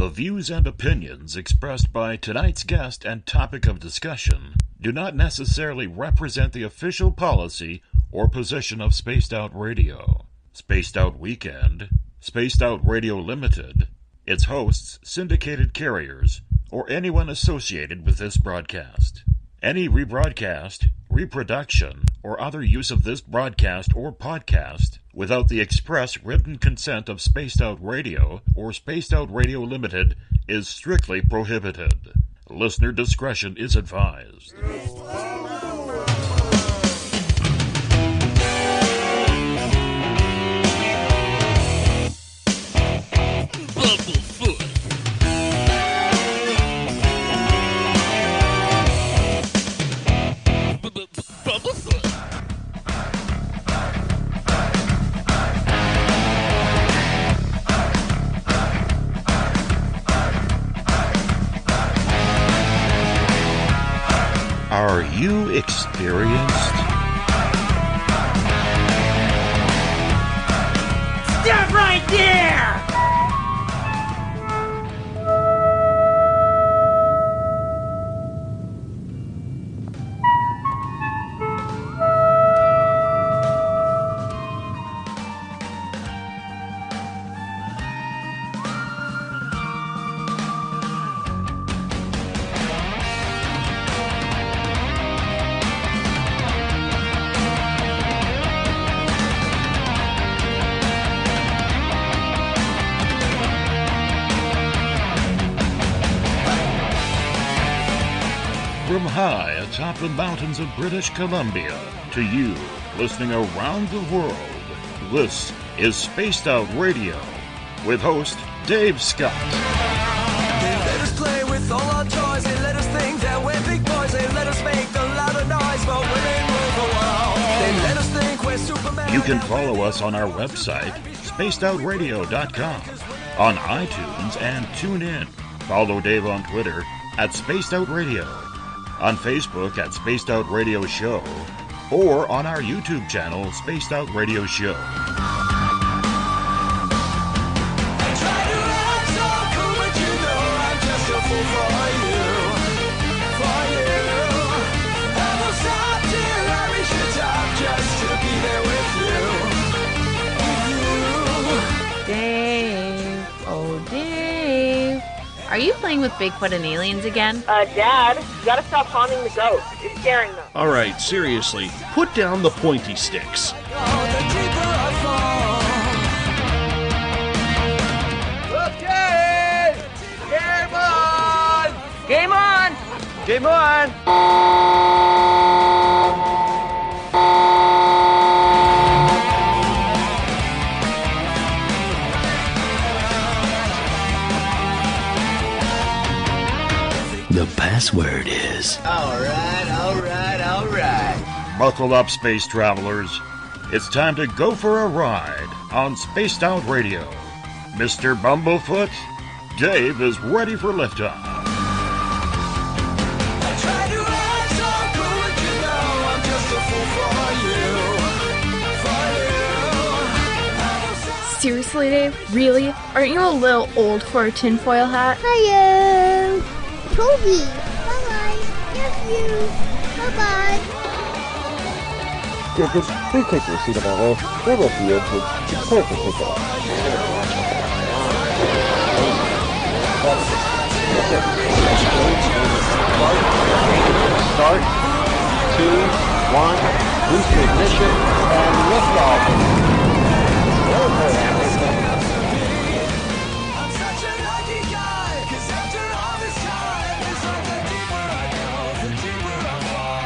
The views and opinions expressed by tonight's guest and topic of discussion do not necessarily represent the official policy or position of Spaced Out Radio, Spaced Out Weekend, Spaced Out Radio Limited, its hosts, syndicated carriers, or anyone associated with this broadcast. Any rebroadcast, reproduction, or other use of this broadcast or podcast without the express written consent of Spaced Out Radio or Spaced Out Radio Limited is strictly prohibited. Listener discretion is advised. Are you experienced? Stop right there! From high atop the mountains of British Columbia to you listening around the world, this is Spaced Out Radio with host Dave Scott. They let us play with all our toys, they let us think that we're big boys, they let us make the louder noise, but women rule the world. They let us think we're Superman. You can follow us on our website, spacedoutradio.com, on iTunes and TuneIn. Follow Dave on Twitter at Spaced Out Radio, on Facebook at Spaced Out Radio Show, or on our YouTube channel, Spaced Out Radio Show. I try to act so cool, but you know I'm just a fool for you. I will stop till I reach the top just to be there with you. Dave, oh Dave, are you playing with Bigfoot and aliens again? Dad, you gotta stop haunting the ghost. It's scaring them. All right, seriously, put down the pointy sticks. The deeper I fall. Okay! Game on! Game on! Game on! The password is... All right. Buckle up, space travelers. It's time to go for a ride on Spaced Out Radio. Mr. Bumblefoot, Dave is ready for liftoff. I try to act so cool, but you know I'm just a fool for you. Seriously, Dave? Really? Aren't you a little old for a tinfoil hat? Hello, Toby. Bye-bye. Love you. Bye-bye. Yeah, just please take your seat about there. We'll let the entrance. It's time for pickup. Start. 2, 1. Boost to ignition and lift off. I'm such a lucky guy, 'cause after all this time, it's like the deeper I go, the deeper I fall.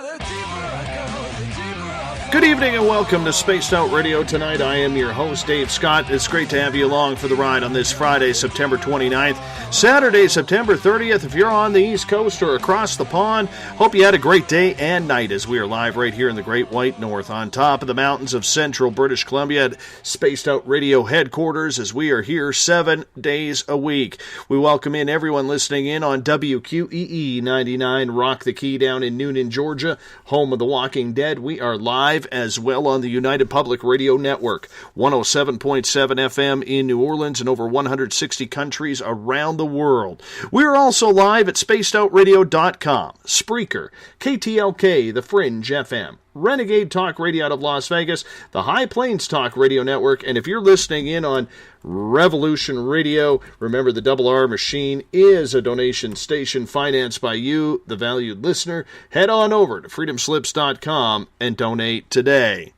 The deeper I go, the deeper I fall. Good evening and welcome to Spaced Out Radio tonight. I am your host, Dave Scott. It's great to have you along for the ride on this Friday, September 29th. Saturday, September 30th, if you're on the East Coast or across the pond. Hope you had a great day and night as we are live right here in the Great White North on top of the mountains of central British Columbia at Spaced Out Radio headquarters as we are here 7 days a week. We welcome in everyone listening in on WQEE 99 Rock the Key down in Noonan, Georgia, home of The Walking Dead. We are live live as well on the United Public Radio Network, 107.7 FM in New Orleans and over 160 countries around the world. We're also live at spacedoutradio.com, Spreaker, KTLK, The Fringe FM, Renegade Talk Radio out of Las Vegas, the High Plains Talk Radio Network, and if you're listening in on Revolution Radio, remember the Double R Machine is a donation station financed by you, the valued listener. Head on over to freedomslips.com and donate today.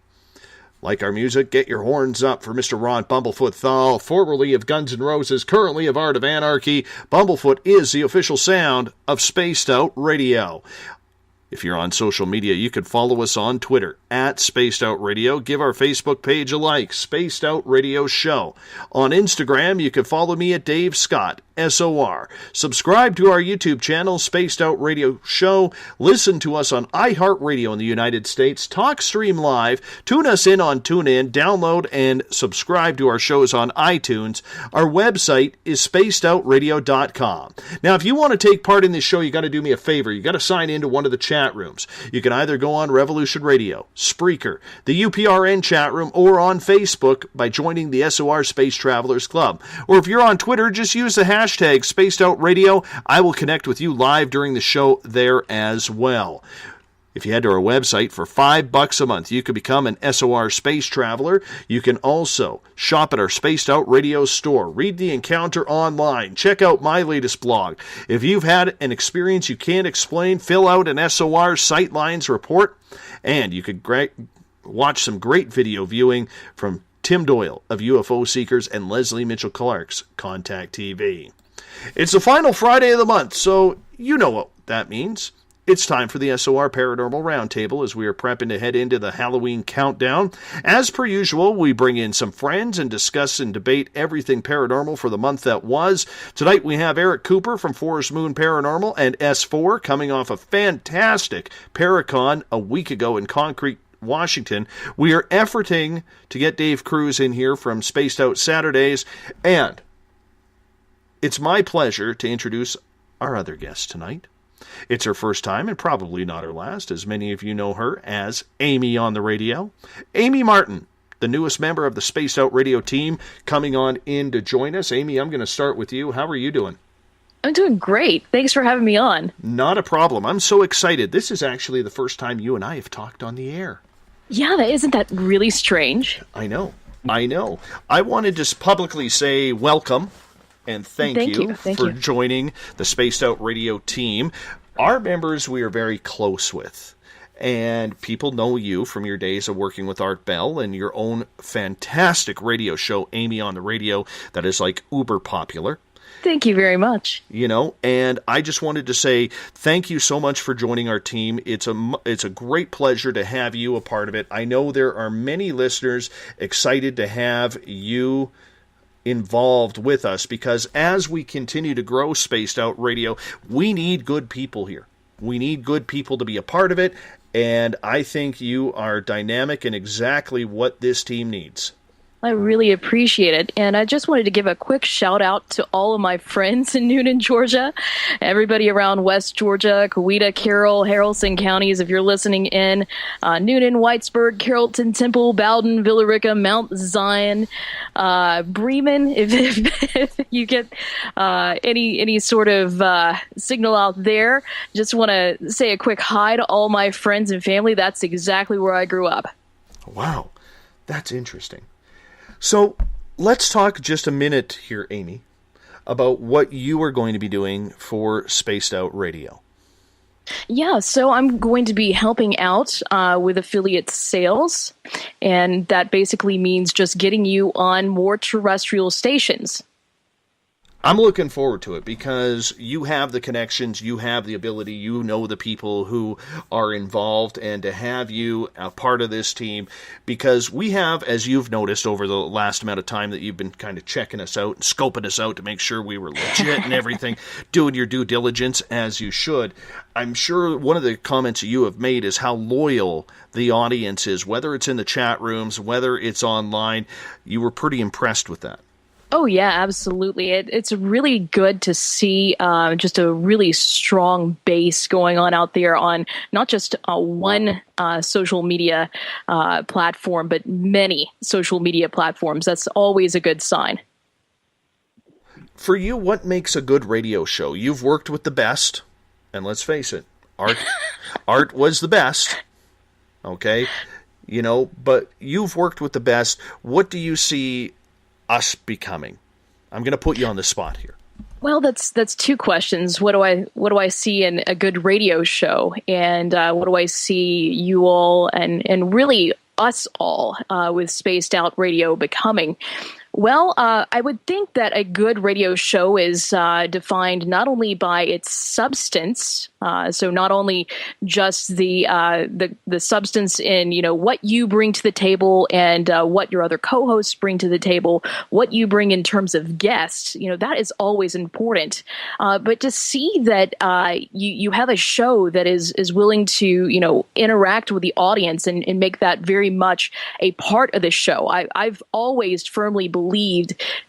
Like our music, get your horns up for Mr. Ron Bumblefoot THAL, formerly of Guns N' Roses, currently of Art of Anarchy. Bumblefoot is the official sound of Spaced Out Radio. If you're on social media, you can follow us on Twitter at Spaced Out Radio. Give our Facebook page a like, Spaced Out Radio Show. On Instagram, you can follow me at Dave Scott, SOR. Subscribe to our YouTube channel, Spaced Out Radio Show. Listen to us on iHeartRadio in the United States. TalkStream Live. Tune us in on TuneIn. Download and subscribe to our shows on iTunes. Our website is spacedoutradio.com. Now, if you want to take part in this show, you got to do me a favor. You got to sign into one of the chat rooms. You can either go on Revolution Radio, Spreaker, the UPRN chat room, or on Facebook by joining the SOR Space Travelers Club. Or if you're on Twitter, just use the hashtag Spaced Out Radio. I will connect with you live during the show there as well. If you head to our website for $5 a month, you can become an SOR Space Traveler. You can also shop at our Spaced Out Radio store. Read the encounter online. Check out my latest blog. If you've had an experience you can't explain, fill out an SOR Sightlines report, and you could watch some great video viewing from Tim Doyle of UFO Seekers and Leslie Mitchell Clark's Contact TV. It's the final Friday of the month, so you know what that means. It's time for the SOR Paranormal Roundtable as we are prepping to head into the Halloween countdown. As per usual, we bring in some friends and discuss and debate everything paranormal for the month that was. Tonight we have Eric Cooper from Forest Moon Paranormal and S4 coming off a fantastic Paracon a week ago in Concrete, Washington. We are efforting to get Dave Cruz in here from Spaced Out Saturdays, and it's my pleasure to introduce our other guest tonight. It's her first time, and probably not her last, as many of you know her as Amy on the radio. Amy Martin, the newest member of the Spaced Out Radio team, coming on in to join us. Amy, I'm going to start with you. How are you doing? I'm doing great. Thanks for having me on. Not a problem. I'm so excited. This is actually the first time you and I have talked on the air. Yeah, isn't that really strange? I know. I want to just publicly say welcome and thank you for joining the Spaced Out Radio team. Our members we are very close with, and people know you from your days of working with Art Bell and your own fantastic radio show, Amy on the Radio, that is like uber popular. Thank you very much. You know, and I just wanted to say thank you so much for joining our team. It's a great pleasure to have you a part of it. I know there are many listeners excited to have you involved with us, because as we continue to grow Spaced Out Radio, we need good people here. We need good people to be a part of it, and I think you are dynamic and exactly what this team needs. I really appreciate it. And I just wanted to give a quick shout out to all of my friends in Newnan, Georgia, everybody around West Georgia, Coweta, Carroll, Haralson counties, if you're listening in, Newnan, Whitesburg, Carrollton, Temple, Bowden, Villarica, Mount Zion, Bremen, if you get any sort of signal out there. Just want to say a quick hi to all my friends and family. That's exactly where I grew up. Wow, that's interesting. So let's talk just a minute here, Amy, about what you are going to be doing for Spaced Out Radio. Yeah, so I'm going to be helping out with affiliate sales, and that basically means just getting you on more terrestrial stations. I'm looking forward to it because you have the connections, you have the ability, you know the people who are involved, and to have you a part of this team, because we have, as you've noticed over the last amount of time that you've been kind of checking us out and scoping us out to make sure we were legit and everything, doing your due diligence as you should. I'm sure one of the comments you have made is how loyal the audience is, whether it's in the chat rooms, whether it's online. You were pretty impressed with that. Oh, yeah, absolutely. It's really good to see just a really strong base going on out there on not just one social media platform, but many social media platforms. That's always a good sign. For you, what makes a good radio show? You've worked with the best, and let's face it, Art was the best, okay? But you've worked with the best. What do you see us becoming? I'm going to put you on the spot here. Well, that's two questions. What do I see in a good radio show, and what do I see you all and really us all with Spaced Out Radio becoming? Well, I would think that a good radio show is defined not only by its substance, so not only just the substance in what you bring to the table and what your other co-hosts bring to the table, what you bring in terms of guests, that is always important. But to see that you have a show that is willing to interact with the audience and make that very much a part of the show. I've always firmly believed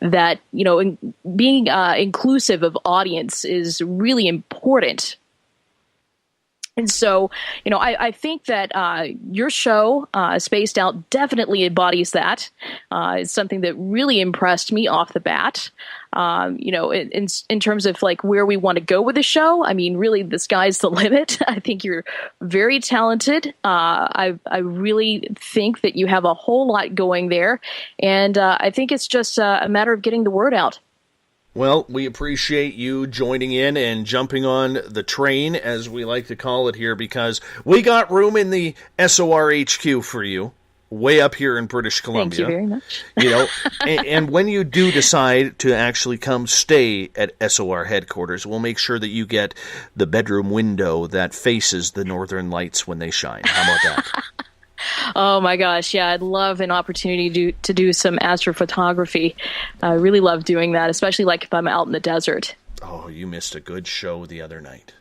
that being inclusive of audience is really important. And so, I think that your show, Spaced Out, definitely embodies that. It's something that really impressed me off the bat. In terms of like where we want to go with the show, I mean, really, the sky's the limit. I think you're very talented. I really think that you have a whole lot going there, and I think it's just a matter of getting the word out. Well, we appreciate you joining in and jumping on the train, as we like to call it here, because we got room in the SOR HQ for you, way up here in British Columbia. Thank you very much. And when you do decide to actually come stay at SOR headquarters, we'll make sure that you get the bedroom window that faces the northern lights when they shine. How about that? Oh my gosh, yeah, I'd love an opportunity to do some astrophotography. I really love doing that, especially like if I'm out in the desert. Oh, you missed a good show the other night.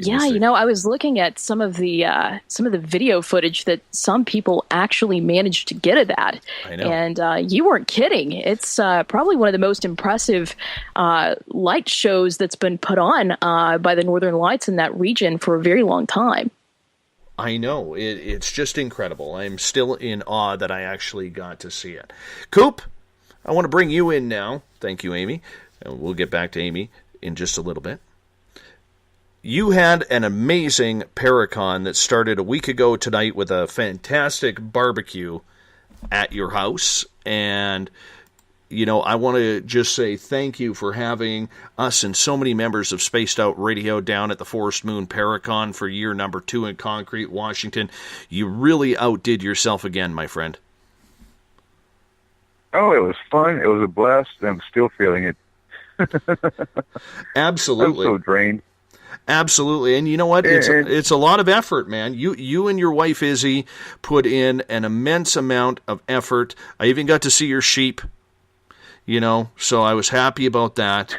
I was looking at some of the video footage that some people actually managed to get of that. I know. And you weren't kidding. It's probably one of the most impressive light shows that's been put on by the Northern Lights in that region for a very long time. I know. It's just incredible. I'm still in awe that I actually got to see it. Coop, I want to bring you in now. Thank you, Amy. And we'll get back to Amy in just a little bit. You had an amazing Paracon that started a week ago tonight with a fantastic barbecue at your house. And I want to just say thank you for having us and so many members of Spaced Out Radio down at the Forest Moon Paracon for year number 2 in Concrete, Washington. You really outdid yourself again, my friend. Oh, it was fun. It was a blast. I'm still feeling it. Absolutely. I'm so drained. Absolutely. And you know what? It's a lot of effort, man. You and your wife, Izzy, put in an immense amount of effort. I even got to see your sheep. So I was happy about that.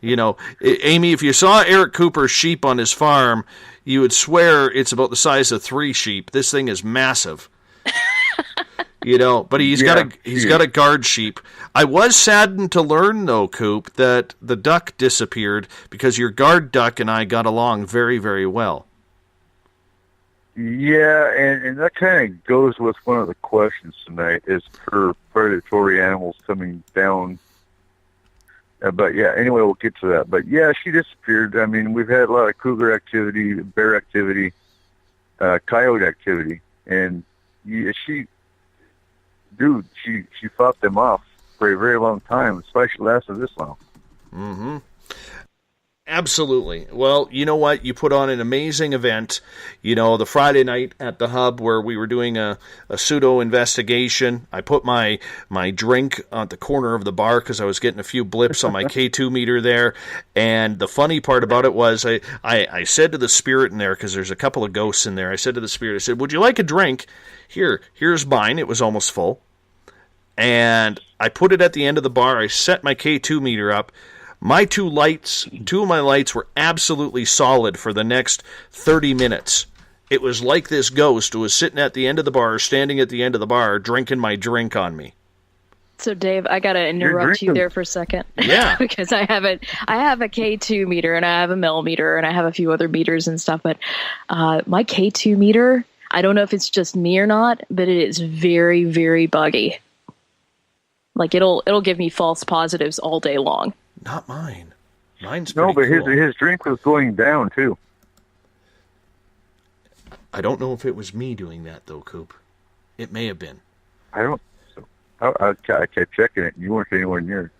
Amy, if you saw Eric Cooper's sheep on his farm, you would swear it's about the size of 3 sheep. This thing is massive. But he's got a guard sheep. I was saddened to learn, though, Coop, that the duck disappeared because your guard duck and I got along very, very well. Yeah, and that kind of goes with one of the questions tonight, is for predatory animals coming down. But yeah, anyway, we'll get to that. But yeah, she disappeared. I mean, we've had a lot of cougar activity, bear activity, coyote activity, and she fought them off for a very long time. That's why she lasted this long. Mm-hmm. Absolutely. Well, you know what? You put on an amazing event. The Friday night at the Hub where we were doing a pseudo investigation. I put my drink at the corner of the bar because I was getting a few blips on my K2 meter there. And the funny part about it was I said to the spirit in there, because there's a couple of ghosts in there, I said to the spirit, I said, would you like a drink? Here's mine. It was almost full. And I put it at the end of the bar. I set my K2 meter up. My two of my lights were absolutely solid for the next 30 minutes. It was like this ghost who was sitting at the end of the bar, standing at the end of the bar, drinking my drink on me. So Dave, I gotta interrupt you there for a second. Yeah. Because I have a K2 meter and I have a millimeter and I have a few other meters and stuff, but my K2 meter, I don't know if it's just me or not, but it is very, very buggy. Like it'll give me false positives all day long. Not mine. Mine's no, but cool. his drink was going down too. I don't know if it was me doing that though, Coop. It may have been. I kept checking it. You weren't anywhere near.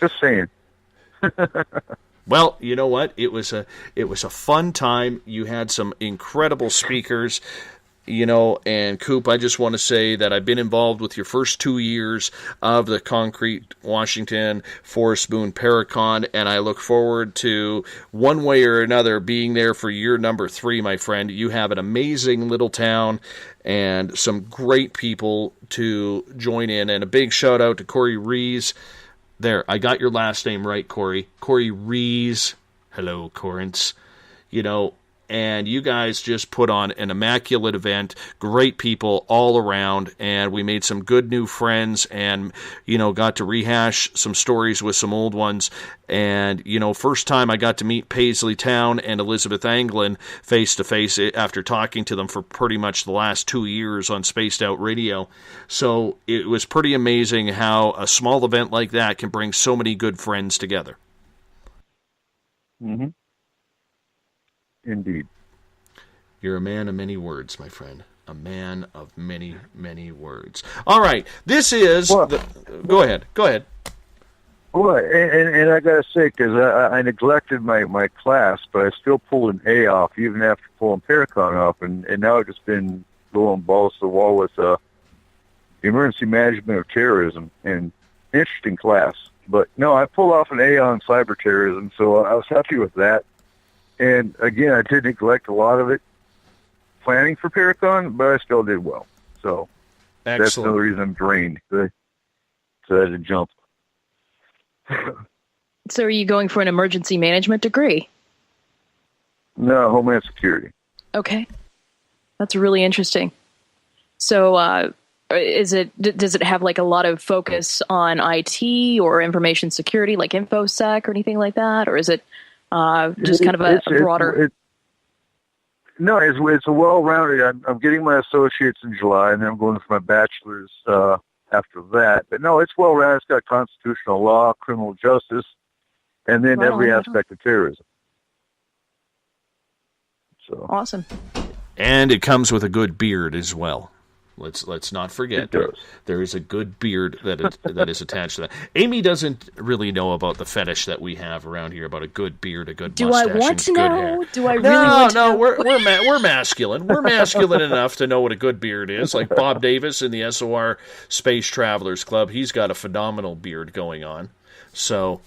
Just saying. Well, you know what? It was a fun time. You had some incredible speakers, and Coop, I just want to say that I've been involved with your first 2 years of the Concrete Washington Forest Moon Paracon, and I look forward to, one way or another, being there for year number 3, my friend. You have an amazing little town and some great people to join in, and a big shout out to Corey Rees. There, I got your last name right, Corey. Corey Rees. Hello, Corrance. And you guys just put on an immaculate event, great people all around, and we made some good new friends and, got to rehash some stories with some old ones. And, first time I got to meet Paisley Town and Elizabeth Anglin face-to-face after talking to them for pretty much the last 2 years on Spaced Out Radio. So it was pretty amazing how a small event like that can bring so many good friends together. Mm-hmm. Indeed. You're a man of many words, my friend. A man of many, many words. All right. This is... Go ahead. Well, and I got to say, because I neglected my class, but I still pulled an A off, even after pulling Paracon off, and now I've just been going balls to the wall with the emergency management of terrorism, and interesting class. But no, I pulled off an A on cyber terrorism, so I was happy with that. And again, I did neglect a lot of it planning for Paracon, but I still did well. So excellent. That's another reason I'm drained. So I had to jump. So are you going for an emergency management degree? No, Homeland Security. Okay. That's really interesting. So does it have like a lot of focus on IT or information security, like InfoSec or anything like that? Or is it just kind of a broader... No, it's a well-rounded. I'm getting my associates in July, and then I'm going for my bachelor's after that. But no, it's well-rounded. It's got constitutional law, criminal justice, and then every aspect of terrorism. So awesome. And it comes with a good beard as well. Let's not forget there is a good beard that is attached to that. Amy doesn't really know about the fetish that we have around here about a good beard, a good mustache, do I want and to good know? hair. Do I really want to know? We're masculine. We're masculine enough to know what a good beard is. Like Bob Davis in the SOR Space Travelers Club, he's got a phenomenal beard going on. So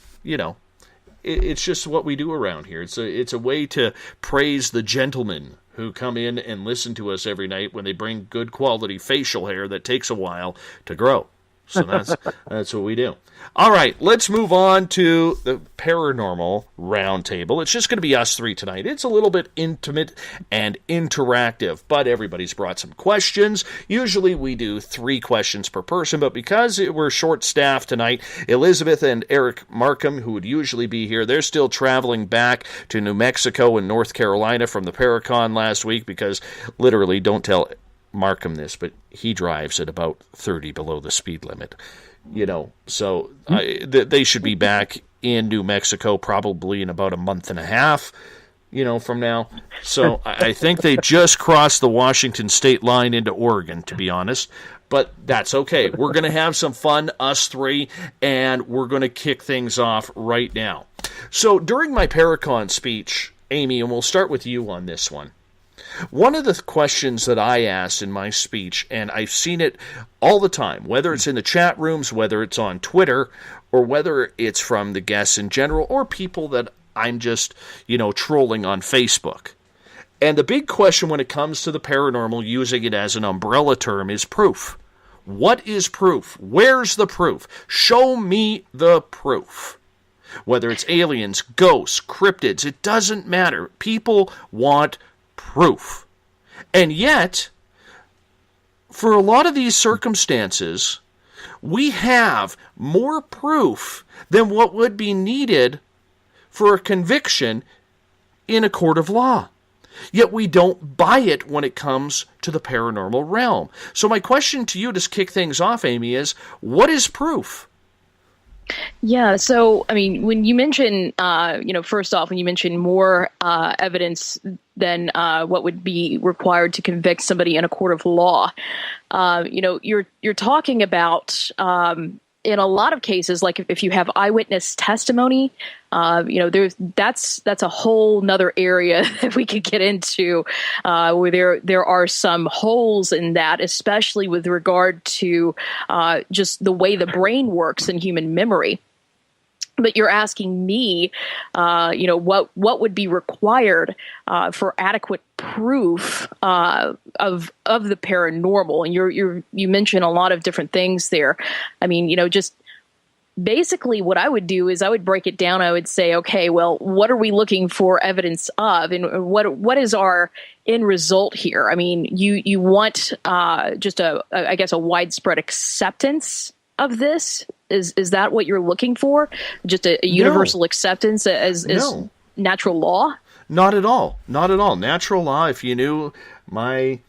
it's just what we do around here. It's a way to praise the gentlemen who come in and listen to us every night when they bring good quality facial hair that takes a while to grow. So that's what we do. All right, let's move on to the Paranormal Roundtable. It's just going to be us three tonight. It's a little bit intimate and interactive, but everybody's brought some questions. Usually we do 3 questions per person, but because we're short-staffed tonight, Elizabeth and Eric Markham, who would usually be here, they're still traveling back to New Mexico and North Carolina from the Paracon last week because literally, don't tell Markham this, but he drives at about 30 below the speed limit. So they should be back in New Mexico probably in about a month and a half, from now. So I think they just crossed the Washington state line into Oregon, to be honest. But that's okay. We're going to have some fun, us three, and we're going to kick things off right now. So during my Paracon speech, Amy, and we'll start with you on this one. One of the questions that I asked in my speech, and I've seen it all the time, whether it's in the chat rooms, whether it's on Twitter, or whether it's from the guests in general, or people that I'm just, trolling on Facebook. And the big question when it comes to the paranormal, using it as an umbrella term, is proof. What is proof? Where's the proof? Show me the proof. Whether it's aliens, ghosts, cryptids, it doesn't matter. People want proof. And yet, for a lot of these circumstances, We have more proof than what would be needed for a conviction in a court of law. Yet we don't buy it when it comes to the paranormal realm. So my question to you to kick things off, Amy, is what is proof? Yeah, so, I mean, when you mention, first off, when you mention more evidence than what would be required to convict somebody in a court of law, you're talking about, in a lot of cases, like if you have eyewitness testimony, that's a whole nother area that we could get into, where there are some holes in that, especially with regard to just the way the brain works in human memory. But you're asking me, what would be required for adequate proof of the paranormal, and you mentioned a lot of different things there. I mean, just basically what I would do is I would break it down. I would say, okay, well, what are we looking for evidence of, and what is our end result here? I mean, you want just a widespread acceptance of this. Is that what you're looking for? Just a universal acceptance as natural law? Not at all. Not at all. Natural law, if you knew my...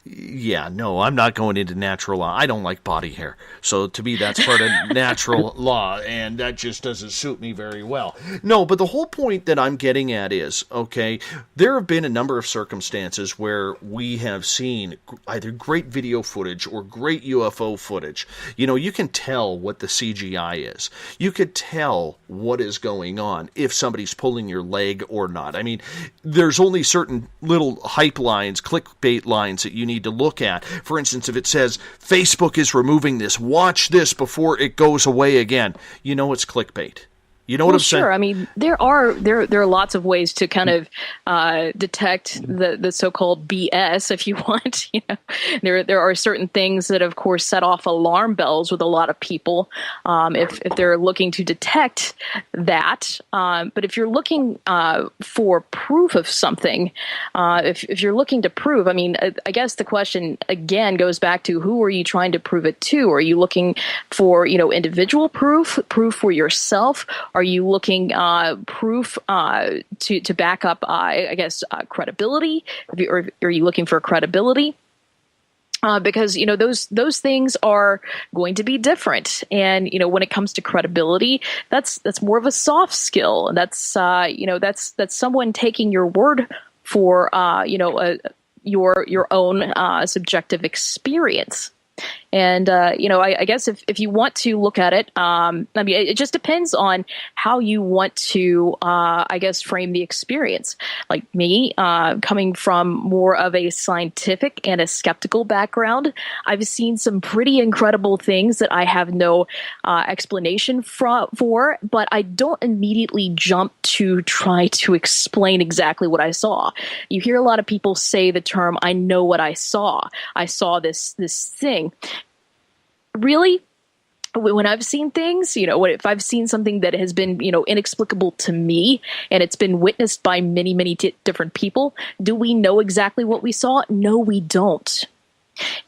Yeah, no, I'm not going into natural law. I don't like body hair. So to me, that's part of natural law, and that just doesn't suit me very well. No, but the whole point that I'm getting at is, okay, there have been a number of circumstances where we have seen either great video footage or great UFO footage. You can tell what the CGI is. You could tell what is going on if somebody's pulling your leg or not. I mean, there's only certain little hype lines, clickbait lines that you need to look at. For instance, if it says Facebook is removing this, watch this before it goes away again, it's clickbait. You know what I'm saying? Sure. I mean, there are lots of ways to kind of detect the so-called BS, if you want. There are certain things that, of course, set off alarm bells with a lot of people if they're looking to detect that. But if you're looking for proof of something, if you're looking to prove, I mean, I guess the question again goes back to who are you trying to prove it to? Are you looking for individual proof for yourself? Are you looking proof to back up, credibility? Or are you looking for credibility? Because those things are going to be different, and when it comes to credibility, that's more of a soft skill. That's someone taking your word for your own subjective experience. And, I guess if you want to look at it, it just depends on how you want to, frame the experience. Like me, coming from more of a scientific and a skeptical background, I've seen some pretty incredible things that I have no explanation for, but I don't immediately jump to try to explain exactly what I saw. You hear a lot of people say the term, I know what I saw. I saw this thing. Really, when I've seen things, if I've seen something that has been, inexplicable to me and it's been witnessed by many, many different people, do we know exactly what we saw? No, we don't.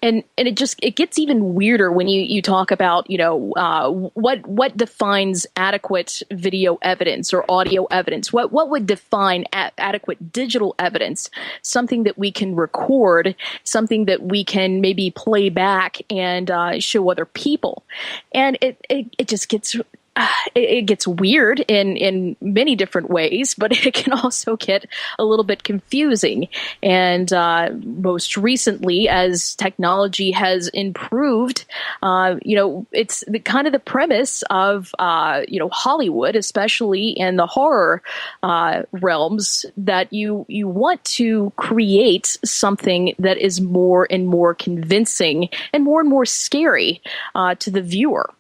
And it gets even weirder when you talk about, what defines adequate video evidence or audio evidence? What would define adequate digital evidence? Something that we can record, something that we can maybe play back and show other people. And it just gets... It gets weird in many different ways, but it can also get a little bit confusing. And most recently, as technology has improved, it's the premise of Hollywood, especially in the horror realms, that you want to create something that is more and more convincing and more scary to the viewer.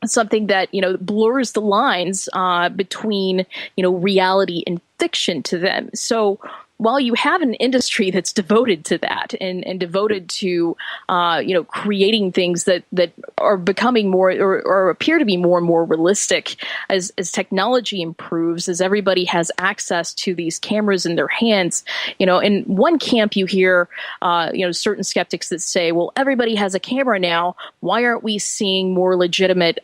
Something that blurs the lines between reality and fiction to them. So while you have an industry that's devoted to that and devoted to, creating things that are becoming more or appear to be more and more realistic as technology improves, as everybody has access to these cameras in their hands, in one camp you hear, certain skeptics that say, well, everybody has a camera now. Why aren't we seeing more legitimate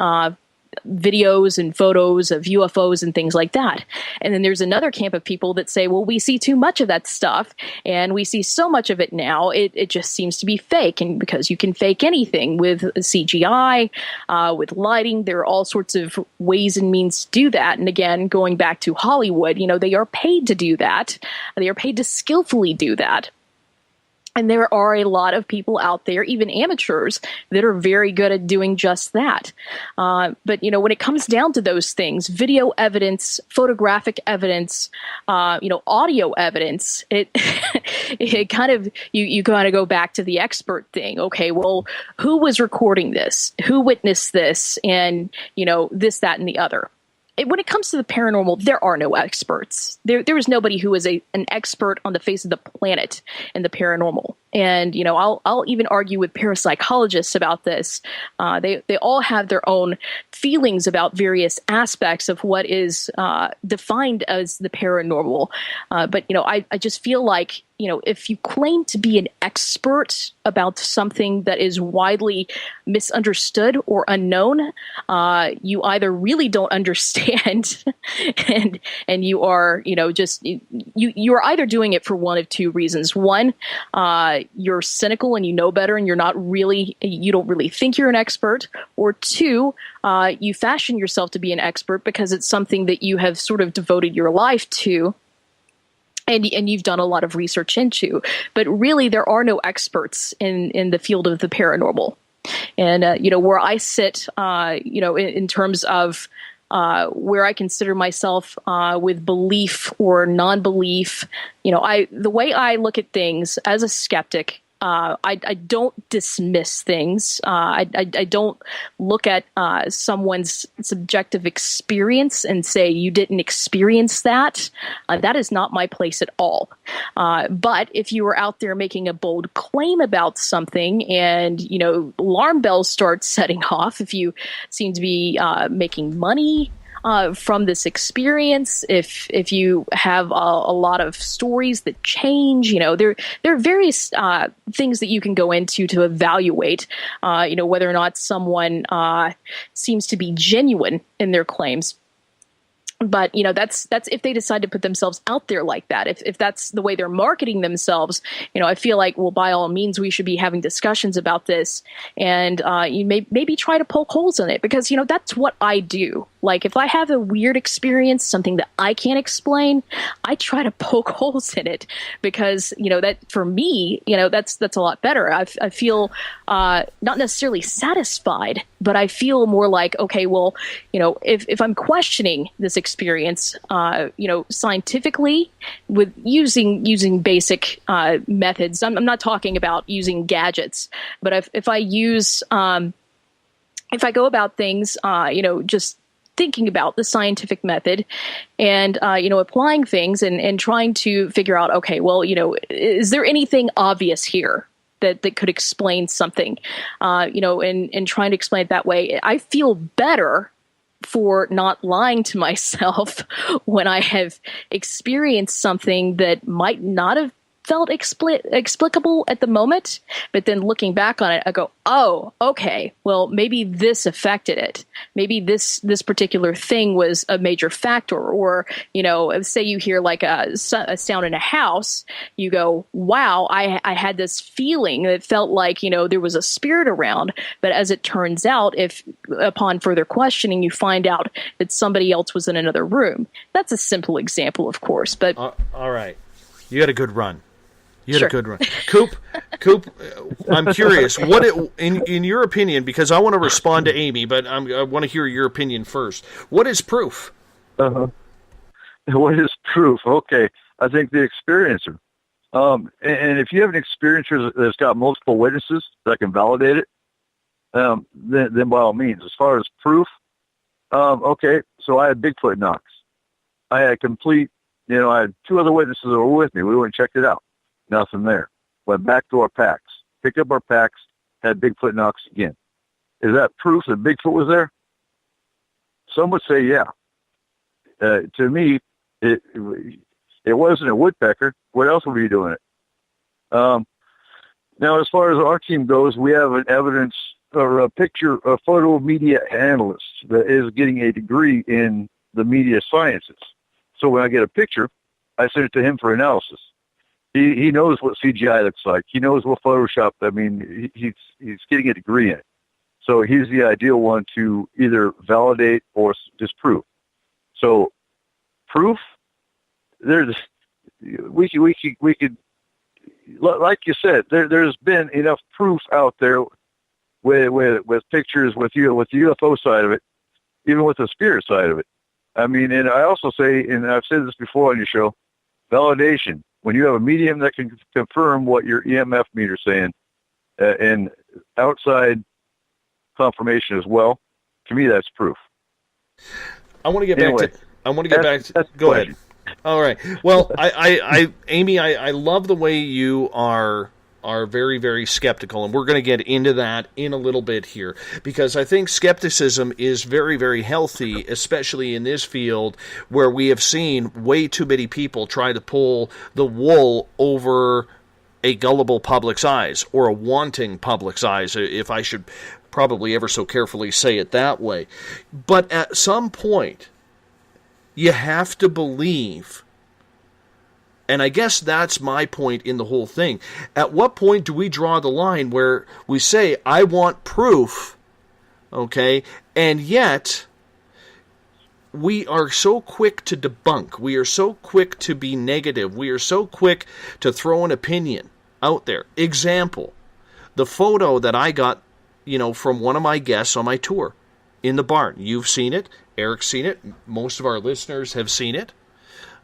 videos and photos of UFOs and things like that? And then there's another camp of people that say, well, we see too much of that stuff, and we see so much of it now, it just seems to be fake. And because you can fake anything with CGI, with lighting, there are all sorts of ways and means to do that. And again, going back to Hollywood, they are paid to do that. They are paid to skillfully do that. And there are a lot of people out there, even amateurs, that are very good at doing just that. But, when it comes down to those things, video evidence, photographic evidence, audio evidence, it kind of, you kind of go back to the expert thing. Okay, well, who was recording this? Who witnessed this? And, this, that, and the other. When it comes to the paranormal, there are no experts. There is nobody who is an expert on the face of the planet in the paranormal. And, I'll even argue with parapsychologists about this. They all have their own feelings about various aspects of what is defined as the paranormal. But I just feel like, if you claim to be an expert about something that is widely misunderstood or unknown, you either really don't understand and you are, you're either doing it for one of two reasons. One, you're cynical and you know better and you don't really think you're an expert. Or two, you fashion yourself to be an expert because it's something that you have sort of devoted your life to. And you've done a lot of research into, but really there are no experts in the field of the paranormal. And, where I sit, in terms of where I consider myself with belief or non-belief, the way I look at things as a skeptic, I don't dismiss things. I don't look at someone's subjective experience and say, you didn't experience that. That is not my place at all. But if you are out there making a bold claim about something and, alarm bells start setting off, if you seem to be making money from this experience, if you have a lot of stories that change, there are various things that you can go into to evaluate, whether or not someone seems to be genuine in their claims. But, that's if they decide to put themselves out there like that. If that's the way they're marketing themselves, I feel like, well, by all means, we should be having discussions about this and you maybe try to poke holes in it because, that's what I do. Like, if I have a weird experience, something that I can't explain, I try to poke holes in it because, that for me, that's a lot better. I feel not necessarily satisfied, but I feel more like, okay, well, if I'm questioning this experience, scientifically with using basic methods, I'm not talking about using gadgets, but if I use, if I go about things, just thinking about the scientific method and, applying things and trying to figure out, okay, well, is there anything obvious here that could explain something, and trying to explain it that way, I feel better for not lying to myself when I have experienced something that might not have felt explicable at the moment, but then looking back on it, I go, oh, okay, well, maybe this affected it. Maybe this particular thing was a major factor. Or, say you hear like a sound in a house, you go, wow, I had this feeling that felt like, there was a spirit around. But as it turns out, if upon further questioning, you find out that somebody else was in another room. That's a simple example, of course. But all right. You had a good run. Sure. A good run. Coop, I'm curious, in your opinion, because I want to respond to Amy, but I want to hear your opinion first. What is proof? What is proof? Okay, I think the experiencer. And if you have an experiencer that's got multiple witnesses that can validate it, then by all means. As far as proof, okay, so I had Bigfoot knocks. I had complete, I had 2 other witnesses that were with me. We went and checked it out. Nothing there. Went back to our packs. Picked up our packs. Had Bigfoot knocks again. Is that proof that Bigfoot was there? Some would say, yeah. To me, it wasn't a woodpecker. What else would be doing it? Now, as far as our team goes, we have an evidence or a photo media analyst that is getting a degree in the media sciences. So when I get a picture, I send it to him for analysis. He knows what CGI looks like. He knows what Photoshop. I mean, he's getting a degree in it. So he's the ideal one to either validate or disprove. So proof, we could, like you said, there's been enough proof out there with pictures, with the UFO side of it, even with the spirit side of it. I mean, and I also say, and I've said this before on your show, validation. When you have a medium that can confirm what your EMF meter's saying, and outside confirmation as well, to me that's proof. I want to get back to. Go ahead. All right. Well, Amy, I love the way you are very, very skeptical, and we're going to get into that in a little bit here, because I think skepticism is very, very healthy, especially in this field where we have seen way too many people try to pull the wool over a gullible public's eyes, or a wanting public's eyes, if I should probably ever so carefully say it that way. But at some point, you have to believe. And I guess that's my point in the whole thing. At what point do we draw the line where we say, I want proof, okay, and yet we are so quick to debunk, we are so quick to be negative, we are so quick to throw an opinion out there. Example, the photo that I got, from one of my guests on my tour in the barn. You've seen it, Eric's seen it, most of our listeners have seen it,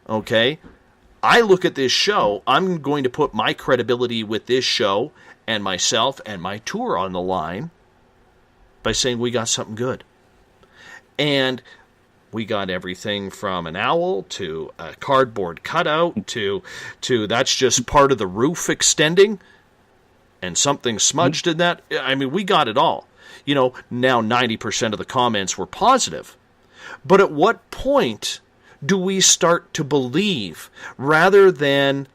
okay? I look at this show, I'm going to put my credibility with this show and myself and my tour on the line by saying we got something good. And we got everything from an owl to a cardboard cutout to that's just part of the roof extending and something smudged in that. I mean, we got it all. Now 90% of the comments were positive. But at what point do we start to believe rather than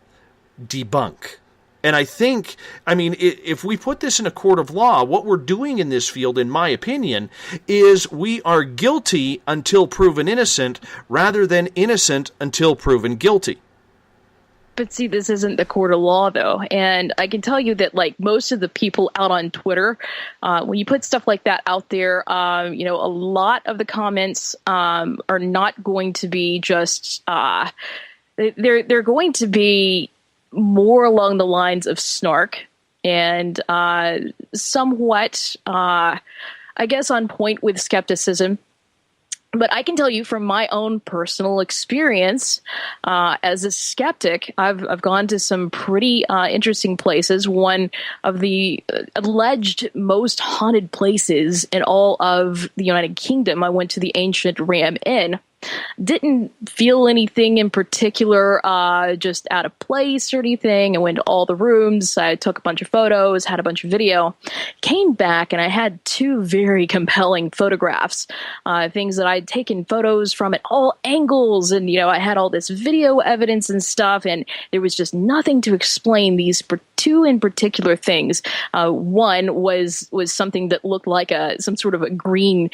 debunk? And I think, if we put this in a court of law, what we're doing in this field, in my opinion, is we are guilty until proven innocent rather than innocent until proven guilty. But see, this isn't the court of law, though. And I can tell you that, most of the people out on Twitter, when you put stuff like that out there, a lot of the comments are not going to be just, they're going to be more along the lines of snark and somewhat, I guess, on point with skepticism. But I can tell you from my own personal experience, as a skeptic, I've gone to some pretty interesting places. One of the alleged most haunted places in all of the United Kingdom, I went to the ancient Ram Inn. Didn't feel anything in particular, just out of place or anything. I went to all the rooms. I took a bunch of photos, had a bunch of video, came back, and I had 2 very compelling photographs, things that I'd taken photos from at all angles. And, I had all this video evidence and stuff, and there was just nothing to explain these 2 in particular things. One was something that looked like some sort of a green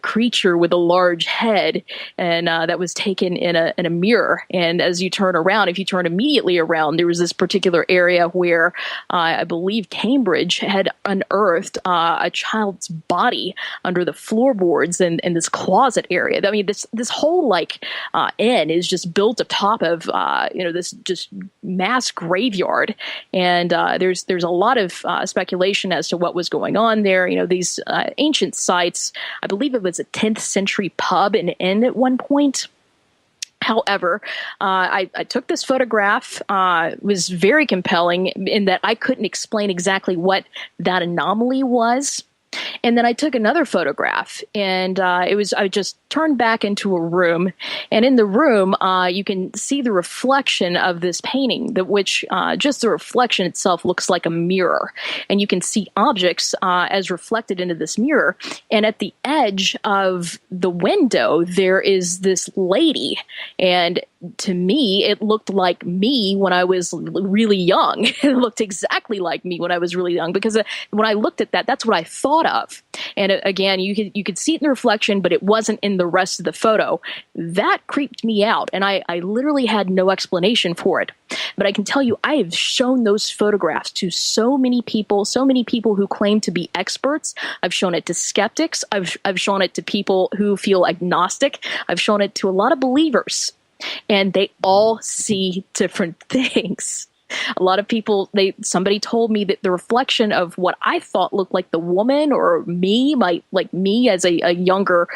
creature with a large head, and that was taken in a mirror. And as you turn around, if you turn immediately around, there was this particular area where I believe Cambridge had unearthed a child's body under the floorboards in this closet area. I mean, this whole inn is just built atop of this just mass graveyard, and there's a lot of speculation as to what was going on there. These ancient sites. I believe it was a 10th century pub and inn at one point. However, I took this photograph. It was very compelling in that I couldn't explain exactly what that anomaly was. And then I took another photograph, and I just turned back into a room, and in the room you can see the reflection of this painting, which just the reflection itself looks like a mirror, and you can see objects as reflected into this mirror. And at the edge of the window there is this lady, and to me it looked like me when I was really young. It looked exactly like me when I was really young, because when I looked at that, that's what I thought of. And again, you could see it in the reflection, but it wasn't in the rest of the photo. That creeped me out, and I literally had no explanation for it. But I can tell you, I have shown those photographs to so many people who claim to be experts. I've shown it to skeptics. I've shown it to people who feel agnostic. I've shown it to a lot of believers, and they all see different things. A lot of people, somebody told me that the reflection of what I thought looked like the woman or me, like me as a younger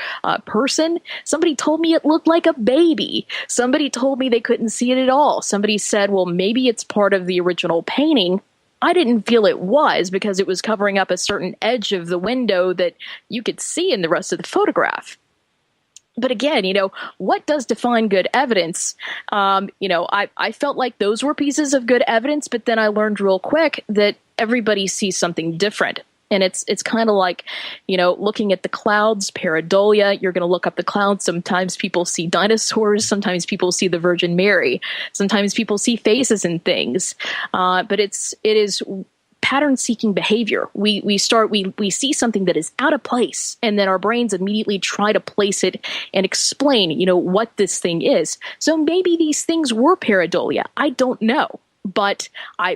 person, somebody told me it looked like a baby. Somebody told me they couldn't see it at all. Somebody said, well, maybe it's part of the original painting. I didn't feel it was, because it was covering up a certain edge of the window that you could see in the rest of the photograph. But again, what does define good evidence? I felt like those were pieces of good evidence, but then I learned real quick that everybody sees something different. And it's kind of like, looking at the clouds, pareidolia. You're going to look up the clouds. Sometimes people see dinosaurs. Sometimes people see the Virgin Mary. Sometimes people see faces and things. But it is pattern-seeking behavior. We see something that is out of place, and then our brains immediately try to place it and explain, what this thing is. So maybe these things were pareidolia. I don't know. But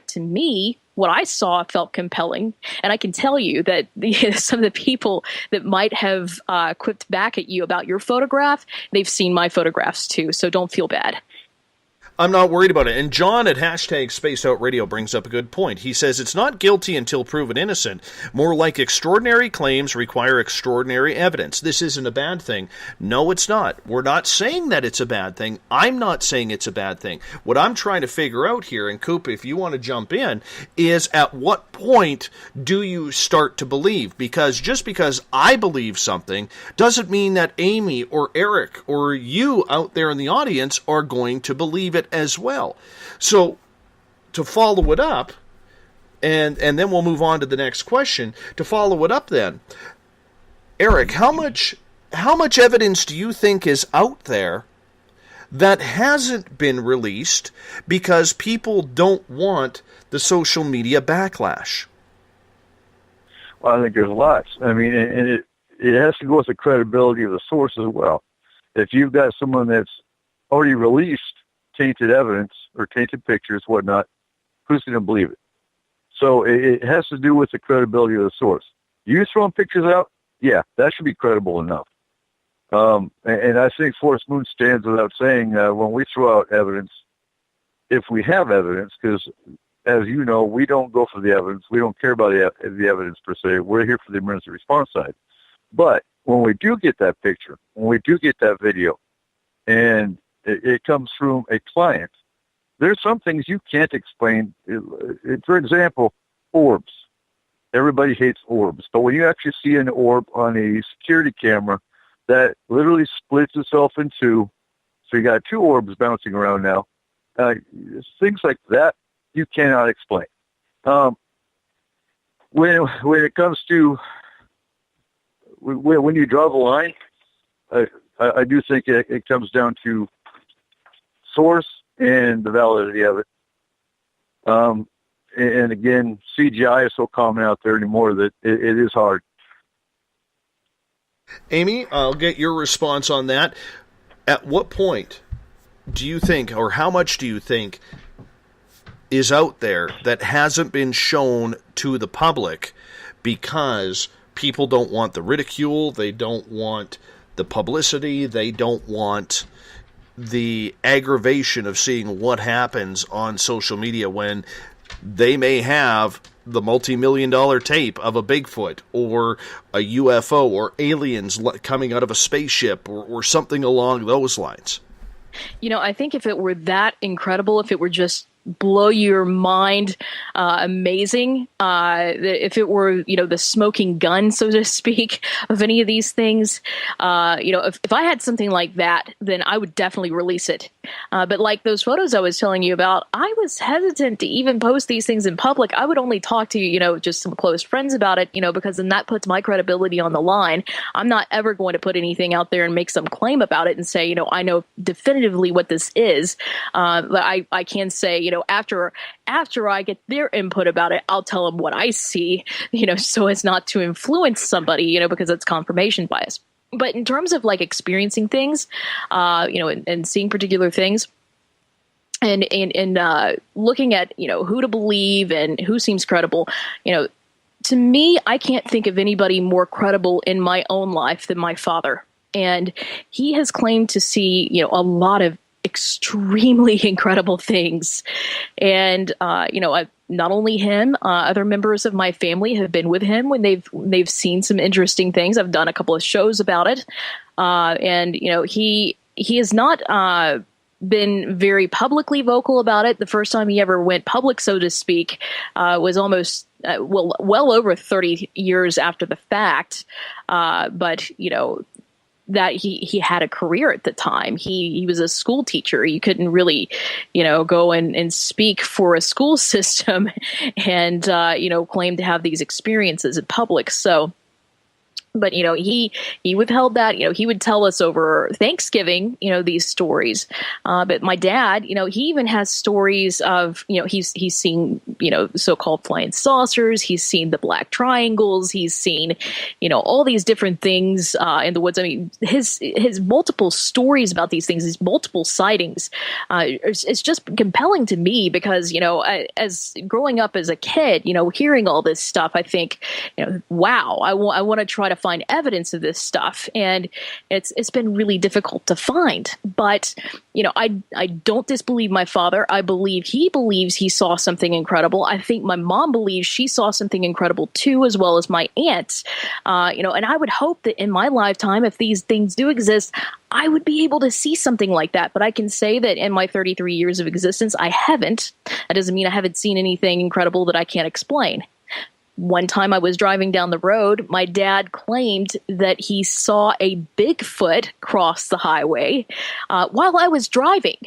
to me, what I saw felt compelling. And I can tell you that some of the people that might have quipped back at you about your photograph, they've seen my photographs too. So don't feel bad. I'm not worried about it. And John at hashtag Spaced Out Radio brings up a good point. He says it's not guilty until proven innocent. More like extraordinary claims require extraordinary evidence. This isn't a bad thing. No, it's not. We're not saying that it's a bad thing. I'm not saying it's a bad thing. What I'm trying to figure out here, and Coop, if you want to jump in, is at what point do you start to believe? Because just because I believe something doesn't mean that Amy or Eric or you out there in the audience are going to believe it as well. So to follow it up, and then we'll move on to the next question. To follow it up then, Eric, how much evidence do you think is out there that hasn't been released because people don't want the social media backlash? Well, I think there's lots. I mean, and it has to go with the credibility of the source as well. If you've got someone that's already released tainted evidence or tainted pictures, whatnot, who's going to believe it? So it has to do with the credibility of the source. You throwing pictures out, yeah, that should be credible enough. And I think Forrest Moon stands without saying when we throw out evidence, if we have evidence, because as you know, we don't go for the evidence. We don't care about the evidence per se. We're here for the emergency response side. But when we do get that picture, when we do get that video, and it comes from a client, there's some things you can't explain. For example, orbs. Everybody hates orbs. But when you actually see an orb on a security camera that literally splits itself in two, so you got two orbs bouncing around now, things like that you cannot explain. When it comes to when you draw the line, I do think it comes down to source and the validity of it. And again, CGI is so common out there anymore that it is hard. Amy, I'll get your response on that. At what point do you think, or how much do you think, is out there that hasn't been shown to the public because people don't want the ridicule, they don't want the publicity, they don't want the aggravation of seeing what happens on social media when they may have the multi-million-dollar tape of a Bigfoot or a UFO or aliens coming out of a spaceship or something along those lines? I think if it were that incredible, if it were just blow your mind, amazing. If it were, the smoking gun, so to speak, of any of these things, if I had something like that, then I would definitely release it. But like those photos I was telling you about, I was hesitant to even post these things in public. I would only talk to, just some close friends about it, because then that puts my credibility on the line. I'm not ever going to put anything out there and make some claim about it and say, I know definitively what this is. But I can say, after I get their input about it, I'll tell them what I see, so as not to influence somebody, because it's confirmation bias. But in terms of like experiencing things, and seeing particular things, and looking at, who to believe and who seems credible, to me, I can't think of anybody more credible in my own life than my father. And he has claimed to see, a lot of extremely incredible things. And, not only him, other members of my family have been with him when they've seen some interesting things. I've done a couple of shows about it. And, he has not been very publicly vocal about it. The first time he ever went public, so to speak, was almost, well over 30 years after the fact. But, that he had a career at the time. He was a school teacher. You couldn't really, go and speak for a school system and, claim to have these experiences in public. So, but, he withheld that. He would tell us over Thanksgiving, these stories. But my dad, he even has stories of, he's seen, so-called flying saucers. He's seen the black triangles. He's seen, all these different things in the woods. I mean, his multiple stories about these things, his multiple sightings, it's just compelling to me because, as growing up as a kid, hearing all this stuff, I think, wow, I want to try to find evidence of this stuff, and it's been really difficult to find. But I don't disbelieve my father. I believe he believes he saw something incredible. I think my mom believes she saw something incredible too, as well as my aunt. And I would hope that in my lifetime, if these things do exist, I would be able to see something like that. But I can say that in my 33 years of existence, I haven't. That doesn't mean I haven't seen anything incredible that I can't explain. One time I was driving down the road, my dad claimed that he saw a Bigfoot cross the highway while I was driving.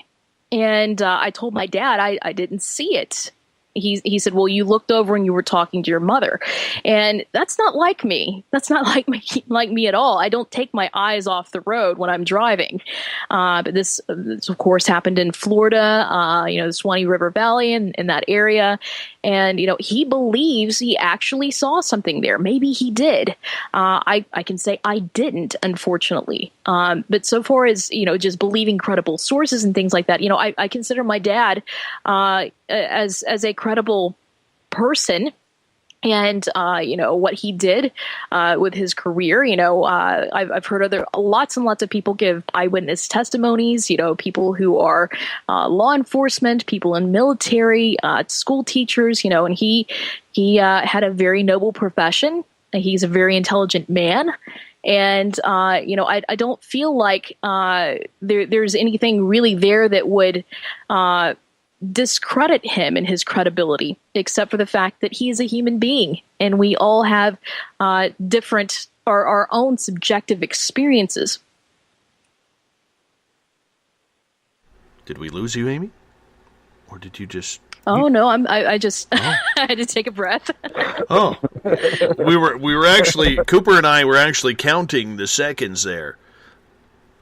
And I told my dad I didn't see it. He said, well, you looked over and you were talking to your mother. And that's not like me. That's not like me at all. I don't take my eyes off the road when I'm driving. But this of course, happened in Florida, the Swanee River Valley in that area. And, he believes he actually saw something there. Maybe he did. I can say I didn't, unfortunately. But so far as, just believing credible sources and things like that, I consider my dad as a credible person. And, what he did with his career, I've heard lots and lots of people give eyewitness testimonies, people who are law enforcement, people in military, school teachers, and he had a very noble profession. He's a very intelligent man. And, I don't feel like there's anything really there that would discredit him and his credibility, except for the fact that he is a human being and we all have different or our own subjective experiences. Did we lose you, Amy? Or did you just... Oh, no, I just I had to take a breath. Oh, we were actually, Cooper and I were actually counting the seconds there.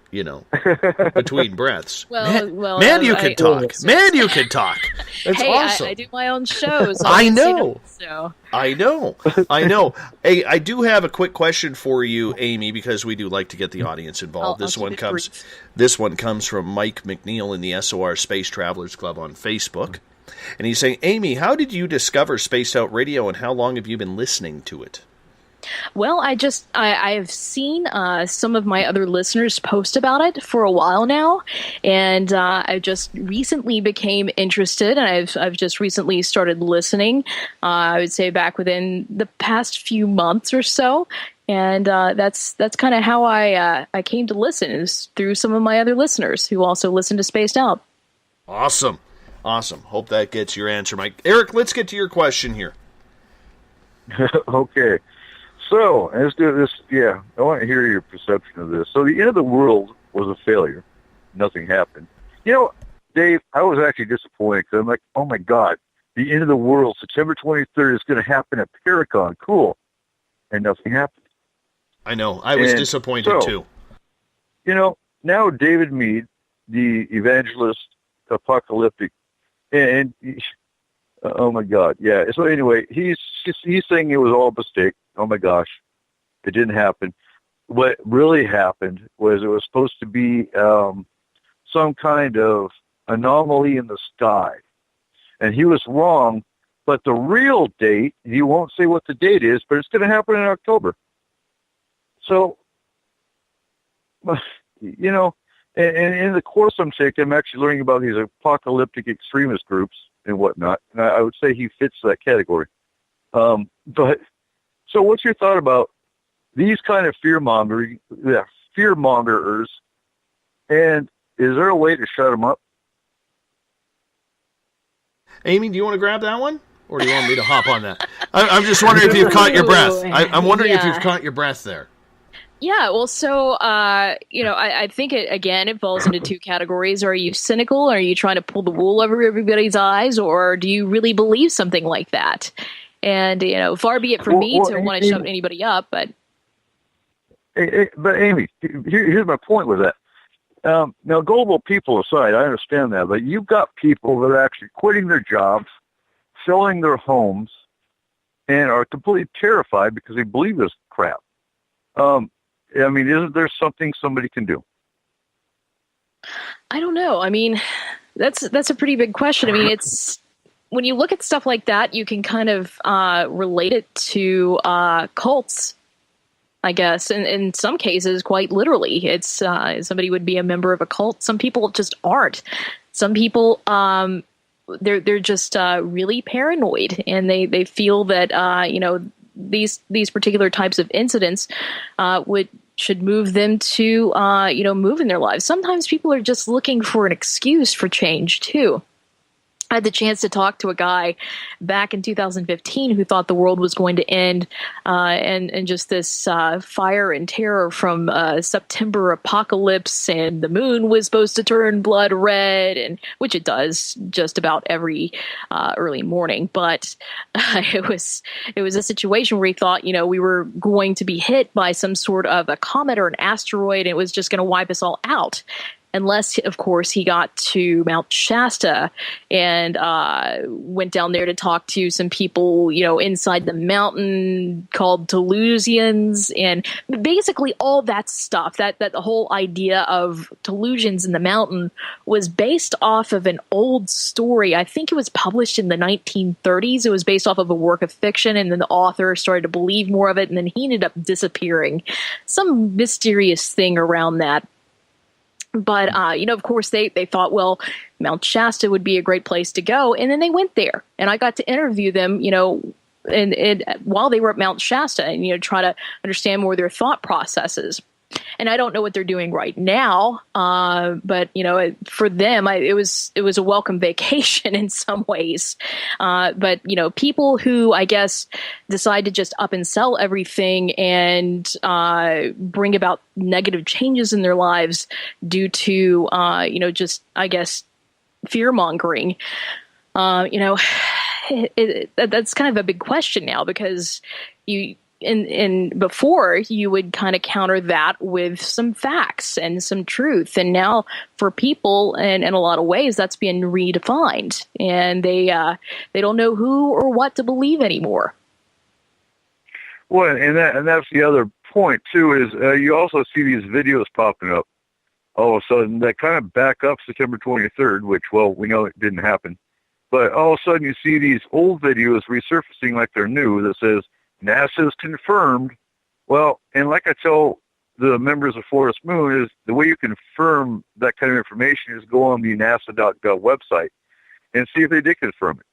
Between breaths. Man, you can talk. Man, you can talk. That's awesome. I do my own shows. I know. I know. Hey, I do have a quick question for you, Amy, because we do like to get the audience involved. This one comes from Mike McNeil in the SOR Space Travelers Club on Facebook. And he's saying, Amy, how did you discover Spaced Out Radio and how long have you been listening to it? Well, I've seen some of my other listeners post about it for a while now, and I just recently became interested, and I've just recently started listening. I would say back within the past few months or so, and that's kind of how I came to listen, is through some of my other listeners who also listen to Spaced Out. Awesome. Awesome. Hope that gets your answer, Mike. Eric, let's get to your question here. Okay. So, let's do this. Yeah, I want to hear your perception of this. So, the end of the world was a failure. Nothing happened. You know, Dave, I was actually disappointed because I'm like, oh, my God, the end of the world, September 23rd, is going to happen at Paracon. Cool. And nothing happened. I know. I was disappointed, too. You know, now David Meade, the evangelist, apocalyptic, and oh, my God, yeah. So, anyway, he's saying it was all a mistake. Oh, my gosh, it didn't happen. What really happened was it was supposed to be some kind of anomaly in the sky. And he was wrong, but the real date, he won't say what the date is, but it's going to happen in October. So, you know, and in the course I'm taking, I'm actually learning about these apocalyptic extremist groups and whatnot, and I would say he fits that category. But so what's your thought about these kind of fear-mongers, and is there a way to shut them up? Amy, do you want to grab that one? Or do you want me to hop on that? I'm just wondering if you've caught your breath. I'm wondering if you've caught your breath there. Yeah, well, so, I think, it falls into two categories. Are you cynical? Are you trying to pull the wool over everybody's eyes? Or do you really believe something like that? And, far be it from me to want to shove anybody up, but... But, Amy, here's my point with that. Now, global people aside, I understand that, but you've got people that are actually quitting their jobs, selling their homes, and are completely terrified because they believe this crap. I mean, isn't there something somebody can do? I don't know. I mean, that's a pretty big question. I mean, it's when you look at stuff like that, you can kind of relate it to cults, I guess. And in some cases, quite literally, it's somebody would be a member of a cult. Some people just aren't. Some people, they're just really paranoid, and they feel that these particular types of incidents should move them to move in their lives. Sometimes people are just looking for an excuse for change too. I had the chance to talk to a guy back in 2015 who thought the world was going to end, and just this fire and terror from September apocalypse, and the moon was supposed to turn blood red, and which it does just about every early morning. But it was a situation where he thought, we were going to be hit by some sort of a comet or an asteroid, and it was just going to wipe us all out. Unless, of course, he got to Mount Shasta and went down there to talk to some people, inside the mountain called Teleusians, and basically all that stuff. That the whole idea of Teleusians in the mountain was based off of an old story. I think it was published in the 1930s. It was based off of a work of fiction, and then the author started to believe more of it, and then he ended up disappearing. Some mysterious thing around that. But, of course, they thought, well, Mount Shasta would be a great place to go. And then they went there. And I got to interview them, and while they were at Mount Shasta, and, try to understand more of their thought processes. And I don't know what they're doing right now, but for them, it was a welcome vacation in some ways. But people who I guess decide to just up and sell everything and bring about negative changes in their lives due to just I guess fear mongering. That's kind of a big question now, because And before, you would kind of counter that with some facts and some truth. And now for people, and in a lot of ways, that's being redefined. And they don't know who or what to believe anymore. Well, and that's the other point, too, is you also see these videos popping up all of a sudden that kind of back up September 23rd, which, well, we know it didn't happen. But all of a sudden you see these old videos resurfacing like they're new that says, NASA's confirmed. Well, and like I tell the members of Forest Moon, is the way you confirm that kind of information is go on the NASA.gov website and see if they did confirm it.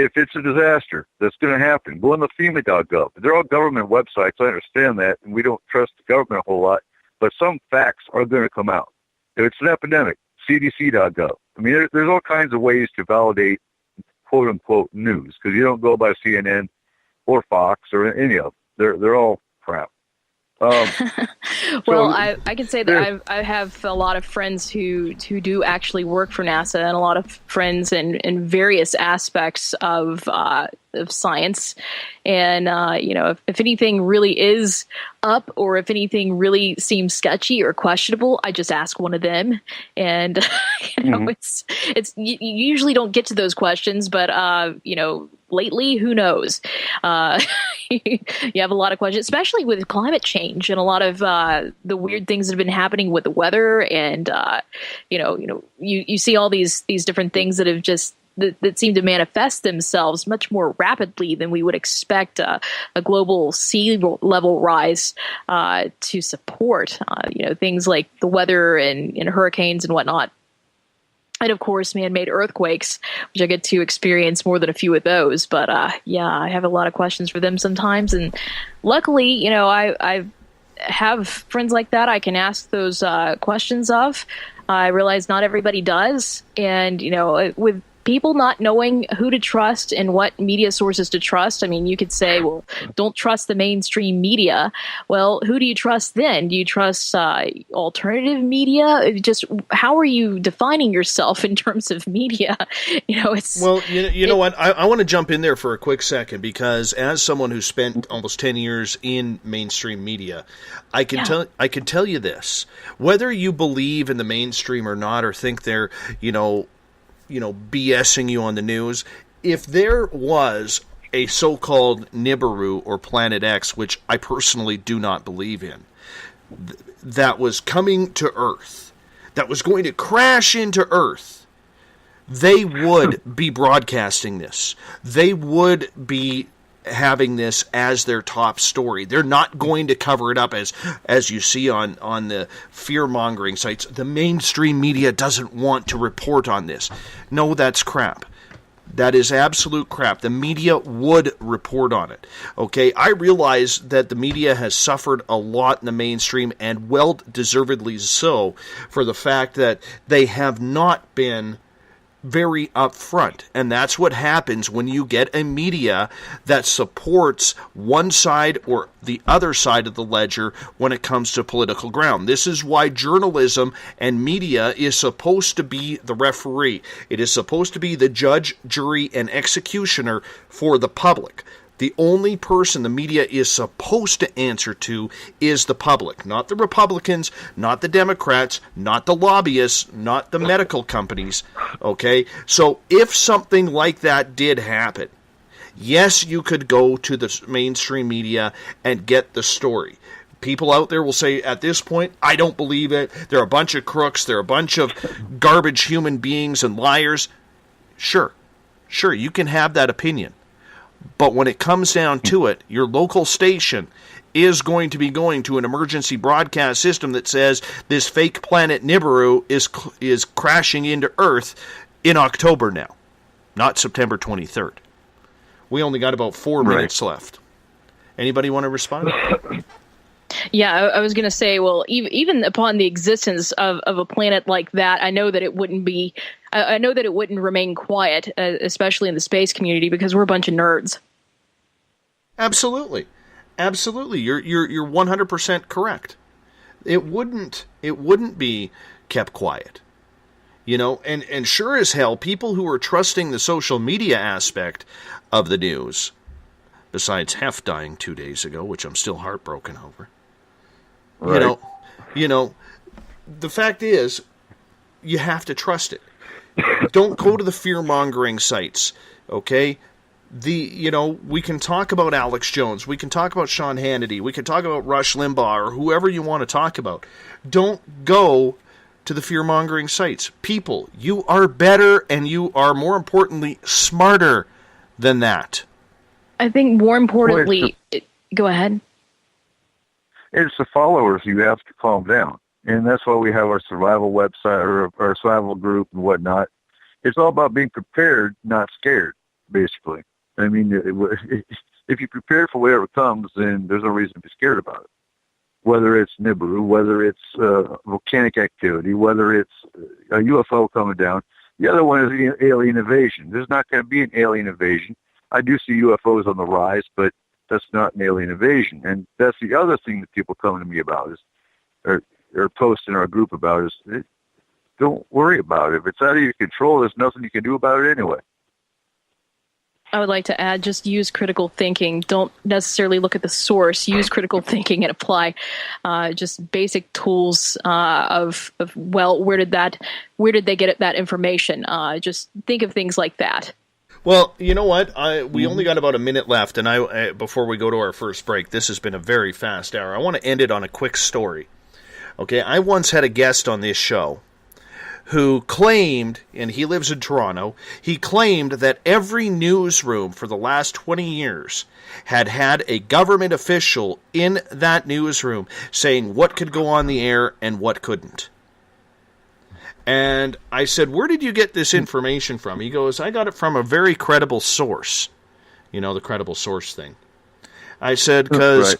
If it's a disaster that's going to happen, go on the FEMA.gov. They're all government websites. I understand that, and we don't trust the government a whole lot, but some facts are going to come out. If it's an epidemic, CDC.gov. I mean, there's all kinds of ways to validate quote-unquote news, because you don't go by CNN or Fox or any of them. They're all crap. Well, I can say that I have a lot of friends who do actually work for NASA, and a lot of friends in various aspects of science. And, if anything really is up, or if anything really seems sketchy or questionable, I just ask one of them. And, it's you usually don't get to those questions, but, lately, who knows? You have a lot of questions, especially with climate change and a lot of the weird things that have been happening with the weather. And, you see all these different things that have just that seem to manifest themselves much more rapidly than we would expect a global sea level rise to support. Things like the weather and hurricanes and whatnot. And, of course, man-made earthquakes, which I get to experience more than a few of those. But, I have a lot of questions for them sometimes. And luckily, I have friends like that I can ask those questions of. I realize not everybody does. And, with people not knowing who to trust and what media sources to trust. I mean, you could say, well, don't trust the mainstream media. Well, who do you trust then? Do you trust alternative media? Just how are you defining yourself in terms of media? Well, you know what? I want to jump in there for a quick second, because as someone who spent almost 10 years in mainstream media, I can tell you this: whether you believe in the mainstream or not, or think they're BSing you on the news, if there was a so-called Nibiru or Planet X, which I personally do not believe in, that was coming to Earth, that was going to crash into Earth, they would be broadcasting this. They would be having this as their top story. They're not going to cover it up as you see on the fear-mongering sites. The mainstream media doesn't want to report on this. No, that's crap. That is absolute crap. The media would report on it. Okay, I realize that the media has suffered a lot in the mainstream, and well-deservedly so, for the fact that they have not been very upfront. And that's what happens when you get a media that supports one side or the other side of the ledger when it comes to political ground. This is why journalism and media is supposed to be the referee. It is supposed to be the judge, jury, and executioner for the public. The only person the media is supposed to answer to is the public, not the Republicans, not the Democrats, not the lobbyists, not the medical companies, okay? So if something like that did happen, yes, you could go to the mainstream media and get the story. People out there will say, at this point, I don't believe it. They're a bunch of crooks. They're a bunch of garbage human beings and liars. Sure, you can have that opinion. But when it comes down to it, your local station is going to be going to an emergency broadcast system that says this fake planet Nibiru is crashing into Earth in October now, not September 23rd. We only got about 4 minutes left. Anybody want to respond? Yeah, I was going to say, well, even upon the existence of a planet like that, I know that it wouldn't be. I know that it wouldn't remain quiet, especially in the space community, because we're a bunch of nerds. Absolutely. You're 100% correct. It wouldn't be kept quiet. And sure as hell, people who are trusting the social media aspect of the news, besides Hef dying 2 days ago, which I'm still heartbroken over. Right. The fact is, you have to trust it. Don't go to the fear-mongering sites, okay? We can talk about Alex Jones, we can talk about Sean Hannity, we can talk about Rush Limbaugh, or whoever you want to talk about. Don't go to the fear-mongering sites. People, you are better, and you are, more importantly, smarter than that. I think more importantly, go ahead. It's the followers you have to calm down. And that's why we have our survival website or our survival group and whatnot. It's all about being prepared, not scared, basically. I mean, if you're prepared for whatever comes, then there's no reason to be scared about it. Whether it's Nibiru, whether it's volcanic activity, whether it's a UFO coming down, The other one is alien invasion. There's not going to be an alien invasion. I do see UFOs on the rise, but that's not an alien invasion. And that's the other thing that people come to me about or post in our group about is, don't worry about it. If it's out of your control, there's nothing you can do about it anyway. I would like to add, just use critical thinking. Don't necessarily look at the source. Use critical thinking and apply just basic tools of where did they get that information? Just think of things like that. Well, you know what? We only got about a minute left, and before we go to our first break, this has been a very fast hour. I want to end it on a quick story. Okay, I once had a guest on this show who claimed, and he lives in Toronto, he claimed that every newsroom for the last 20 years had a government official in that newsroom saying what could go on the air and what couldn't. And I said, where did you get this information from? He goes, I got it from a very credible source. You know, the credible source thing. I said, because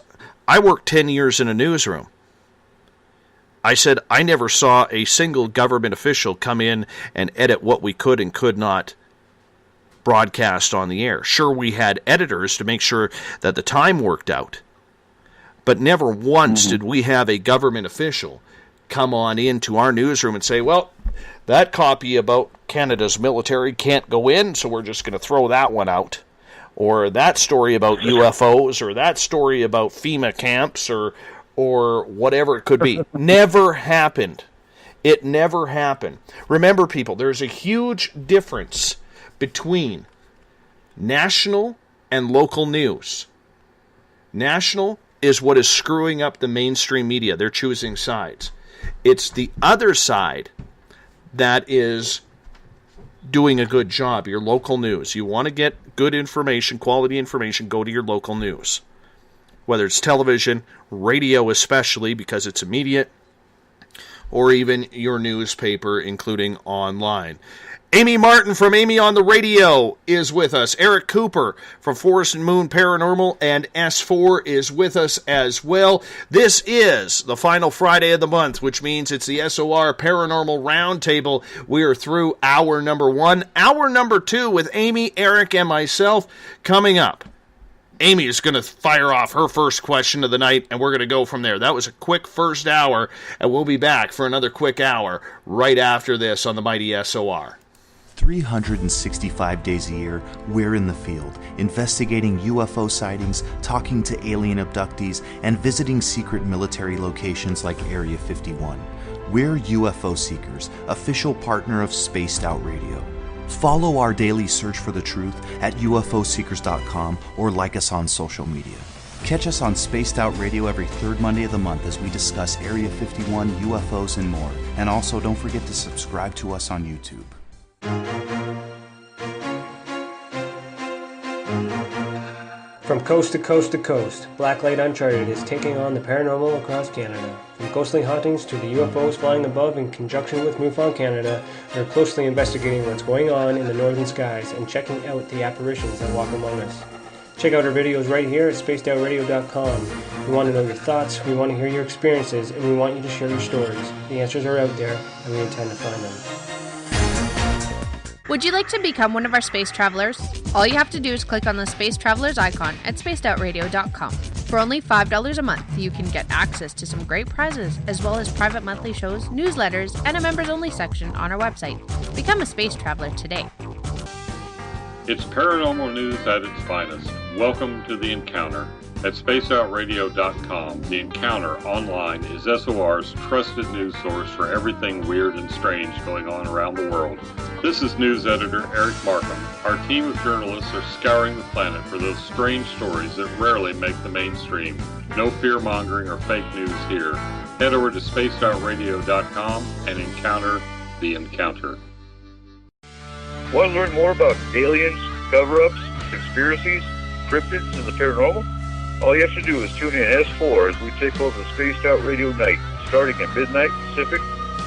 I worked 10 years in a newsroom. I said, I never saw a single government official come in and edit what we could and could not broadcast on the air. Sure, we had editors to make sure that the time worked out. But never once did we have a government official come on into our newsroom and say, well, that copy about Canada's military can't go in, so we're just going to throw that one out. Or that story about UFOs, or that story about FEMA camps, or whatever it could be. Never happened. It never happened. Remember, people, there's a huge difference between national and local news. National is what is screwing up the mainstream media. They're choosing sides. It's the other side that is doing a good job, your local news. You want to get good information, quality information, go to your local news. Whether it's television, radio especially because it's immediate, or even your newspaper, including online. Amy Martin from Amy on the Radio is with us. Eric Cooper from Forest and Moon Paranormal and S4 is with us as well. This is the final Friday of the month, which means it's the SOR Paranormal Roundtable. We are through hour number 1. Hour number 2 with Amy, Eric, and myself coming up. Amy is going to fire off her first question of the night, and we're going to go from there. That was a quick first hour, and we'll be back for another quick hour right after this on the mighty SOR. 365 days a year, we're in the field, investigating UFO sightings, talking to alien abductees, and visiting secret military locations like Area 51. We're UFO Seekers, official partner of Spaced Out Radio. Follow our daily search for the truth at ufoseekers.com or like us on social media. Catch us on Spaced Out Radio every third Monday of the month as we discuss Area 51, UFOs, and more. And also, don't forget to subscribe to us on YouTube. From coast to coast to coast, Blacklight Uncharted is taking on the paranormal across Canada. From ghostly hauntings to the UFOs flying above in conjunction with MUFON Canada, we're closely investigating what's going on in the northern skies and checking out the apparitions that walk among us. Check out our videos right here at spacedoutradio.com. We want to know your thoughts, we want to hear your experiences, and we want you to share your stories. The answers are out there, and we intend to find them. Would you like to become one of our space travelers? All you have to do is click on the Space Travelers icon at spacedoutradio.com. For only $5 a month, you can get access to some great prizes, as well as private monthly shows, newsletters, and a members-only section on our website. Become a space traveler today. It's paranormal news at its finest. Welcome to The Encounter. At spacedoutradio.com, The Encounter online is SOR's trusted news source for everything weird and strange going on around the world. This is news editor Eric Markham. Our team of journalists are scouring the planet for those strange stories that rarely make the mainstream. No fear-mongering or fake news here. Head over to spacedoutradio.com and encounter The Encounter. Want to learn more about aliens, cover-ups, conspiracies, cryptids, and the paranormal? All you have to do is tune in S4 as we take over the Spaced Out Radio night, starting at midnight Pacific,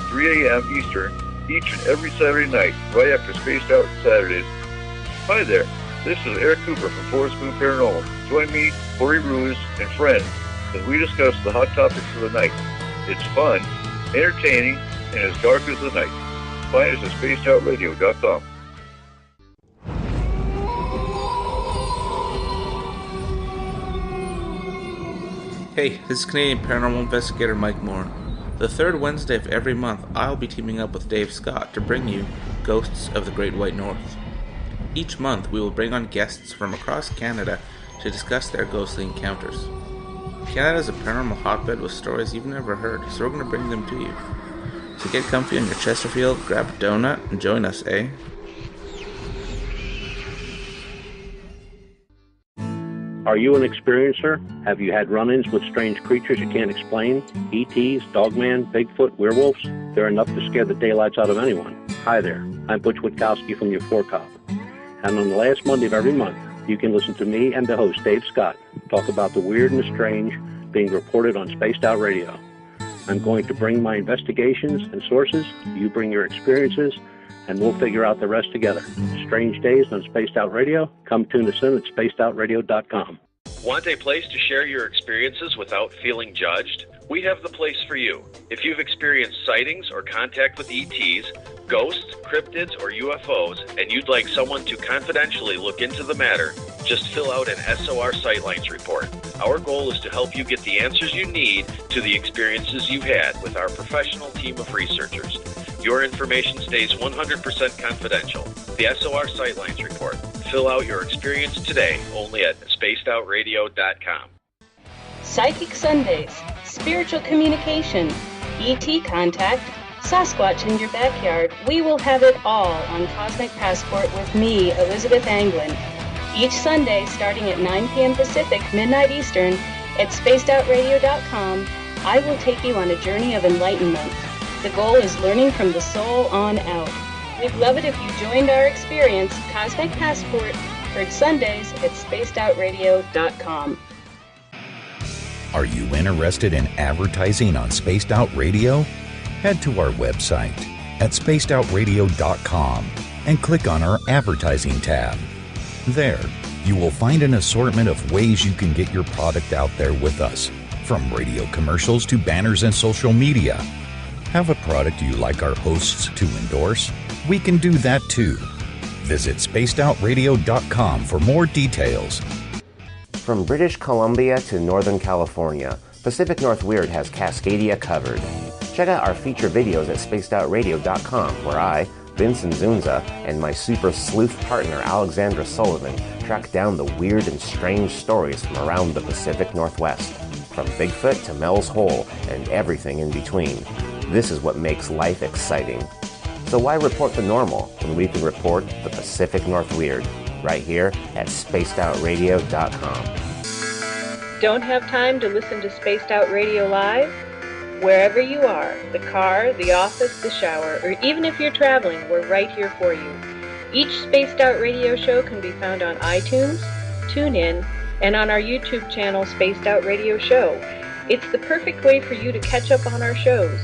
3 a.m. Eastern, each and every Saturday night, right after Spaced Out Saturdays. Hi there, this is Eric Cooper from Forest Moon Paranormal. Join me, Corey Ruiz, and friends as we discuss the hot topics of the night. It's fun, entertaining, and as dark as the night. Finest at SpacedOutRadio.com. Hey, this is Canadian Paranormal Investigator Mike Moore. The third Wednesday of every month, I'll be teaming up with Dave Scott to bring you Ghosts of the Great White North. Each month, we will bring on guests from across Canada to discuss their ghostly encounters. Canada is a paranormal hotbed with stories you've never heard, so we're going to bring them to you. So get comfy on your Chesterfield, grab a donut, and join us, eh? Are you an experiencer? Have you had run-ins with strange creatures you can't explain? ETs, Dogman, Bigfoot, werewolves? They're enough to scare the daylights out of anyone. Hi there, I'm Butch Witkowski from your Four Cop. And on the last Monday of every month, you can listen to me and the host, Dave Scott, talk about the weird and the strange being reported on Spaced Out Radio. I'm going to bring my investigations and sources, you bring your experiences, and we'll figure out the rest together. Strange Days on Spaced Out Radio. Come tune us in at spacedoutradio.com. Want a place to share your experiences without feeling judged? We have the place for you. If you've experienced sightings or contact with ETs, ghosts, cryptids, or UFOs, and you'd like someone to confidentially look into the matter, just fill out an SOR Sightlines report. Our goal is to help you get the answers you need to the experiences you've had with our professional team of researchers. Your information stays 100% confidential. The SOR Sightlines report. Fill out your experience today only at spacedoutradio.com. Psychic Sundays, spiritual communication, ET contact, Sasquatch in your backyard. We will have it all on Cosmic Passport with me, Elizabeth Anglin. Each Sunday, starting at 9 p.m. Pacific, midnight Eastern, at spacedoutradio.com, I will take you on a journey of enlightenment. The goal is learning from the soul on out. We'd love it if you joined our experience. Cosmic Passport, heard Sundays at spacedoutradio.com. Are you interested in advertising on Spaced Out Radio? Head to our website at spacedoutradio.com and click on our advertising tab. There, you will find an assortment of ways you can get your product out there with us, from radio commercials to banners and social media. Have a product you like our hosts to endorse? We can do that too. Visit spacedoutradio.com for more details. From British Columbia to Northern California, Pacific North Weird has Cascadia covered. Check out our feature videos at spacedoutradio.com, where I, Vincent Zunza, and my super sleuth partner Alexandra Sullivan track down the weird and strange stories from around the Pacific Northwest, from Bigfoot to Mel's Hole and everything in between. This is what makes life exciting. So why report the normal when we can report the Pacific North Weird right here at spacedoutradio.com. Don't have time to listen to Spaced Out Radio live? Wherever you are, the car, the office, the shower, or even if you're traveling, we're right here for you. Each Spaced Out Radio show can be found on iTunes, TuneIn, and on our YouTube channel, Spaced Out Radio Show. It's the perfect way for you to catch up on our shows.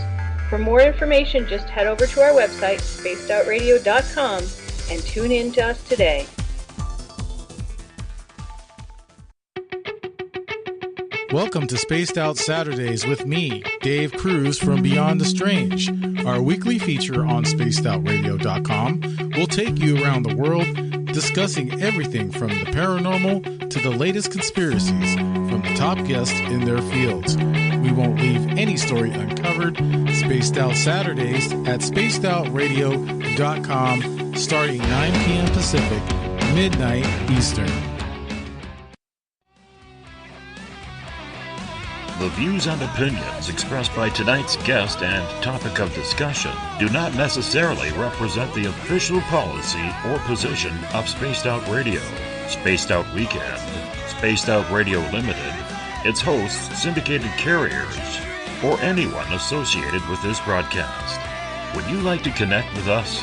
For more information, just head over to our website, spacedoutradio.com, and tune in to us today. Welcome to Spaced Out Saturdays with me, Dave Cruz from Beyond the Strange. Our weekly feature on spacedoutradio.com will take you around the world discussing everything from the paranormal to the latest conspiracies from the top guests in their fields. We won't leave any story uncovered. Spaced Out Saturdays at spacedoutradio.com starting 9 p.m. Pacific, midnight Eastern. The views and opinions expressed by tonight's guest and topic of discussion do not necessarily represent the official policy or position of Spaced Out Radio, Spaced Out Weekend, Spaced Out Radio Limited, its hosts, syndicated carriers, or anyone associated with this broadcast. Would you like to connect with us?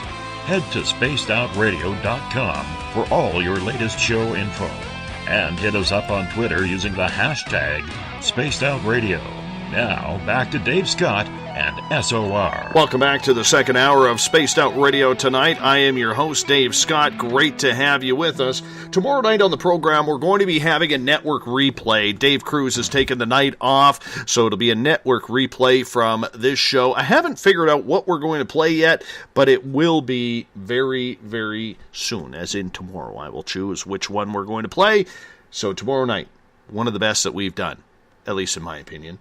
Head to spacedoutradio.com for all your latest show info. And hit us up on Twitter using the hashtag Spaced Out Radio. Now, back to Dave Scott and SOR. Welcome back to the second hour of Spaced Out Radio tonight. I am your host, Dave Scott. Great to have you with us. Tomorrow night on the program, we're going to be having a network replay. Dave Cruz has taken the night off, so it'll be a network replay from this show. I haven't figured out what we're going to play yet, but it will be very, very soon, as in tomorrow. I will choose which one we're going to play. So tomorrow night, one of the best that we've done, at least in my opinion.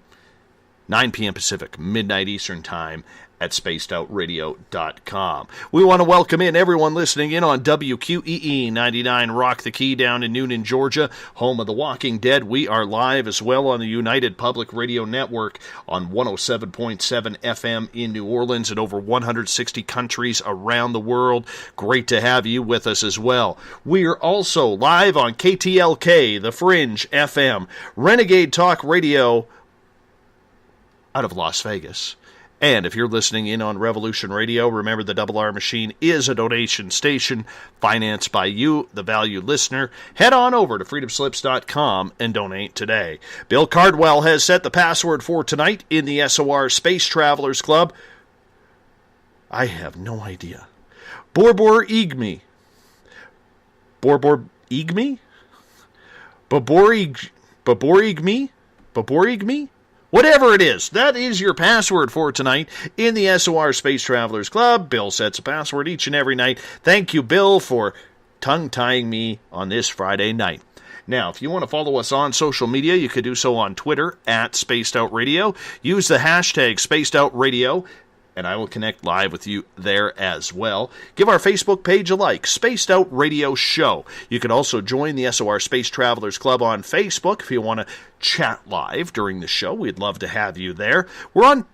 9 p.m. Pacific, midnight Eastern Time at spacedoutradio.com. We want to welcome in everyone listening in on WQEE 99 Rock the Key down in Noonan, Georgia, home of The Walking Dead. We are live as well on the United Public Radio Network on 107.7 FM in New Orleans and over 160 countries around the world. Great to have you with us as well. We are also live on KTLK, The Fringe FM, Renegade Talk Radio out of Las Vegas. And if you're listening in on Revolution Radio, remember the Double R Machine is a donation station financed by you, the valued listener. Head on over to freedomslips.com and donate today. Bill Cardwell has set the password for tonight in the SOR Space Travelers Club. I have no idea. Borbor Igme. Borbor Igme? Borbor Igme? Borbor Igme? Whatever it is, that is your password for tonight in the SOR Space Travelers Club. Bill sets a password each and every night. Thank you, Bill, for tongue-tying me on this Friday night. Now, if you want to follow us on social media, you could do so on Twitter, at Spaced Out Radio. Use the hashtag Spaced Out Radio, and I will connect live with you there as well. Give our Facebook page a like, Spaced Out Radio Show. You can also join the SOR Space Travelers Club on Facebook if you want to chat live during the show. We'd love to have you there. We're on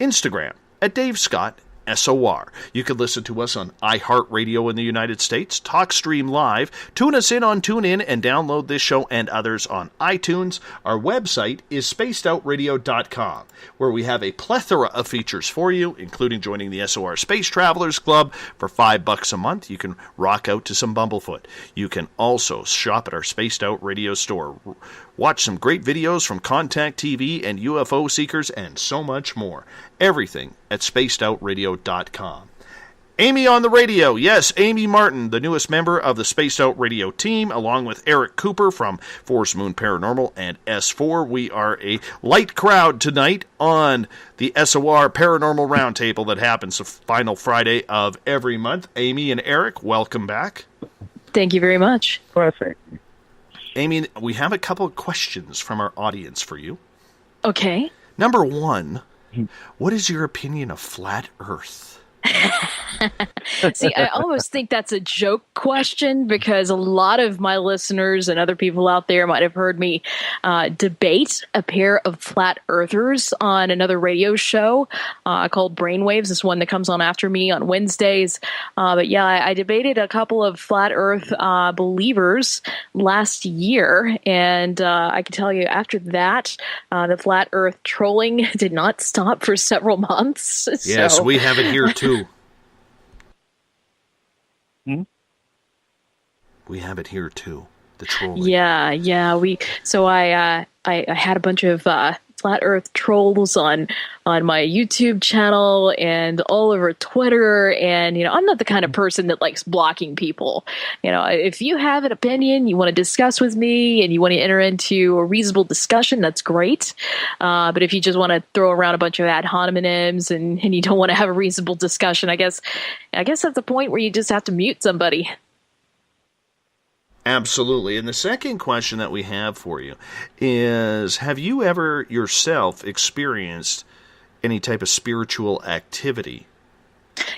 Instagram at Dave Scott SOR. You can listen to us on iHeartRadio in the United States, TalkStream Live, tune us in on TuneIn, and download this show and others on iTunes. Our website is spacedoutradio.com, where we have a plethora of features for you, including joining the SOR Space Travelers Club for $5 a month. You can rock out to some Bumblefoot. You can also shop at our Spaced Out Radio store. Watch some great videos from Contact TV and UFO Seekers and so much more. Everything at spacedoutradio.com. Amy on the radio. Yes, Amy Martin, the newest member of the Spaced Out Radio team, along with Eric Cooper from Forest Moon Paranormal and S4. We are a light crowd tonight on the SOR Paranormal Roundtable that happens the final Friday of every month. Amy and Eric, welcome back. Thank you very much. Well, thank you. Amy, we have a couple of questions from our audience for you. Okay. Number one, what is your opinion of flat Earth? See, I almost think that's a joke question because a lot of my listeners and other people out there might have heard me debate a pair of flat earthers on another radio show called Brainwaves. This one that comes on after me on Wednesdays. But yeah, I debated a couple of flat earth believers last year. And I can tell you after that, the flat earth trolling did not stop for several months. Yes, so, we have it here too. We have it here too. The trolling. Yeah. So I had a bunch of flat Earth trolls on my YouTube channel and all over Twitter, and I'm not the kind of person that likes blocking people. If you have an opinion you want to discuss with me and you want to enter into a reasonable discussion, that's great. But if you just want to throw around a bunch of ad hominems and you don't want to have a reasonable discussion, I guess that's the point where you just have to mute somebody. Absolutely. And the second question that we have for you is, have you ever yourself experienced any type of spiritual activity?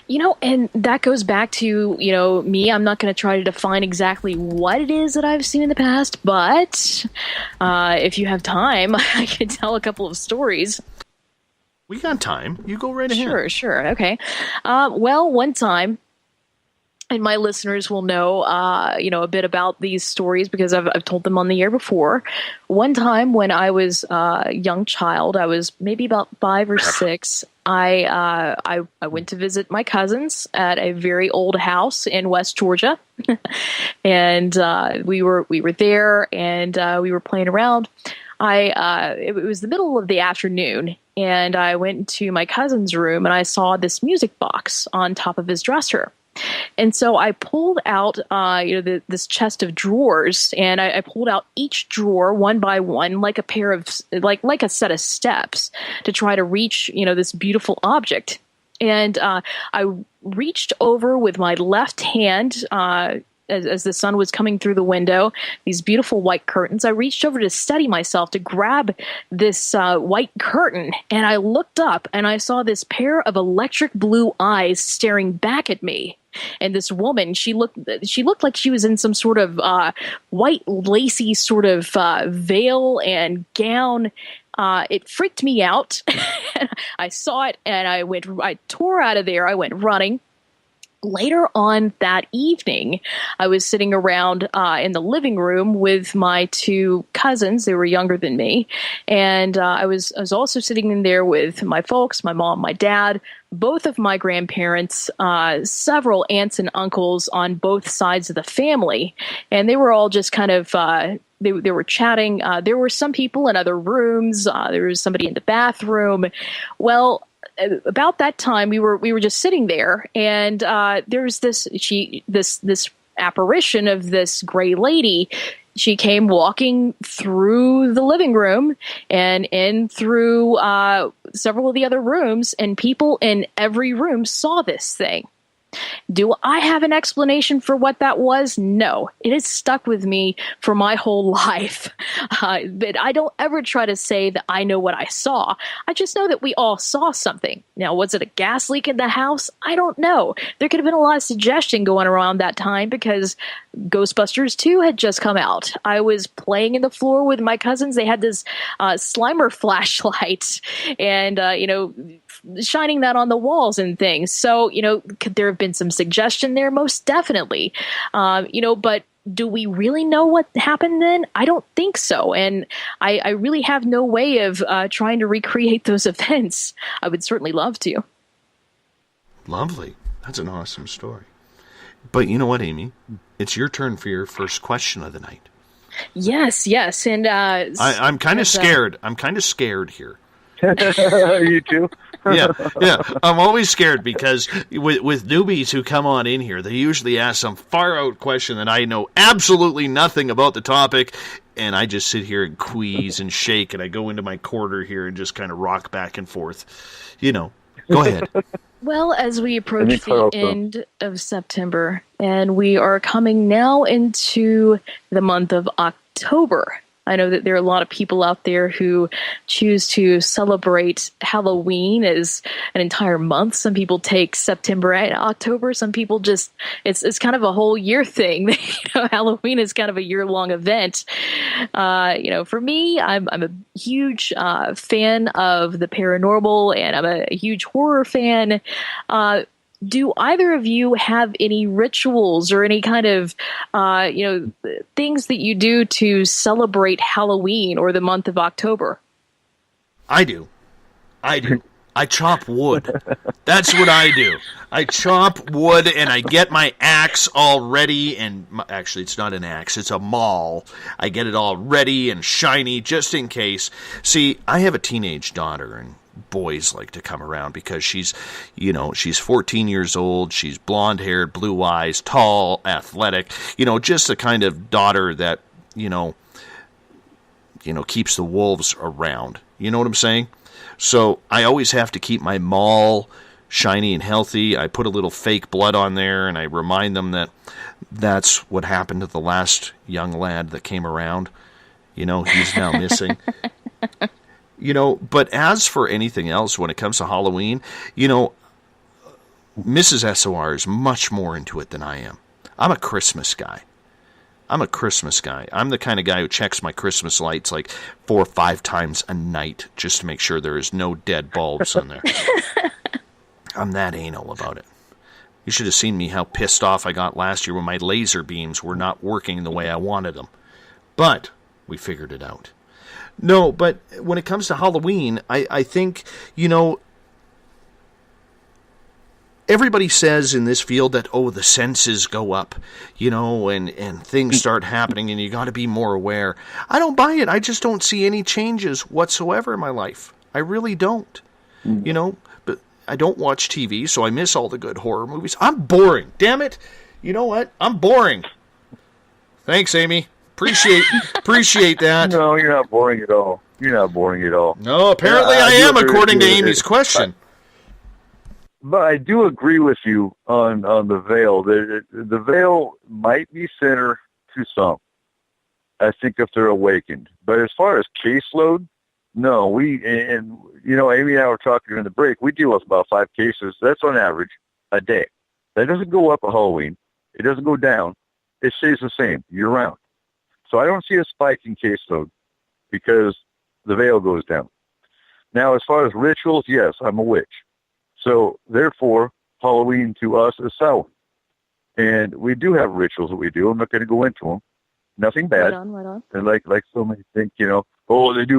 And that goes back to, me. I'm not going to try to define exactly what it is that I've seen in the past, but if you have time, I can tell a couple of stories. We got time. You go right ahead. Sure. Okay. Well, one time, and my listeners will know, a bit about these stories because I've told them on the air before. One time when I was a young child, I was maybe about 5 or 6. I went to visit my cousins at a very old house in West Georgia, and we were there and we were playing around. It was the middle of the afternoon, and I went to my cousin's room, and I saw this music box on top of his dresser. And so I pulled out, this chest of drawers, and I pulled out each drawer one by one, like a pair of, like a set of steps to try to reach, this beautiful object. And I reached over with my left hand, as the sun was coming through the window, these beautiful white curtains. I reached over to steady myself to grab this white curtain, and I looked up, and I saw this pair of electric blue eyes staring back at me. And this woman, she looked like she was in some sort of white lacy sort of veil and gown. It freaked me out. I saw it, and I tore out of there. I went running. Later on that evening, I was sitting around in the living room with my two cousins. They were younger than me. And I was also sitting in there with my folks, my mom, my dad, both of my grandparents, several aunts and uncles on both sides of the family. And they were all just kind of they were chatting. There were some people in other rooms. There was somebody in the bathroom. Well, about that time, we were just sitting there, and there was this apparition of this gray lady. She came walking through the living room and in through several of the other rooms, and people in every room saw this thing. Do I have an explanation for what that was? No. It has stuck with me for my whole life. But I don't ever try to say that I know what I saw. I just know that we all saw something. Now, was it a gas leak in the house? I don't know. There could have been a lot of suggestion going around that time because Ghostbusters 2 had just come out. I was playing in the floor with my cousins. They had this Slimer flashlight and, shining that on the walls and things. So, could there have been some suggestion there? Most definitely. But do we really know what happened then? I don't think so. And I really have no way of trying to recreate those events. I would certainly love to. Lovely. That's an awesome story. But you know what, Amy? It's your turn for your first question of the night. Yes. And I'm kind of scared. I'm kind of scared here. You too? Yeah. I'm always scared because with newbies who come on in here, they usually ask some far-out question that I know absolutely nothing about the topic, and I just sit here and quease and shake, and I go into my corner here and just kind of rock back and forth. Go ahead. Well, as we approach the end of September, and we are coming now into the month of October, I know that there are a lot of people out there who choose to celebrate Halloween as an entire month. Some people take September and October. Some people just, it's kind of a whole year thing. Halloween is kind of a year-long event. For me, I'm a huge fan of the paranormal, and I'm a huge horror fan. Do either of you have any rituals or any kind of, things that you do to celebrate Halloween or the month of October? I do. I chop wood. That's what I do. I chop wood, and I get my axe all ready, and actually it's not an axe, it's a maul. I get it all ready and shiny just in case. See, I have a teenage daughter, and boys like to come around because she's 14 years old, she's blonde-haired, blue eyes, tall, athletic, just the kind of daughter that, keeps the wolves around. You know what I'm saying? So I always have to keep my maul shiny and healthy. I put a little fake blood on there, and I remind them that that's what happened to the last young lad that came around. He's now missing. But as for anything else, when it comes to Halloween, Mrs. SOR is much more into it than I am. I'm a Christmas guy. I'm the kind of guy who checks my Christmas lights like 4 or 5 times a night just to make sure there is no dead bulbs in there. I'm that anal about it. You should have seen me how pissed off I got last year when my laser beams were not working the way I wanted them. But we figured it out. No, but when it comes to Halloween, I think, everybody says in this field that, the senses go up, and things start happening, and you got to be more aware. I don't buy it. I just don't see any changes whatsoever in my life. I really don't. You know, but I don't watch TV, so I miss all the good horror movies. I'm boring. Damn it. You know what? I'm boring. Thanks, Amy. Appreciate that. No, you're not boring at all. You're not boring at all. No, apparently I am, according to Amy's question. But I do agree with you on the veil. The veil might be thinner to some, I think, if they're awakened. But as far as caseload, no. Amy and I were talking during the break. We deal with about 5 cases. That's on average a day. That doesn't go up at Halloween. It doesn't go down. It stays the same year-round. So I don't see a spike in caseload because the veil goes down. Now, as far as rituals, yes, I'm a witch. So, therefore, Halloween to us is Samhain. And we do have rituals that we do. I'm not going to go into them. Nothing bad. Right on. And like so many think, they do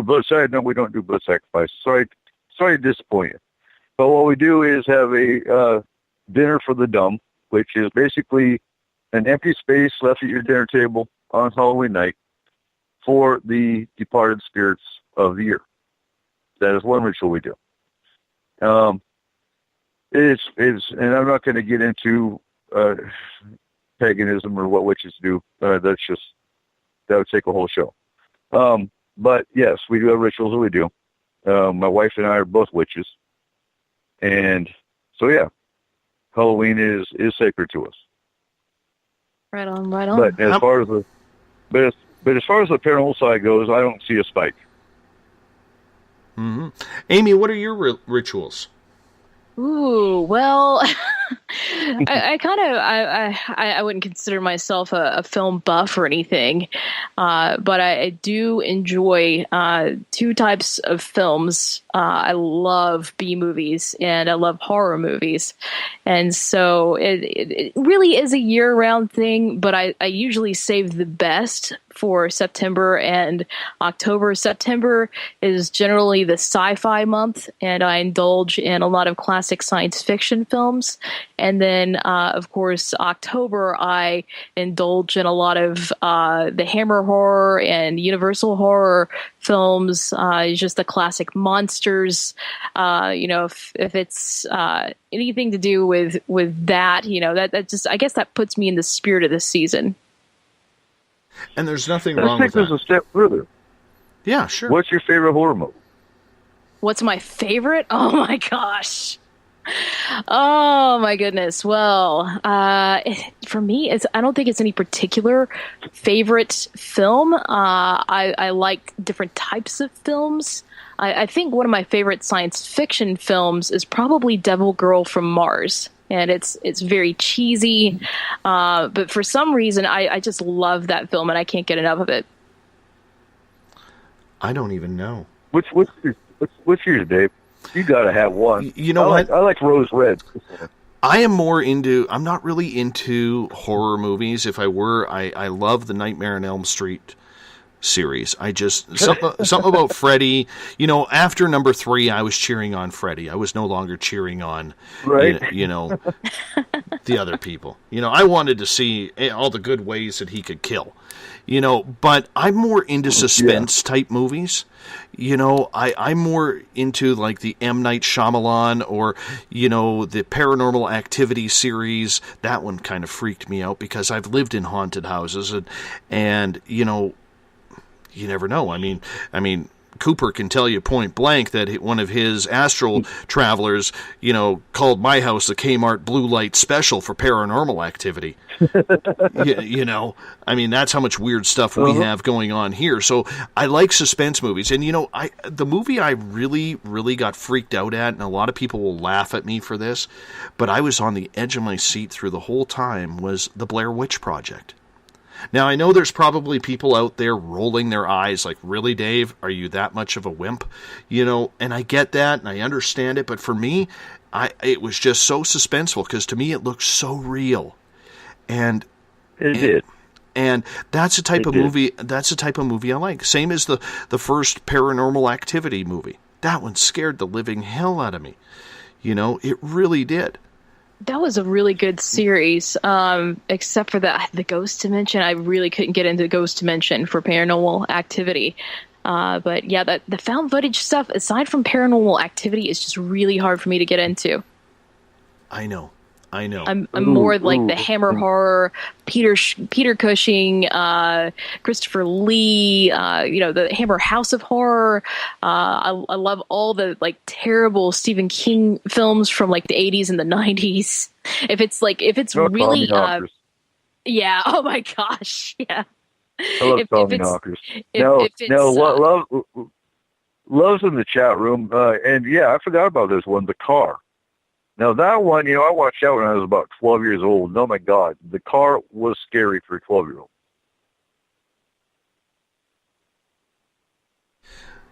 blood sacrifice. No, we don't do blood sacrifice. Sorry to disappoint you. But what we do is have a dinner for the dumb, which is basically an empty space left at your dinner table on Halloween night for the departed spirits of the year. That is one ritual we do. It's and I'm not going to get into paganism or what witches do. That would take a whole show. But yes, we do have rituals that we do. My wife and I are both witches, and so yeah, Halloween is sacred to us. Right on. But as far as the paranormal side goes, I don't see a spike. Mm-hmm. Amy, what are your rituals? Ooh, well, I wouldn't consider myself a film buff or anything, but I do enjoy 2 types of films. I love B movies and I love horror movies, and so it really is a year-round thing. But I usually save the best for September and October. September is generally the sci-fi month, and I indulge in a lot of classic science fiction films. And then, of course, October, I indulge in a lot of the Hammer horror and Universal horror films, just the classic monsters. If it's anything to do with that, that just, I guess that puts me in the spirit of the season. And there's nothing wrong with that. Let's take this a step further. Yeah, sure. What's your favorite horror movie? What's my favorite? Oh, my gosh. Oh, my goodness. Well, for me, I don't think it's any particular favorite film. I like different types of films. I think one of my favorite science fiction films is probably Devil Girl from Mars. And it's very cheesy, but for some reason, I just love that film, and I can't get enough of it. I don't even know. What's yours, Dave? You gotta have one. You know what? I like Rose Red. I'm not really into horror movies. If I were, I love the Nightmare on Elm Street series. Something about Freddy. After number 3, I was cheering on Freddy. I was no longer cheering on, the other people. I wanted to see all the good ways that he could kill. But I'm more into suspense type movies. I'm more into like the M. Night Shyamalan or, the Paranormal Activity series. That one kind of freaked me out because I've lived in haunted houses and you never know. I mean, Cooper can tell you point blank that one of his astral travelers, called my house the Kmart Blue Light Special for Paranormal Activity. That's how much weird stuff we have going on here. So I like suspense movies. And, the movie I really, really got freaked out at, and a lot of people will laugh at me for this, but I was on the edge of my seat through the whole time, was The Blair Witch Project. Now, I know there's probably people out there rolling their eyes like, really, Dave? Are you that much of a wimp? And I get that, and I understand it, but for me, it was just so suspenseful, because to me it looked so real. And it did. And that's the type of movie I like. Same as the first Paranormal Activity movie. That one scared the living hell out of me. It really did. That was a really good series, except for the Ghost Dimension. I really couldn't get into the Ghost Dimension for Paranormal Activity. But yeah, the found footage stuff, aside from Paranormal Activity, is just really hard for me to get into. I know. I'm more like the Hammer horror, Peter Cushing, Christopher Lee, the Hammer House of Horror. I love all the like terrible Stephen King films from like the 80s and the 90s. If it's really, yeah. Oh my gosh, yeah. I love Tommy Knockers. Love's in the chat room, and yeah, I forgot about this one, The Car. Now, that one, I watched that when I was about 12 years old. And oh, my God, The Car was scary for a 12-year-old.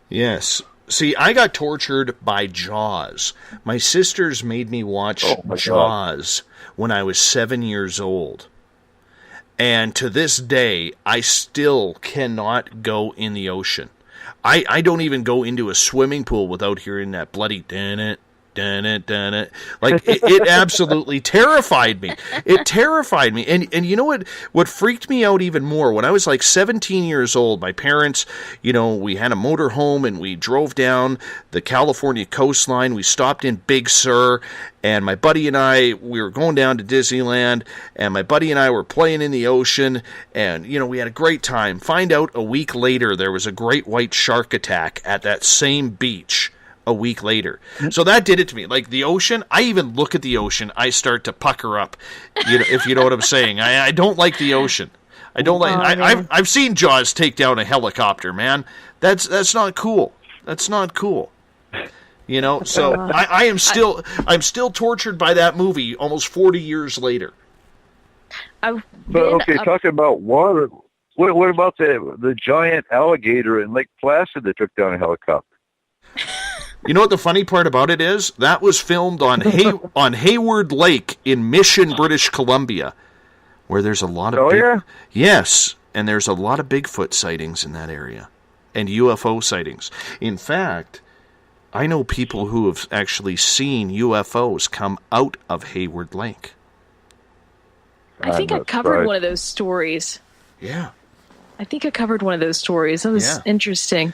Yes. See, I got tortured by Jaws. My sisters made me watch Jaws when I was 7 years old. And to this day, I still cannot go in the ocean. I don't even go into a swimming pool without hearing that bloody dun-it. Like it absolutely terrified me. It terrified me. And you know what freaked me out even more, when I was like 17 years old, my parents, we had a motor home and we drove down the California coastline. We stopped in Big Sur, and my buddy and I, we were going down to Disneyland, and my buddy and I were playing in the ocean, and we had a great time. Find out a week later there was a great white shark attack at that same beach. A week later. So that did it to me. Like the ocean, I even look at the ocean, I start to pucker up, if you know what I'm saying. I don't like the ocean. I don't like. I've seen Jaws take down a helicopter, man. That's not cool. That's not cool. So I'm still tortured by that movie almost 40 years later. Talking about water. What about the giant alligator in Lake Placid that took down a helicopter? You know what the funny part about it is? That was filmed on Hayward Lake in Mission, British Columbia, where there's a lot of yes, and there's a lot of Bigfoot sightings in that area, and UFO sightings. In fact, I know people who have actually seen UFOs come out of Hayward Lake. I think I covered one of those stories. Yeah. I think I covered one of those stories. That was interesting.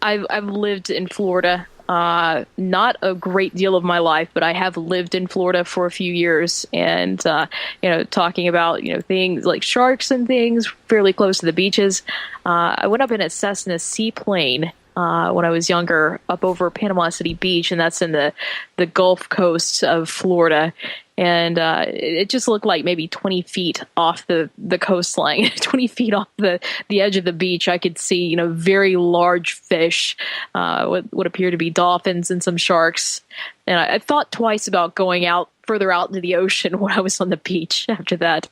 I've lived in Florida, not a great deal of my life, but I have lived in Florida for a few years, and talking about things like sharks and things fairly close to the beaches. I went up in a Cessna seaplane when I was younger, up over Panama City Beach, and that's in the Gulf Coast of Florida. And it just looked like maybe 20 feet off the coastline, 20 feet off the edge of the beach. I could see, very large fish, what appear to be dolphins and some sharks. And I thought twice about going further out into the ocean when I was on the beach after that.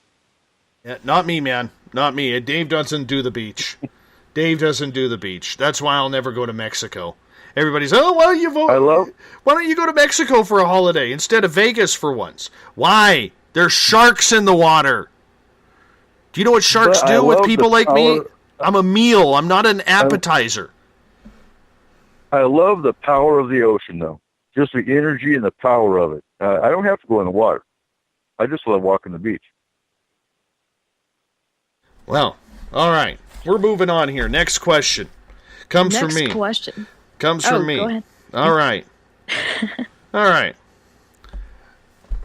Yeah, not me, man. Not me. Dave doesn't do the beach. Dave doesn't do the beach. That's why I'll never go to Mexico. Everybody's, why don't you vote? Why don't you go to Mexico for a holiday instead of Vegas for once? Why? There's sharks in the water. Do you know what sharks do with people like me? I'm a meal. I'm not an appetizer. I love the power of the ocean, though. Just the energy and the power of it. I don't have to go in the water. I just love walking the beach. Well, all right. We're moving on here. Next question comes from me. Next question. Comes from me. Go ahead. All right. All right.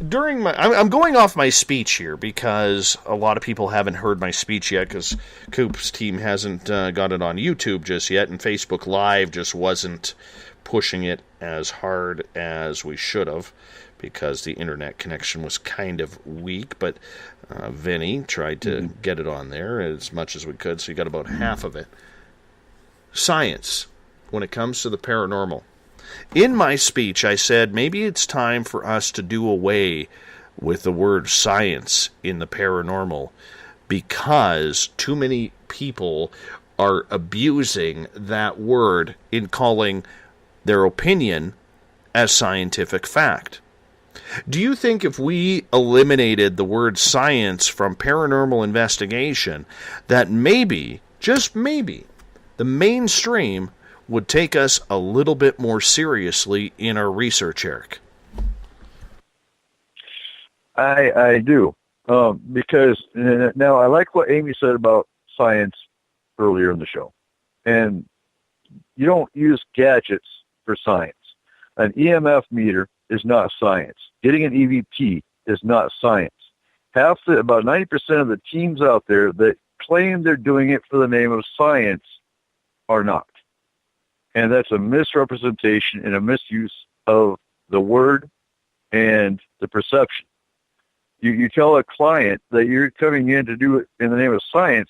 I'm going off my speech here because a lot of people haven't heard my speech yet because Coop's team hasn't got it on YouTube just yet, and Facebook Live just wasn't pushing it as hard as we should have because the internet connection was kind of weak, but Vinny tried to get it on there as much as we could, so you got about half of it. Science. When it comes to the paranormal. In my speech, I said maybe it's time for us to do away with the word science in the paranormal because too many people are abusing that word in calling their opinion as scientific fact. Do you think if we eliminated the word science from paranormal investigation that maybe, just maybe, the mainstream would take us a little bit more seriously in our research, Eric? I do. Because now I like what Amy said about science earlier in the show. And you don't use gadgets for science. An EMF meter is not science. Getting an EVP is not science. About 90% of the teams out there that claim they're doing it for the name of science are not. And that's a misrepresentation and a misuse of the word and the perception. You tell a client that you're coming in to do it in the name of science,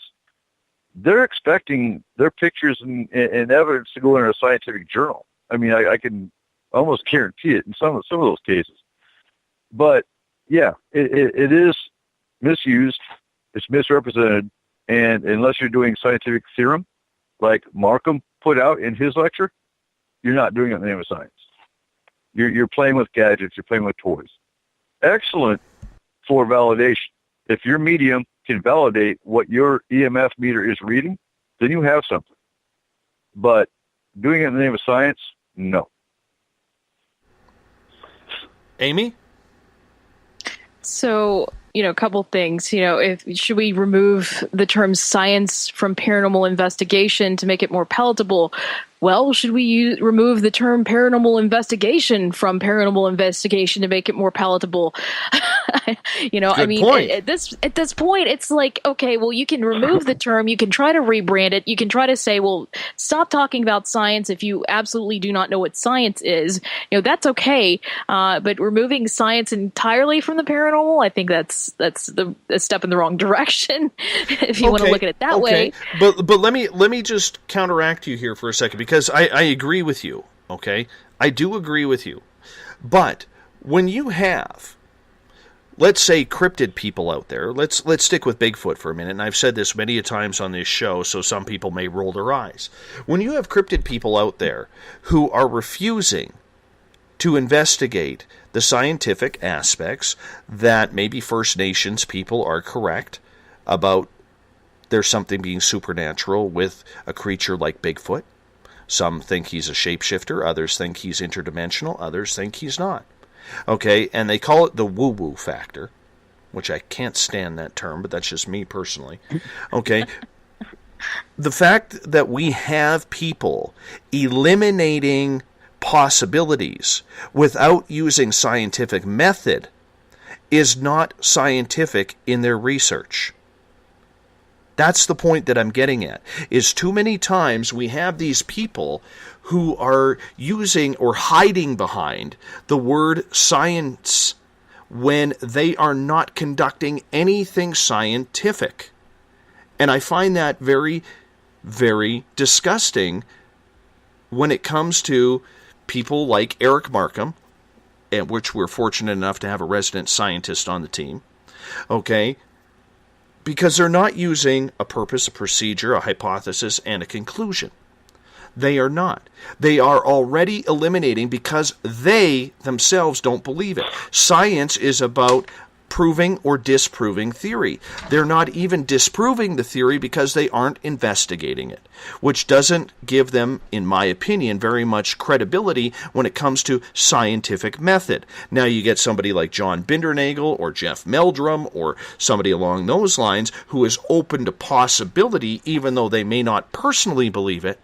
they're expecting their pictures and evidence to go in a scientific journal. I mean, I can almost guarantee it in some of those cases. But, yeah, it is misused. It's misrepresented. And unless you're doing scientific theorem, like Markham put out in his lecture, you're not doing it in the name of science. You're playing with gadgets. You're playing with toys. Excellent for validation. If your medium can validate what your EMF meter is reading, then you have something. But doing it in the name of science, no. Amy? So, a couple things. Should we remove the term science from paranormal investigation to make it more palatable? Well, should we remove the term paranormal investigation from paranormal investigation to make it more palatable? I mean, at this point, it's like, okay, well, you can remove the term, you can try to rebrand it, you can try to say, well, stop talking about science if you absolutely do not know what science is. That's okay. But removing science entirely from the paranormal, I think that's a step in the wrong direction. If you want to look at it that way. But let me just counteract you here for a second, because I agree with you. Okay, I do agree with you. But when you have, let's say, cryptid people out there, let's stick with Bigfoot for a minute, and I've said this many a times on this show, so some people may roll their eyes. When you have cryptid people out there who are refusing to investigate the scientific aspects that maybe First Nations people are correct about there's something being supernatural with a creature like Bigfoot. Some think he's a shapeshifter, others think he's interdimensional, others think he's not. Okay, and they call it the woo-woo factor, which I can't stand that term, but that's just me personally. Okay, the fact that we have people eliminating possibilities without using scientific method is not scientific in their research. That's the point that I'm getting at, is too many times we have these people who are using or hiding behind the word science when they are not conducting anything scientific. And I find that very, very disgusting when it comes to people like Eric Markham, which we're fortunate enough to have a resident scientist on the team, okay, because they're not using a purpose, a procedure, a hypothesis, and a conclusion. They are not. They are already eliminating because they themselves don't believe it. Science is about proving or disproving theory. They're not even disproving the theory because they aren't investigating it, which doesn't give them, in my opinion, very much credibility when it comes to scientific method. Now you get somebody like John Bindernagel or Jeff Meldrum or somebody along those lines who is open to possibility, even though they may not personally believe it.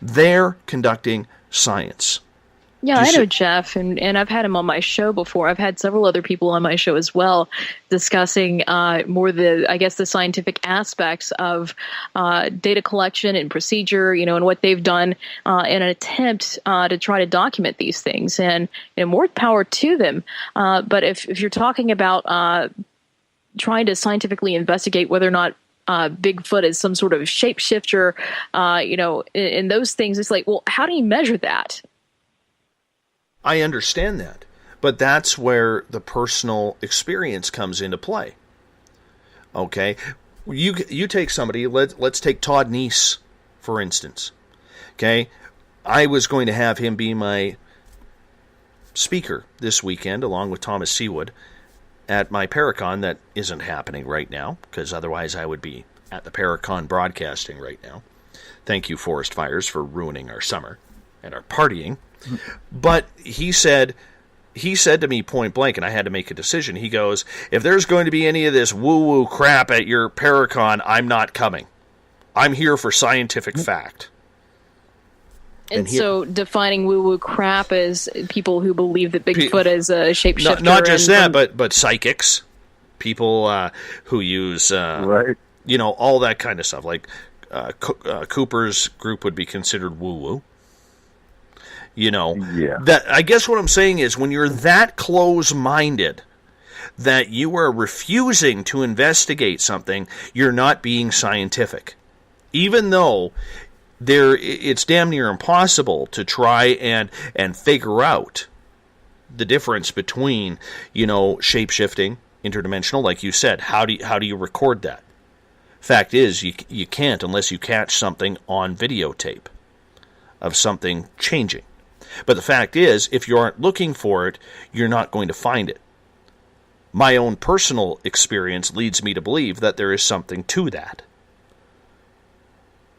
They're conducting science. Yeah, I know Jeff, and I've had him on my show before. I've had several other people on my show as well discussing more the scientific aspects of data collection and procedure, and what they've done in an attempt to try to document these things. And more power to them. But if you're talking about trying to scientifically investigate whether or not Bigfoot is some sort of shapeshifter, in those things, it's like, well, how do you measure that? I understand that, but that's where the personal experience comes into play. Okay, you take somebody. Let's take Todd Neese, for instance. Okay, I was going to have him be my speaker this weekend, along with Thomas Seawood, at my Paracon that isn't happening right now, because otherwise I would be at the Paracon broadcasting right now. Thank you, Forest Fires, for ruining our summer and our partying. But he said to me point blank, and I had to make a decision. He goes, if there's going to be any of this woo-woo crap at your Paracon, I'm not coming. I'm here for scientific fact. And so defining woo-woo crap as people who believe that Bigfoot is a shapeshifter. Not just that, but psychics, people who use, all that kind of stuff. Like Cooper's group would be considered woo-woo. That I guess what I'm saying is when you're that close-minded that you are refusing to investigate something, you're not being scientific. Even though it's damn near impossible to try and figure out the difference between, shape-shifting, interdimensional, like you said. How do you record that? Fact is, you can't unless you catch something on videotape of something changing. But the fact is, if you aren't looking for it, you're not going to find it. My own personal experience leads me to believe that there is something to that.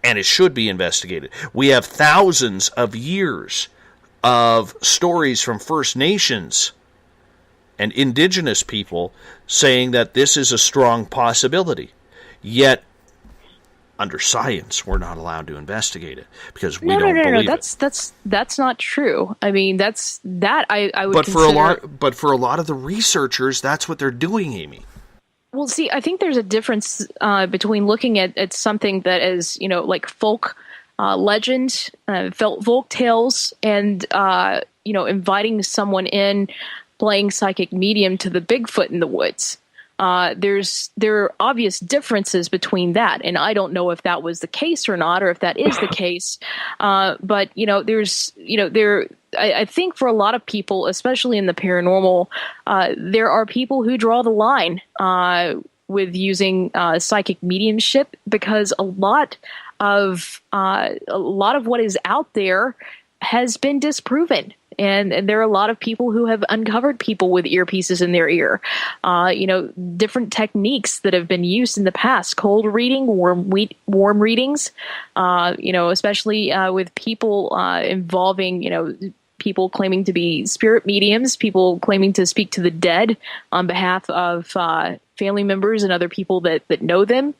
And it should be investigated. We have thousands of years of stories from First Nations and Indigenous people saying that this is a strong possibility. Yet, under science, we're not allowed to investigate it because we don't believe it. That's not true. I mean, I would. But for a lot of the researchers, that's what they're doing, Amy. Well, see, I think there's a difference between looking at something that is, like folk legend, folk tales, and inviting someone in, playing psychic medium to the Bigfoot in the woods. There are obvious differences between that, and I don't know if that was the case or not, or if that is the case. But I think for a lot of people, especially in the paranormal, there are people who draw the line with using psychic mediumship because a lot of what is out there has been disproven. And there are a lot of people who have uncovered people with earpieces in their ear. Different techniques that have been used in the past: cold reading, warm readings. Especially with people involving people claiming to be spirit mediums, people claiming to speak to the dead on behalf of family members and other people that know them.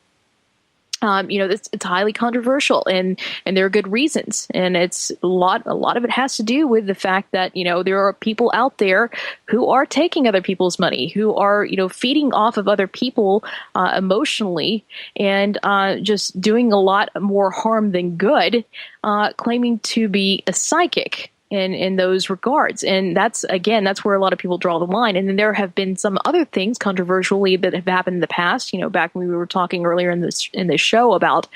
It's highly controversial, and there are good reasons. And it's a lot of it has to do with the fact that, there are people out there who are taking other people's money, who are, feeding off of other people emotionally and just doing a lot more harm than good, claiming to be a psychic in those regards. And that's where a lot of people draw the line. And then there have been some other things controversially that have happened in the past, back when we were talking earlier in this show about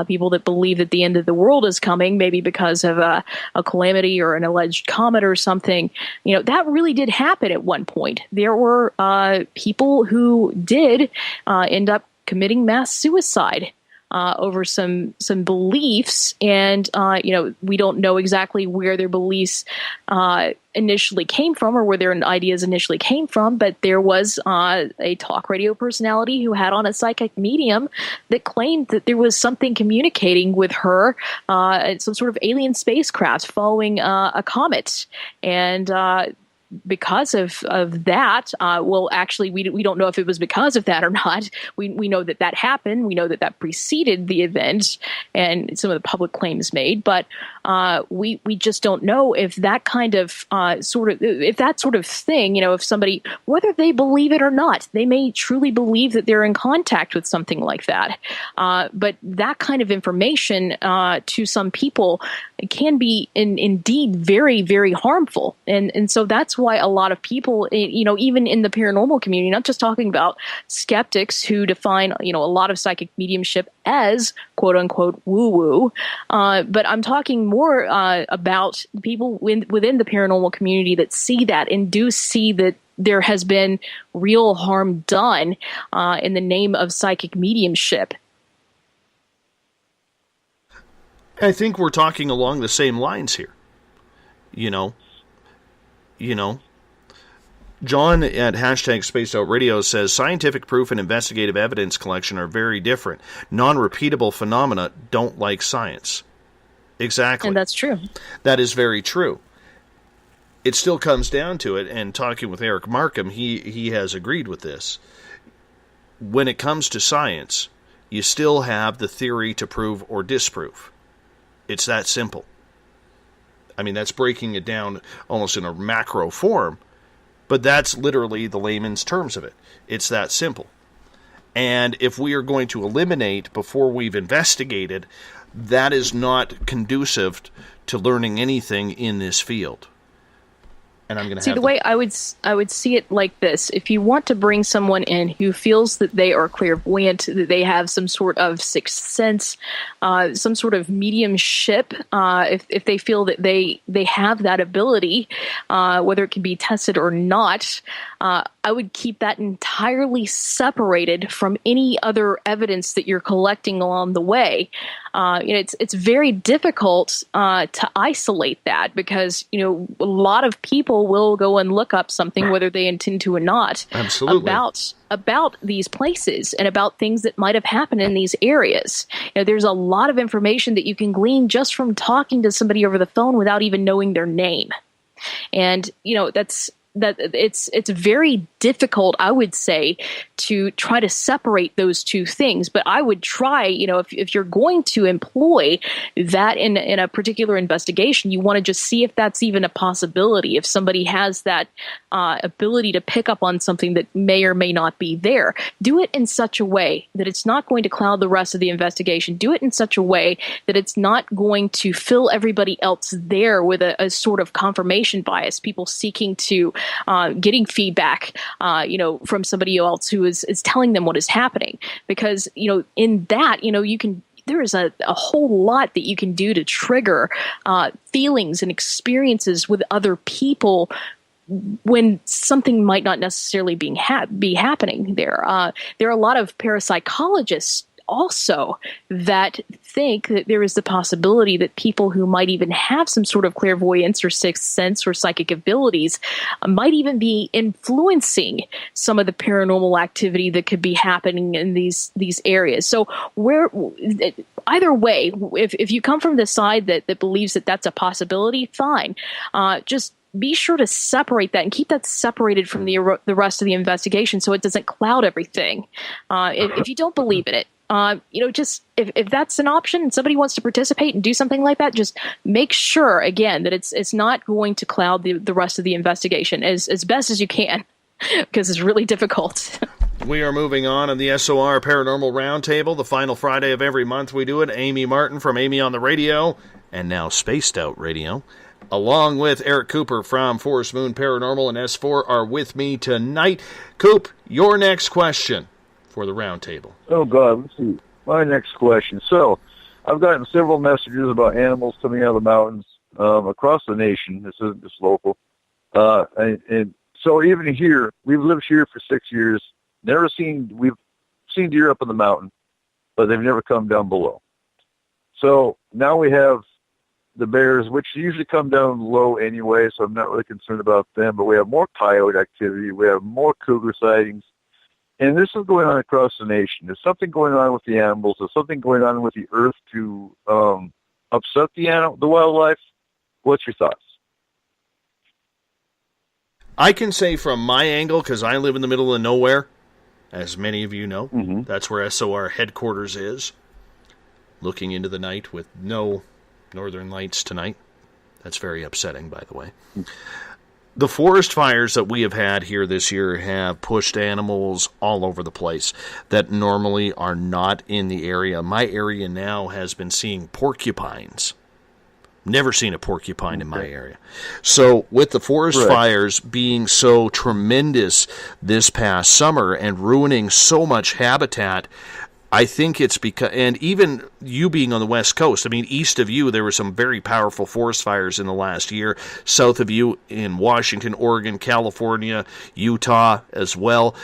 people that believe that the end of the world is coming, maybe because of a calamity or an alleged comet or something. That really did happen at one point. There were people who did end up committing mass suicide over some beliefs, and we don't know exactly where their beliefs initially came from or where their ideas initially came from, but there was a talk radio personality who had on a psychic medium that claimed that there was something communicating with her, some sort of alien spacecraft following a comet, and because of that, actually, we don't know if it was because of that or not. We know that happened. We know that preceded the event and some of the public claims made. But we just don't know if that kind of if that sort of thing, if somebody, whether they believe it or not, they may truly believe that they're in contact with something like that. But that kind of information to some people can be indeed very, very harmful. And so that's why a lot of people, even in the paranormal community, not just talking about skeptics who define, a lot of psychic mediumship as quote unquote woo-woo, but I'm talking more about people within the paranormal community that see that and do see that there has been real harm done in the name of psychic mediumship. I think we're talking along the same lines here. John at #SpacedOutRadio says, scientific proof and investigative evidence collection are very different. Non-repeatable phenomena don't like science. Exactly. And that's true. That is very true. It still comes down to it, and talking with Eric Markham, he has agreed with this. When it comes to science, you still have the theory to prove or disprove. It's that simple. I mean, that's breaking it down almost in a macro form, but that's literally the layman's terms of it. It's that simple. And if we are going to eliminate before we've investigated, that is not conducive to learning anything in this field. And I'm going to see the way I would see it like this: if you want to bring someone in who feels that they are clairvoyant, that they have some sort of sixth sense, some sort of mediumship, if they feel that they have that ability, whether it can be tested or not, I would keep that entirely separated from any other evidence that you're collecting along the way. It's very difficult to isolate that, because a lot of people will go and look up something, whether they intend to or not, absolutely, about these places and about things that might have happened in these areas. There's a lot of information that you can glean just from talking to somebody over the phone without even knowing their name, and it's very difficult, I would say, to try to separate those two things. But I would try, if you're going to employ that in a particular investigation, you want to just see if that's even a possibility. If somebody has that ability to pick up on something that may or may not be there, do it in such a way that it's not going to cloud the rest of the investigation. Do it in such a way that it's not going to fill everybody else there with a sort of confirmation bias, people seeking to getting feedback, from somebody else who is telling them what is happening. Because, in that, there is a whole lot that you can do to trigger feelings and experiences with other people when something might not necessarily be happening there. There are a lot of parapsychologists also that think that there is the possibility that people who might even have some sort of clairvoyance or sixth sense or psychic abilities might even be influencing some of the paranormal activity that could be happening in these areas. So either way, if you come from the side that believes that that's a possibility, fine. Just be sure to separate that and keep that separated from the rest of the investigation so it doesn't cloud everything. If you don't believe in it, just if that's an option and somebody wants to participate and do something like that, just make sure again that it's not going to cloud the rest of the investigation as best as you can, because it's really difficult. We are moving on the SOR Paranormal Roundtable, the final Friday of every month we do it. Amy Martin from Amy on the Radio, and now Spaced Out Radio, along with Eric Cooper from Forest Moon Paranormal and S4 are with me tonight. Coop, your next question for the roundtable. Oh, God, let's see. My next question. So, I've gotten several messages about animals coming out of the mountains across the nation. This isn't just local. And so even here, we've lived here for 6 years. We've seen deer up in the mountain, but they've never come down below. So now we have the bears, which usually come down low anyway, so I'm not really concerned about them. But we have more coyote activity. We have more cougar sightings. And this is going on across the nation. There's something going on with the animals. There's something going on with the earth to upset the wildlife. What's your thoughts? I can say from my angle, because I live in the middle of nowhere, as many of you know, That's where SOR headquarters is. Looking into the night with no northern lights tonight. That's very upsetting, by the way. The forest fires that we have had here this year have pushed animals all over the place that normally are not in the area. My area now has been seeing porcupines. Never seen a porcupine in my area. So with the forest fires being so tremendous this past summer and ruining so much habitat, I think it's because, and even you being on the West Coast, I mean, east of you, there were some very powerful forest fires in the last year. South of you in Washington, Oregon, California, Utah as well.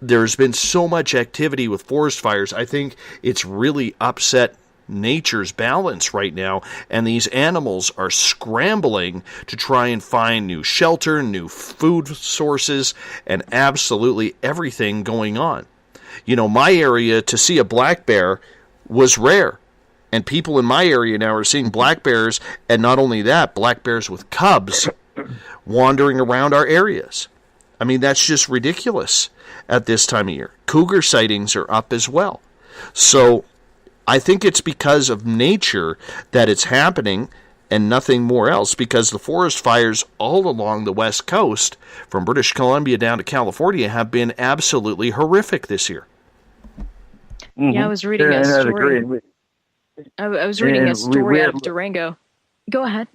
There's been so much activity with forest fires. I think it's really upset nature's balance right now, and these animals are scrambling to try and find new shelter, new food sources, and absolutely everything going on. My area, to see a black bear was rare. And people in my area now are seeing black bears, and not only that, black bears with cubs wandering around our areas. I mean, that's just ridiculous at this time of year. Cougar sightings are up as well. So I think it's because of nature that it's happening and nothing more else, because the forest fires all along the West Coast, from British Columbia down to California, have been absolutely horrific this year. Yeah, I was reading a story. I was reading a story out of Durango. Go ahead.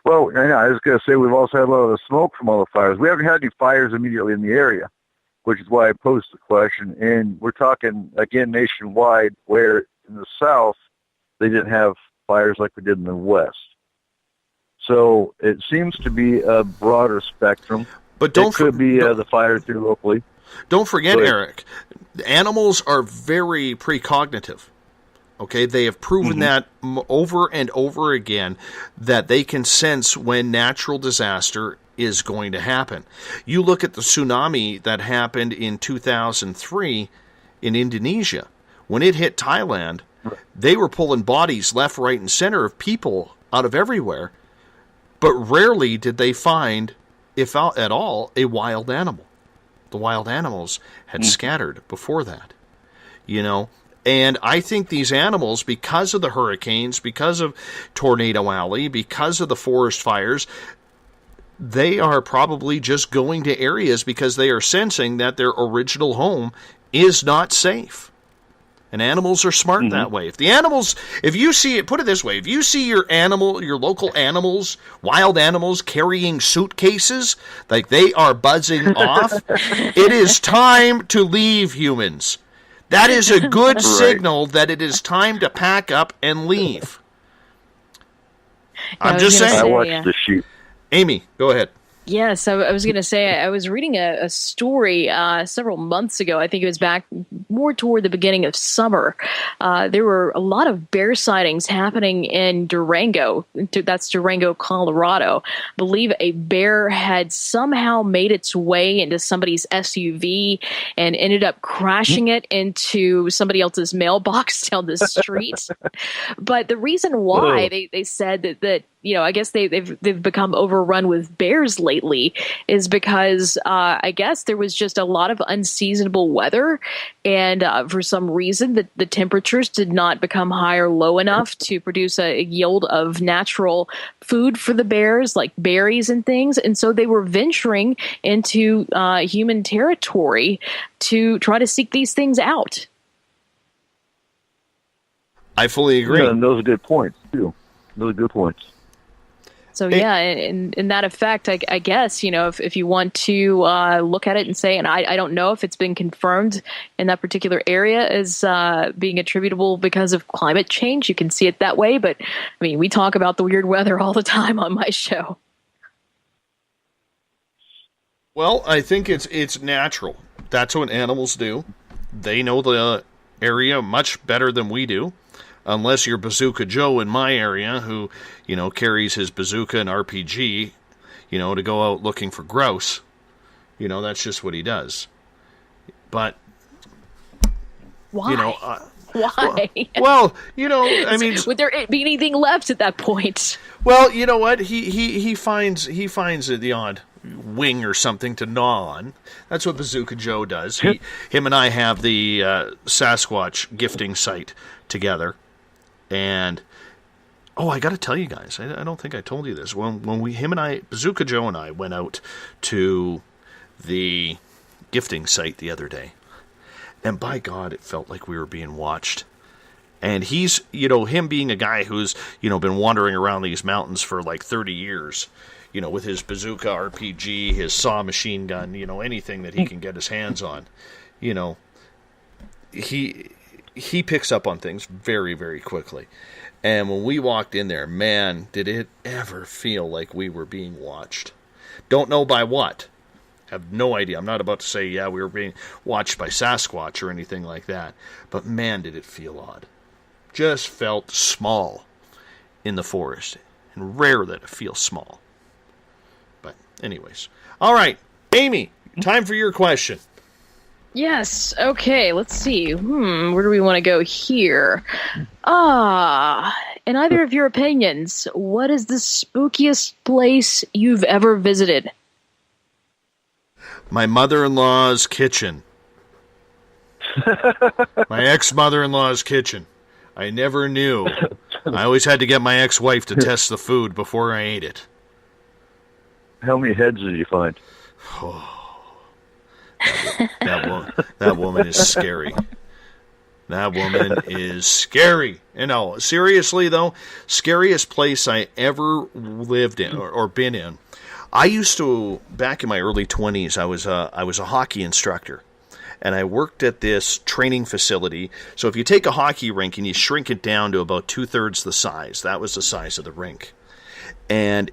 Well, I was going to say we've also had a lot of the smoke from all the fires. We haven't had any fires immediately in the area, which is why I posed the question. And we're talking, again, nationwide, where in the South, they didn't have fires like we did in the West. So it seems to be a broader spectrum. But it could be the fires here locally. Don't forget, Eric, animals are very precognitive. Okay, they have proven that over and over again, that they can sense when natural disaster is going to happen. You look at the tsunami that happened in 2003 in Indonesia. When it hit Thailand, they were pulling bodies left, right, and center of people out of everywhere, but rarely did they find, if at all, a wild animal. The wild animals had scattered before that, you know. And I think these animals, because of the hurricanes, because of Tornado Alley, because of the forest fires, they are probably just going to areas because they are sensing that their original home is not safe. And animals are smart that way. If you see it, put it this way, if you see your local animals, wild animals carrying suitcases, like they are buzzing off, it is time to leave, humans. That is a good signal that it is time to pack up and leave. I'm just saying. I watched the sheep. Amy, go ahead. Yes, I was going to say, I was reading a story several months ago. I think it was back more toward the beginning of summer. There were a lot of bear sightings happening in Durango. That's Durango, Colorado. I believe a bear had somehow made its way into somebody's SUV and ended up crashing it into somebody else's mailbox down the street. But the reason why they said that you know, I guess they've become overrun with bears lately is because I guess there was just a lot of unseasonable weather, and for some reason the temperatures did not become high or low enough to produce a yield of natural food for the bears, like berries and things, and so they were venturing into human territory to try to seek these things out. I fully agree. Yeah, and those are good points, too. Those are good points. So yeah, in that effect, I guess, you know, if you want to look at it and say, and I don't know if it's been confirmed in that particular area as being attributable because of climate change, you can see it that way. But I mean, we talk about the weird weather all the time on my show. Well, I think it's natural. That's what animals do. They know the area much better than we do. Unless you're Bazooka Joe in my area, who, you know, carries his bazooka and RPG, you know, to go out looking for grouse. You know, that's just what he does. But, why? You know, why? Well, you know, I mean, would there be anything left at that point? Well, you know what? He finds the odd wing or something to gnaw on. That's what Bazooka Joe does. Him and I have the Sasquatch gifting site together. And, I got to tell you guys, I don't think I told you this. When Bazooka Joe and I went out to the gifting site the other day, and by God, it felt like we were being watched. And he's, you know, him being a guy who's, you know, been wandering around these mountains for like 30 years, you know, with his bazooka RPG, his saw machine gun, you know, anything that he can get his hands on, you know, he picks up on things very, very quickly. And when we walked in there, man, did it ever feel like we were being watched. Don't know by what. Have no idea. I'm not about to say, yeah, we were being watched by Sasquatch or anything like that. But man, did it feel odd. Just felt small in the forest. And rare that it feels small. But anyways. All right, Amy, time for your question. Yes. Okay. Let's see. Where do we want to go here? In either of your opinions, what is the spookiest place you've ever visited? My mother-in-law's kitchen. My ex-mother-in-law's kitchen. I never knew. I always had to get my ex-wife to test the food before I ate it. How many heads did you find? That woman is scary. That woman is scary. You know, seriously though, scariest place I ever lived in or been in. I used to, back in my early 20s, I was a hockey instructor. And I worked at this training facility. So if you take a hockey rink and you shrink it down to about 2/3 the size, that was the size of the rink. And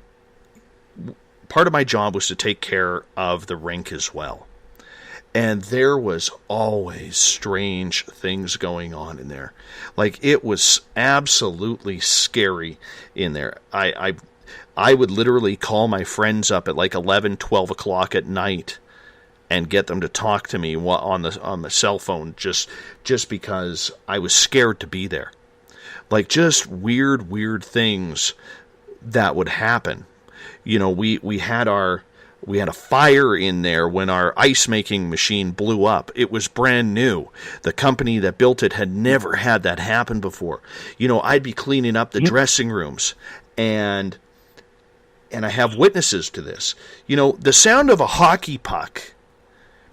part of my job was to take care of the rink as well. And there was always strange things going on in there. Like, it was absolutely scary in there. I would literally call my friends up at like 11, 12 o'clock at night and get them to talk to me on the cell phone just because I was scared to be there. Like, just weird things that would happen. You know, we had a fire in there when our ice making machine blew up. It was brand new. The company that built it had never had that happen before. You know, I'd be cleaning up the dressing rooms, and I have witnesses to this. You know, the sound of a hockey puck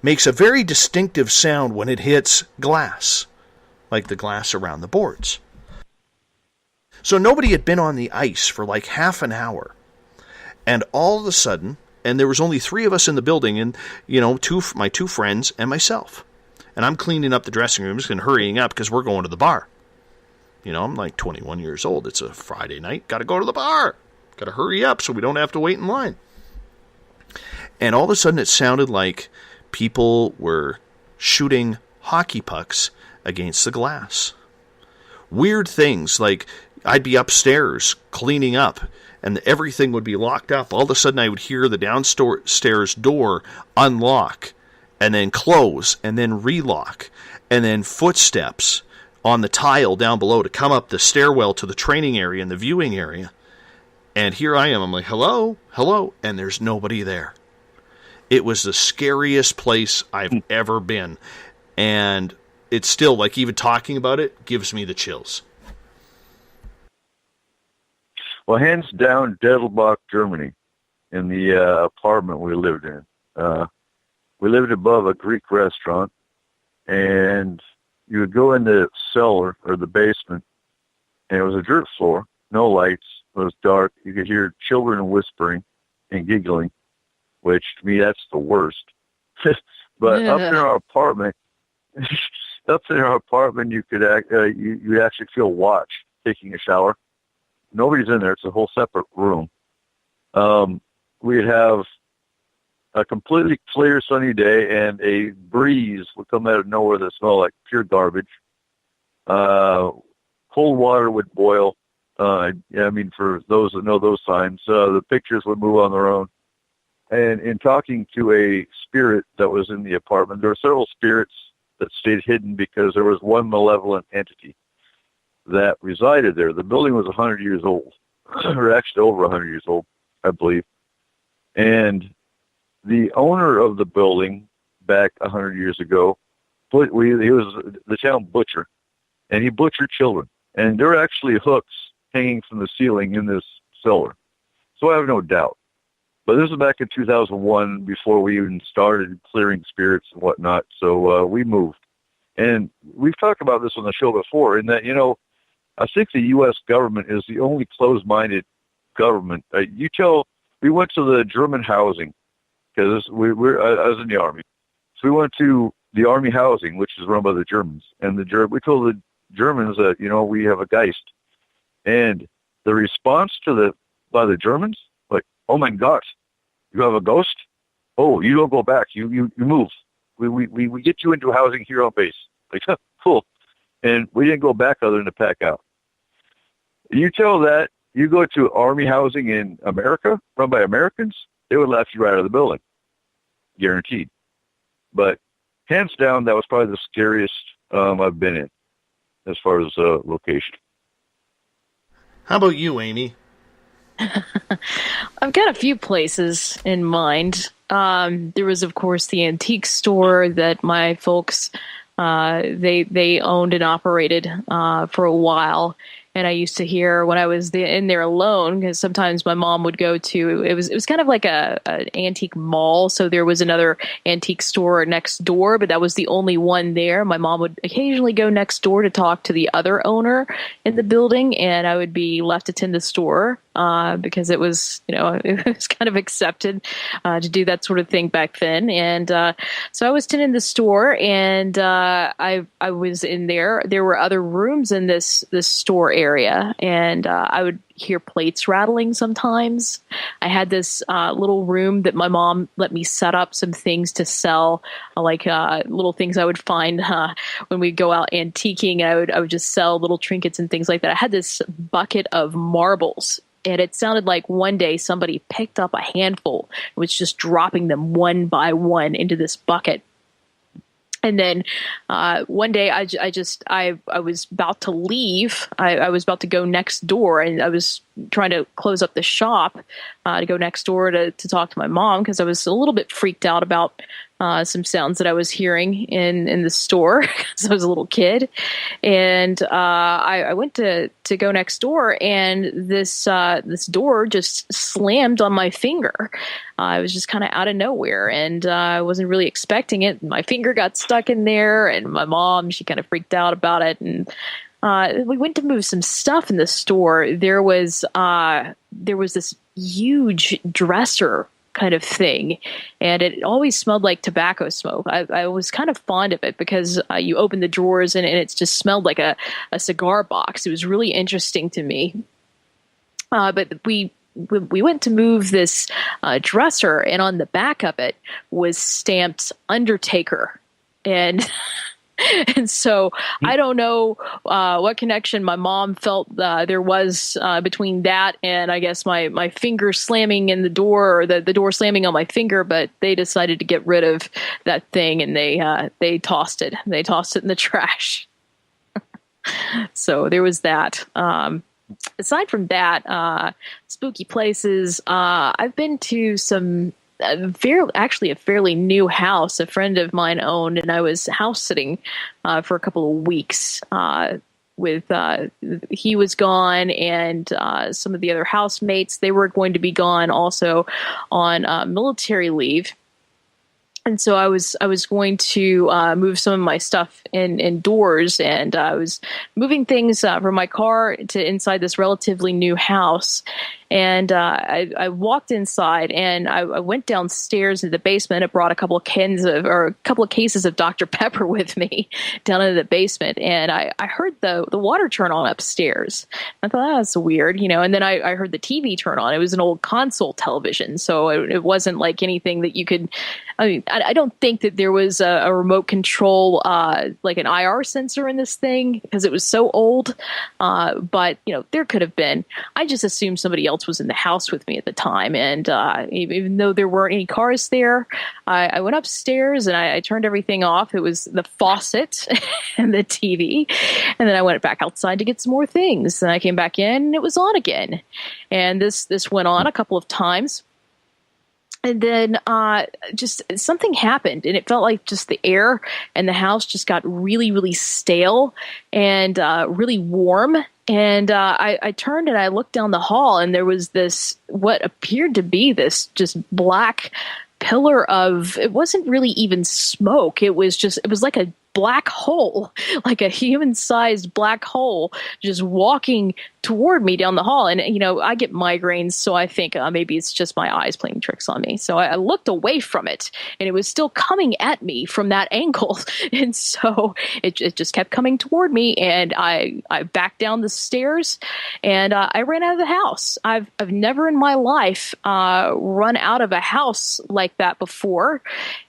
makes a very distinctive sound when it hits glass, like the glass around the boards. So nobody had been on the ice for like half an hour. And all of a sudden, and there was only 3 of us in the building, and, you know, my 2 friends and myself. And I'm cleaning up the dressing rooms and hurrying up because we're going to the bar. You know, I'm like 21 years old. It's a Friday night. Got to go to the bar. Got to hurry up so we don't have to wait in line. And all of a sudden it sounded like people were shooting hockey pucks against the glass. Weird things, like I'd be upstairs cleaning up and everything would be locked up. All of a sudden I would hear the downstairs door unlock and then close and then relock, and then footsteps on the tile down below to come up the stairwell to the training area and the viewing area. And here I am. I'm like, hello, and there's nobody there. It was the scariest place I've ever been. And it's still, like, even talking about it gives me the chills. Well, hands down, Dettelbach, Germany, in the apartment we lived in. We lived above a Greek restaurant, and you would go in the cellar or the basement, and it was a dirt floor, no lights, it was dark. You could hear children whispering and giggling, which to me, that's the worst. But up in our apartment, you could you actually feel watch taking a shower. Nobody's in there. It's a whole separate room. We'd have a completely clear sunny day, and a breeze would come out of nowhere that smelled like pure garbage. Cold water would boil. I mean, for those that know those signs, the pictures would move on their own. And in talking to a spirit that was in the apartment, there were several spirits that stayed hidden because there was one malevolent entity that resided there. The building was 100 years old, or actually over 100 years old, I believe. And the owner of the building back 100 years ago, he was the town butcher, and he butchered children. And there were actually hooks hanging from the ceiling in this cellar. So I have no doubt. But this was back in 2001, before we even started clearing spirits and whatnot. So we moved. And we've talked about this on the show before, in that, you know, I think the U.S. government is the only closed-minded government. We went to the German housing, because I was in the Army. So we went to the Army housing, which is run by the Germans. And we told the Germans that, you know, we have a Geist. And the response by the Germans, like, oh my God, you have a ghost? Oh, you don't go back. You move. We get you into housing here on base. Like, cool. And we didn't go back other than to pack out. You tell that you go to Army housing in America, run by Americans, they would laugh you right out of the building. Guaranteed. But hands down, that was probably the scariest I've been in as far as location. How about you, Amy? I've got a few places in mind. There was, of course, the antique store that my folks They owned and operated for a while. And I used to hear when I was in there alone, because sometimes my mom would go to, it was kind of like an antique mall. So there was another antique store next door, but that was the only one there. My mom would occasionally go next door to talk to the other owner in the building, and I would be left to tend the store because it was, it was kind of accepted to do that sort of thing back then. And so I was tending the store, and I was in there. There were other rooms in this store area, and I would hear plates rattling sometimes. I had this little room that my mom let me set up some things to sell, like little things I would find when we go out antiquing. I would just sell little trinkets and things like that. I had this bucket of marbles, and it sounded like one day somebody picked up a handful and was just dropping them one by one into this bucket. And then one day I was about to leave. I was about to go next door, and I was trying to close up the shop to go next door to talk to my mom, because I was a little bit freaked out about some sounds that I was hearing in the store because I was a little kid. And I went to go next door, and this door just slammed on my finger. It was just kind of out of nowhere, and I wasn't really expecting it. My finger got stuck in there, and my mom, she kind of freaked out about it. And we went to move some stuff in the store. There was this huge dresser kind of thing, and it always smelled like tobacco smoke. I was kind of fond of it because you open the drawers and it just smelled like a cigar box. It was really interesting to me. But we went to move this dresser, and on the back of it was stamped Undertaker. And so I don't know what connection my mom felt there was between that and I guess my finger slamming in the door, or the door slamming on my finger, but they decided to get rid of that thing, and they tossed it. They tossed it in the trash. So there was that. Aside from that, spooky places, I've been to a fairly new house a friend of mine owned, and I was house sitting for a couple of weeks he was gone, and some of the other housemates, they were going to be gone also on military leave. And so I was going to move some of my stuff indoors, and I was moving things from my car to inside this relatively new house. And I walked inside, and I went downstairs into the basement. I brought a couple of cases of Dr. Pepper with me down into the basement, and I heard the water turn on upstairs. I thought, that was weird, and then I heard the TV turn on. It was an old console television, so it wasn't like anything that you could. I mean, I don't think that there was a remote control, like an IR sensor in this thing, because it was so old. But there could have been. I just assumed somebody else was in the house with me at the time, and even though there weren't any cars there, I went upstairs and I turned everything off. It was the faucet and the TV, and then I went back outside to get some more things, and I came back in and it was on again. And this went on a couple of times. And then just something happened, and it felt like just the air in the house just got really, really stale and really warm. And I turned and I looked down the hall, and there was this, what appeared to be this just black pillar of, it wasn't really even smoke. It was like a black hole, like a human-sized black hole, just walking toward me down the hall. And, I get migraines, so I think maybe it's just my eyes playing tricks on me. So I looked away from it, and it was still coming at me from that angle. And so it just kept coming toward me, and I backed down the stairs, and I ran out of the house. I've never in my life run out of a house like that before.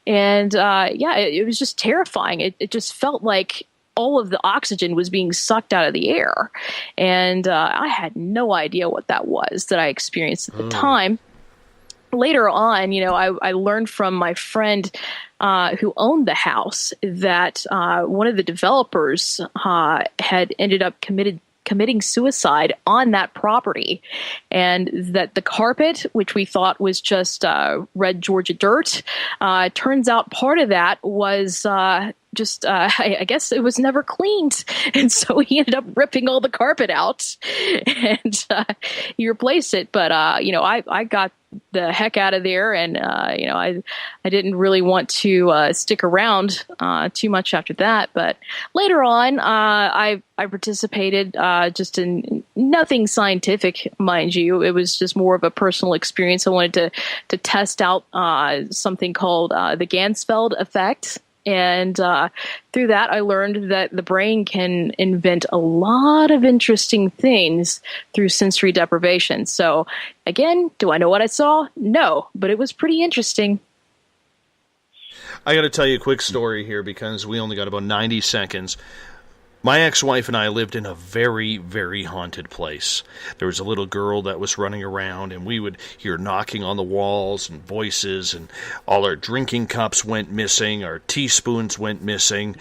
And it was just terrifying. It just felt like all of the oxygen was being sucked out of the air. And I had no idea what that was that I experienced at the time. Later on, I learned from my friend who owned the house that one of the developers had ended up committing suicide on that property, and that the carpet, which we thought was just red Georgia dirt, turns out part of that was just, I guess it was never cleaned. And so he ended up ripping all the carpet out and he replaced it. But, I got the heck out of there, and I didn't really want to stick around too much after that. But later on, I participated just in nothing scientific, mind you. It was just more of a personal experience. I wanted to test out something called the Ganzfeld effect. And through that, I learned that the brain can invent a lot of interesting things through sensory deprivation. So, again, do I know what I saw? No, but it was pretty interesting. I got to tell you a quick story here because we only got about 90 seconds. My ex-wife and I lived in a very, very haunted place. There was a little girl that was running around, and we would hear knocking on the walls and voices, and all our drinking cups went missing, our teaspoons went missing.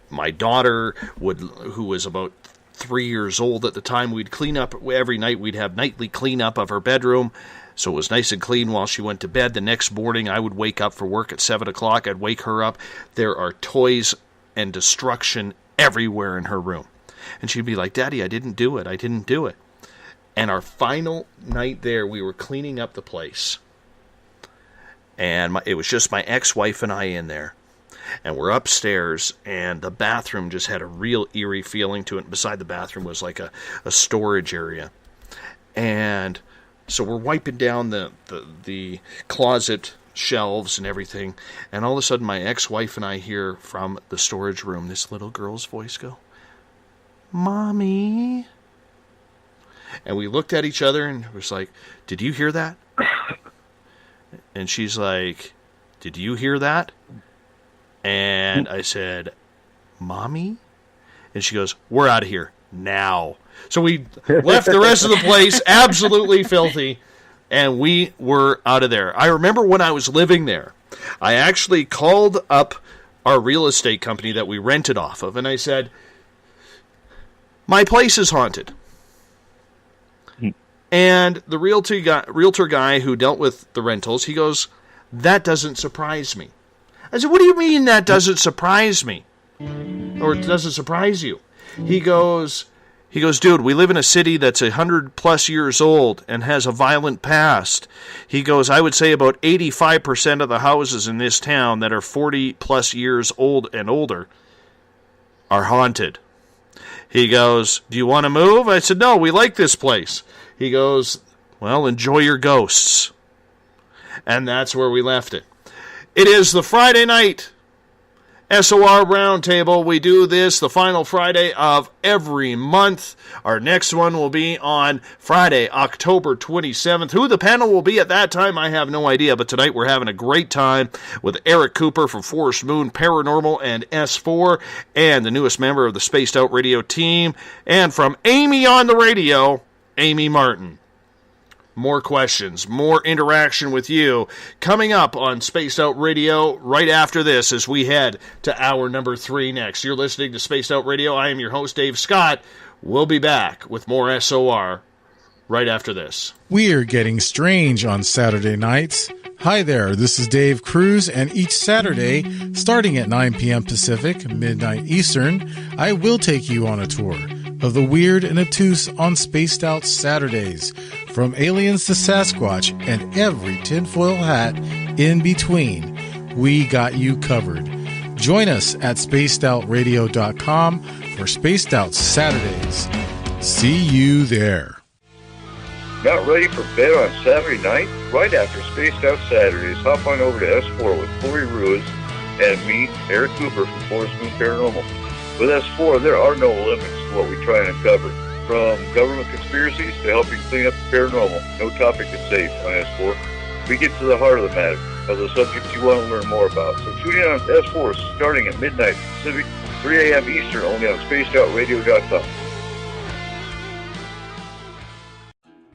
My daughter, who was about 3 years old at the time, we'd clean up every night. We'd have nightly cleanup of her bedroom, so it was nice and clean while she went to bed. The next morning, I would wake up for work at 7 o'clock. I'd wake her up. There are toys and destruction everywhere in her room. And she'd be like, Daddy, I didn't do it. And our final night there, we were cleaning up the place. And it was just my ex-wife and I in there. And we're upstairs, and the bathroom just had a real eerie feeling to it. Beside the bathroom was like a storage area. And so we're wiping down the closet shelves and everything, and all of a sudden my ex-wife and I hear from the storage room this little girl's voice go, Mommy. And we looked at each other and was like, did you hear that? And she's like, did you hear that? And I said, Mommy? And she goes, we're out of here now. So we left the rest of the place absolutely filthy, and we were out of there. I remember when I was living there, I actually called up our real estate company that we rented off of, and I said, my place is haunted. And the realtor guy who dealt with the rentals, he goes, that doesn't surprise me. I said, what do you mean that doesn't surprise me? Or it doesn't surprise you? He goes, dude, we live in a city that's 100+ years old and has a violent past. He goes, I would say about 85% of the houses in this town that are 40+ years old and older are haunted. He goes, do you want to move? I said, no, we like this place. He goes, well, enjoy your ghosts. And that's where we left it. It is the Friday night SOR Roundtable. We do this the final Friday of every month. Our next one will be on Friday, October 27th. Who the panel will be at that time, I have no idea. But tonight we're having a great time with Eric Cooper from Forest Moon Paranormal and S4, and the newest member of the Spaced Out Radio team, and from Amy on the Radio, Amy Martin. More questions, more interaction with you coming up on Spaced Out Radio right after this as we head to hour number 3 next. You're listening to Spaced Out Radio. I am your host, Dave Scott. We'll be back with more SOR right after this. We're getting strange on Saturday nights. Hi there, this is Dave Cruz, and each Saturday, starting at 9 p.m. Pacific, midnight Eastern, I will take you on a tour of the weird and obtuse on Spaced Out Saturdays. From aliens to Sasquatch and every tinfoil hat in between, we got you covered. Join us at spacedoutradio.com for Spaced Out Saturdays. See you there. Not ready for bed on Saturday night? Right after Spaced Out Saturdays, hop on over to S4 with Corey Ruiz and me, Eric Cooper from Forest Moon Paranormal. With S4, there are no limits to what we try and uncover. From government conspiracies to helping clean up the paranormal, no topic is safe on S4. We get to the heart of the matter, of the subjects you want to learn more about. So tune in on S4 starting at midnight Pacific, 3 a.m. Eastern, only on spacedoutradio.com.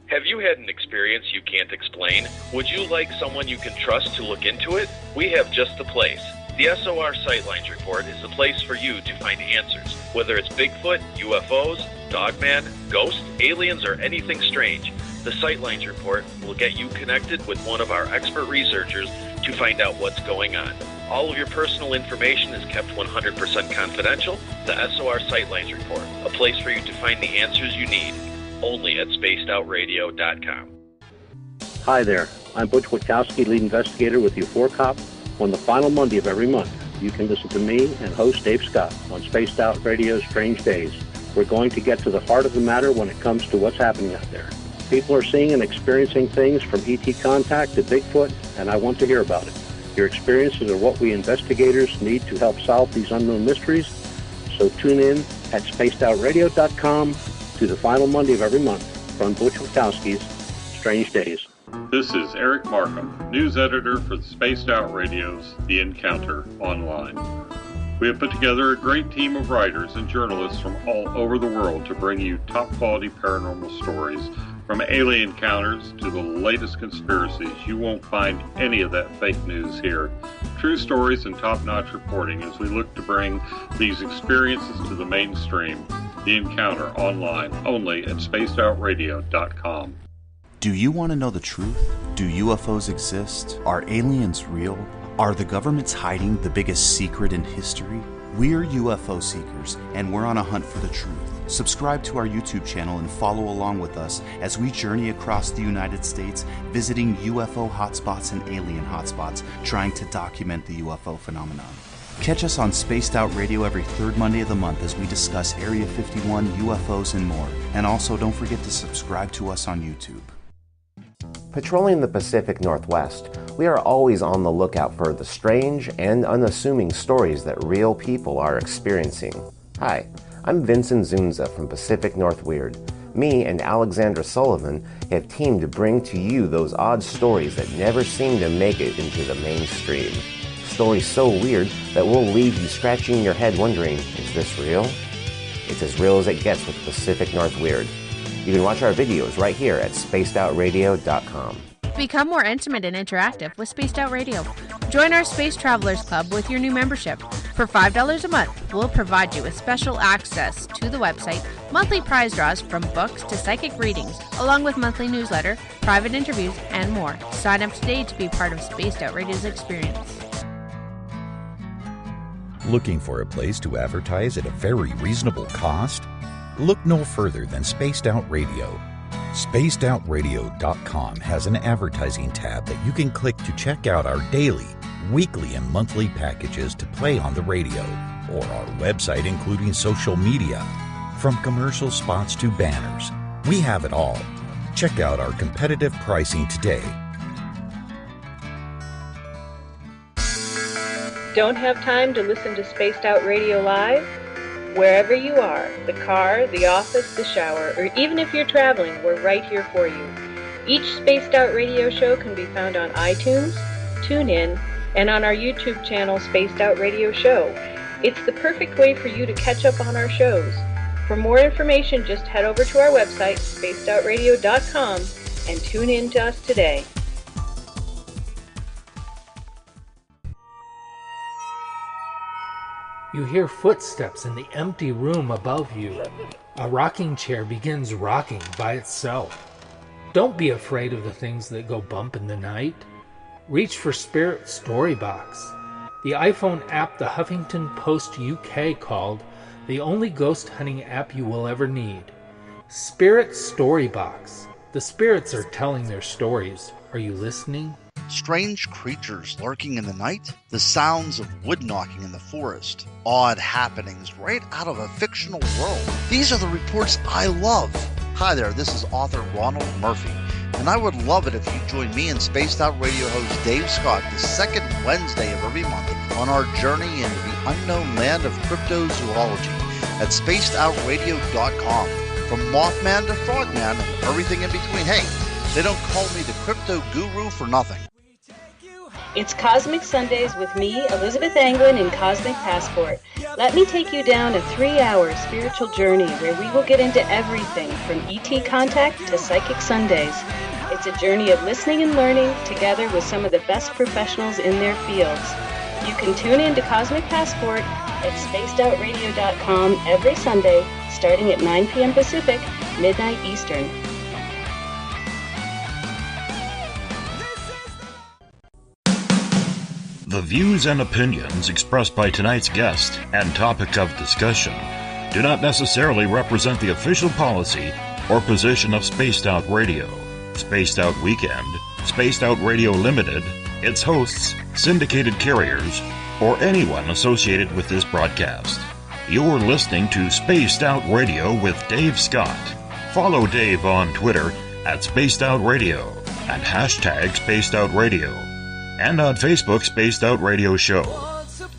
Have you had an experience you can't explain? Would you like someone you can trust to look into it? We have just the place. The SOR Sightlines Report is the place for you to find answers. Whether it's Bigfoot, UFOs, Dogman, ghosts, aliens, or anything strange, the Sightlines Report will get you connected with one of our expert researchers to find out what's going on. All of your personal information is kept 100% confidential. The SOR Sightlines Report, a place for you to find the answers you need, only at spacedoutradio.com. Hi there, I'm Butch Witkowski, lead investigator with U4Cop. On the final Monday of every month, you can listen to me and host Dave Scott on Spaced Out Radio's Strange Days. We're going to get to the heart of the matter when it comes to what's happening out there. People are seeing and experiencing things from ET contact to Bigfoot, and I want to hear about it. Your experiences are what we investigators need to help solve these unknown mysteries. So tune in at spacedoutradio.com to the final Monday of every month from Butch Witkowski's Strange Days. This is Eric Markham, news editor for the Spaced Out Radio's The Encounter Online. We have put together a great team of writers and journalists from all over the world to bring you top-quality paranormal stories. From alien encounters to the latest conspiracies, you won't find any of that fake news here. True stories and top-notch reporting as we look to bring these experiences to the mainstream. The Encounter Online, only at spacedoutradio.com. Do you want to know the truth? Do UFOs exist? Are aliens real? Are the governments hiding the biggest secret in history? We're UFO seekers, and we're on a hunt for the truth. Subscribe to our YouTube channel and follow along with us as we journey across the United States, visiting UFO hotspots and alien hotspots, trying to document the UFO phenomenon. Catch us on Spaced Out Radio every third Monday of the month as we discuss Area 51, UFOs, and more. And also, don't forget to subscribe to us on YouTube. Patrolling the Pacific Northwest, we are always on the lookout for the strange and unassuming stories that real people are experiencing. Hi, I'm Vincent Zunza from Pacific North Weird. Me and Alexandra Sullivan have teamed to bring to you those odd stories that never seem to make it into the mainstream. Stories so weird that will leave you scratching your head wondering, is this real? It's as real as it gets with Pacific North Weird. You can watch our videos right here at spacedoutradio.com. Become more intimate and interactive with Spaced Out Radio. Join our Space Travelers Club with your new membership. For $5 a month, we'll provide you with special access to the website, monthly prize draws from books to psychic readings, along with monthly newsletter, private interviews, and more. Sign up today to be part of Spaced Out Radio's experience. Looking for a place to advertise at a very reasonable cost? Look no further than Spaced Out Radio. SpacedOutRadio.com has an advertising tab that you can click to check out our daily, weekly, and monthly packages to play on the radio, or our website including social media. From commercial spots to banners, we have it all. Check out our competitive pricing today. Don't have time to listen to Spaced Out Radio live? Wherever you are, the car, the office, the shower, or even if you're traveling, we're right here for you. Each Spaced Out Radio show can be found on iTunes, TuneIn, and on our YouTube channel, Spaced Out Radio Show. It's the perfect way for you to catch up on our shows. For more information, just head over to our website, spacedoutradio.com, and tune in to us today. You hear footsteps in the empty room above you. A rocking chair begins rocking by itself. Don't be afraid of the things that go bump in the night. Reach for Spirit Storybox, the iPhone app the Huffington Post UK called the only ghost hunting app you will ever need. Spirit Storybox. The spirits are telling their stories. Are you listening? Strange creatures lurking in the night, the sounds of wood knocking in the forest, odd happenings right out of a fictional world. These are the reports I love. Hi there, this is author Ronald Murphy, and I would love it if you join me and Spaced Out Radio host Dave Scott the second Wednesday of every month on our journey into the unknown land of cryptozoology at spacedoutradio.com. From Mothman to Frogman and everything in between. Hey, they don't call me the crypto guru for nothing. It's Cosmic Sundays with me, Elizabeth Anglin, in Cosmic Passport. Let me take you down a 3-hour spiritual journey where we will get into everything from ET contact to Psychic Sundays. It's a journey of listening and learning together with some of the best professionals in their fields. You can tune in to Cosmic Passport at spacedoutradio.com every Sunday, starting at 9 p.m. Pacific, midnight Eastern. The views and opinions expressed by tonight's guest and topic of discussion do not necessarily represent the official policy or position of Spaced Out Radio, Spaced Out Weekend, Spaced Out Radio Limited, its hosts, syndicated carriers, or anyone associated with this broadcast. You're listening to Spaced Out Radio with Dave Scott. Follow Dave on Twitter at Spaced Out Radio and hashtag Spaced Out Radio, and on Facebook, Spaced Out Radio Show.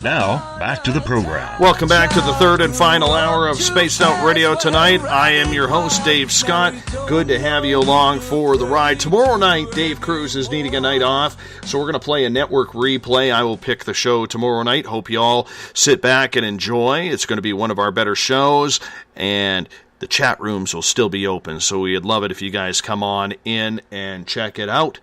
Now, back to the program. Welcome back to the third and final hour of Spaced Out Radio tonight. I am your host, Dave Scott. Good to have you along for the ride. Tomorrow night, Dave Cruz is needing a night off, so we're going to play a network replay. I will pick the show tomorrow night. Hope you all sit back and enjoy. It's going to be one of our better shows, and the chat rooms will still be open, so we'd love it if you guys come on in and check it out.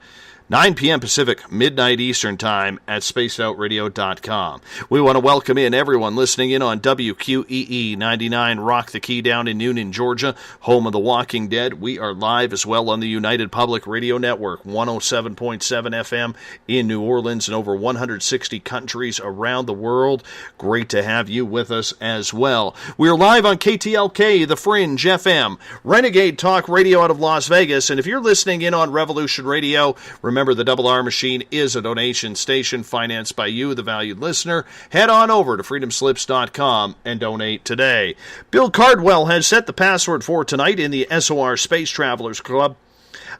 9 p.m. Pacific, midnight Eastern Time at spacedoutradio.com. We want to welcome in everyone listening in on WQEE 99 Rock the Key down in Newnan, Georgia, home of The Walking Dead. We are live as well on the United Public Radio Network, 107.7 FM in New Orleans and over 160 countries around the world. Great to have you with us as well. We are live on KTLK, The Fringe FM, Renegade Talk Radio out of Las Vegas, and if you're listening in on Revolution Radio, remember the Double R Machine is a donation station financed by you, the valued listener. Head on over to freedomslips.com and donate today. Bill Cardwell has set the password for tonight in the SOR Space Travelers Club.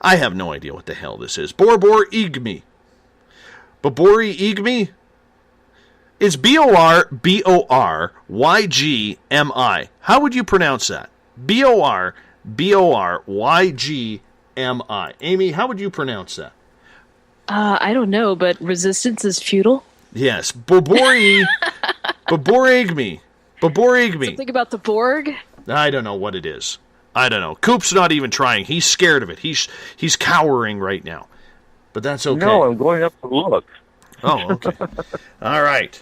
I have no idea what the hell this is. Borbor Igmi. Bobori Igmi? It's B-O-R-B-O-R-Y-G-M-I. How would you pronounce that? B-O-R-B-O-R-Y-G-M-I. Amy, how would you pronounce that? I don't know, but resistance is futile? Yes. Boborigmi. Boborigmi. Something about the Borg? I don't know what it is. I don't know. Coop's not even trying. He's scared of it. He's cowering right now. But that's okay. No, I'm going up to look. Oh, okay. All right.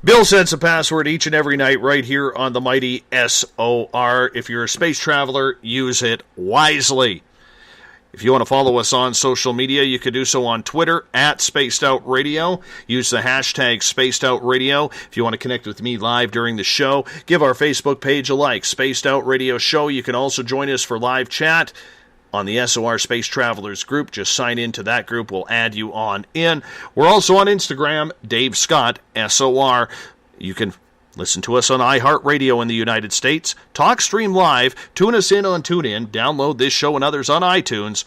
Bill sends a password each and every night right here on the mighty SOR. If you're a space traveler, use it wisely. If you want to follow us on social media, you can do so on Twitter at Spaced Out Radio. Use the hashtag Spaced Out Radio. If you want to connect with me live during the show, give our Facebook page a like, Spaced Out Radio Show. You can also join us for live chat on the SOR Space Travelers group. Just sign in to that group. We'll add you on in. We're also on Instagram, Dave Scott, SOR. You can listen to us on iHeartRadio in the United States, TalkStream Live, tune us in on TuneIn, download this show and others on iTunes.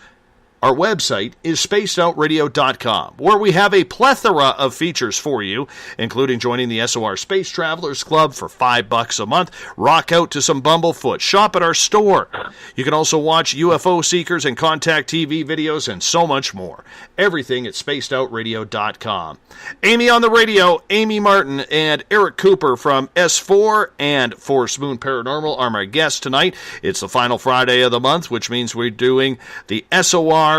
Our website is spacedoutradio.com, where we have a plethora of features for you, including joining the SOR Space Travelers Club for $5 a month, rock out to some Bumblefoot, shop at our store. You can also watch UFO Seekers and Contact TV videos and so much more. Everything at spacedoutradio.com. Amy on the radio, Amy Martin and Eric Cooper from S4 and Force Moon Paranormal are my guests tonight. It's the final Friday of the month, which means we're doing the SOR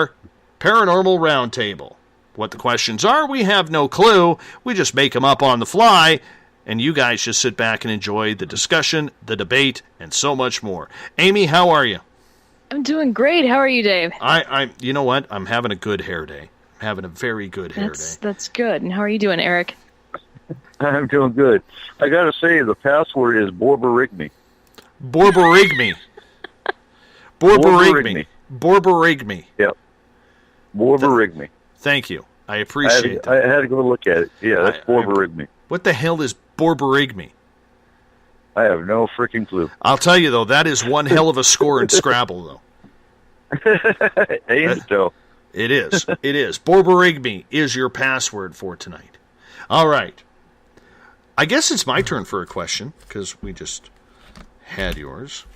Paranormal Roundtable. What the questions are, we have no clue. We just make them up on the fly, and you guys just sit back and enjoy the discussion, the debate, and so much more. Amy, how are you? I'm doing great. How are you, Dave? You know what? I'm having a good hair day. I'm having a very good hair day. That's good. And how are you doing, Eric? I'm doing good. I got to say, the password is Borborigmi. Borborigmi. Borborigmi. Borborigmi. Yep. Borborigmi. Thank you. I appreciate that. I had to go look at it. Yeah, that's Borborigmi. What the hell is Borborigmi? I have no freaking clue. I'll tell you, though, that is one hell of a score in Scrabble, though. Ain't it, though? It is. It is. Borborigmi is your password for tonight. All right. I guess it's my turn for a question, because we just had yours.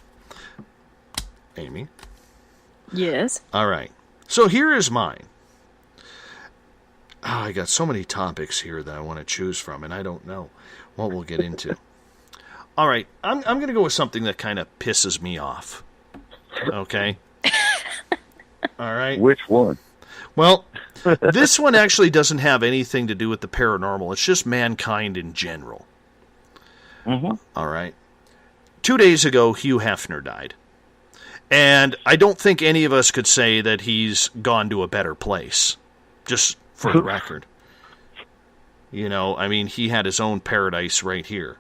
Amy? Yes? All right. So here is mine. Oh, I got so many topics here that I want to choose from, and I don't know what we'll get into. All right. I'm going to go with something that kind of pisses me off. Okay? All right? Which one? Well, this one actually doesn't have anything to do with the paranormal. It's just mankind in general. Mm-hmm. All right. 2 days ago, Hugh Hefner died. And I don't think any of us could say that he's gone to a better place, just for the record. You know, I mean, he had his own paradise right here.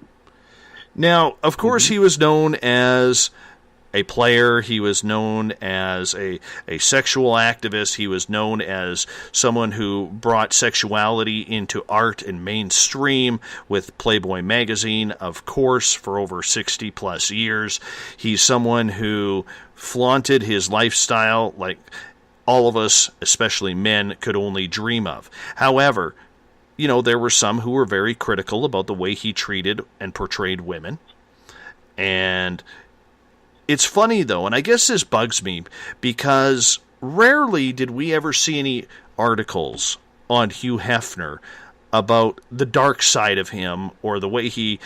Now, of course, he was known as a player. He was known as a sexual activist. He was known as someone who brought sexuality into art and mainstream with Playboy magazine, of course, for over 60 plus years. He's someone who flaunted his lifestyle like all of us, especially men, could only dream of. However, you know, there were some who were very critical about the way he treated and portrayed women. And it's funny, though, and I guess this bugs me, because rarely did we ever see any articles on Hugh Hefner about the dark side of him or the way he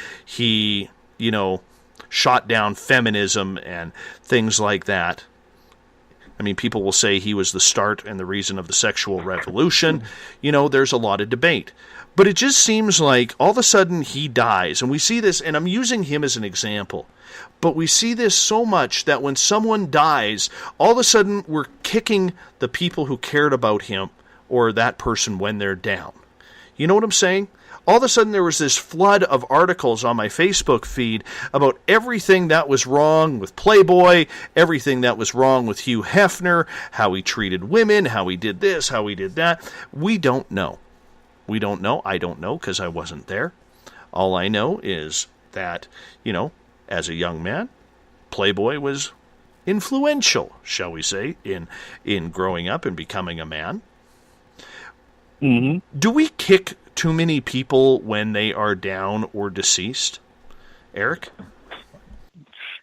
you know, shot down feminism and things like that. I mean, people will say he was the start and the reason of the sexual revolution. You know, there's a lot of debate. But it just seems like all of a sudden he dies. And we see this, and I'm using him as an example. But we see this so much that when someone dies, all of a sudden we're kicking the people who cared about him or that person when they're down. You know what I'm saying? All of a sudden there was this flood of articles on my Facebook feed about everything that was wrong with Playboy, everything that was wrong with Hugh Hefner, how he treated women, how he did this, how he did that. We don't know. We don't know. I don't know because I wasn't there. All I know is that, you know, as a young man, Playboy was influential, shall we say, in growing up and becoming a man. Mm-hmm. Do we kick too many people when they are down or deceased? Eric?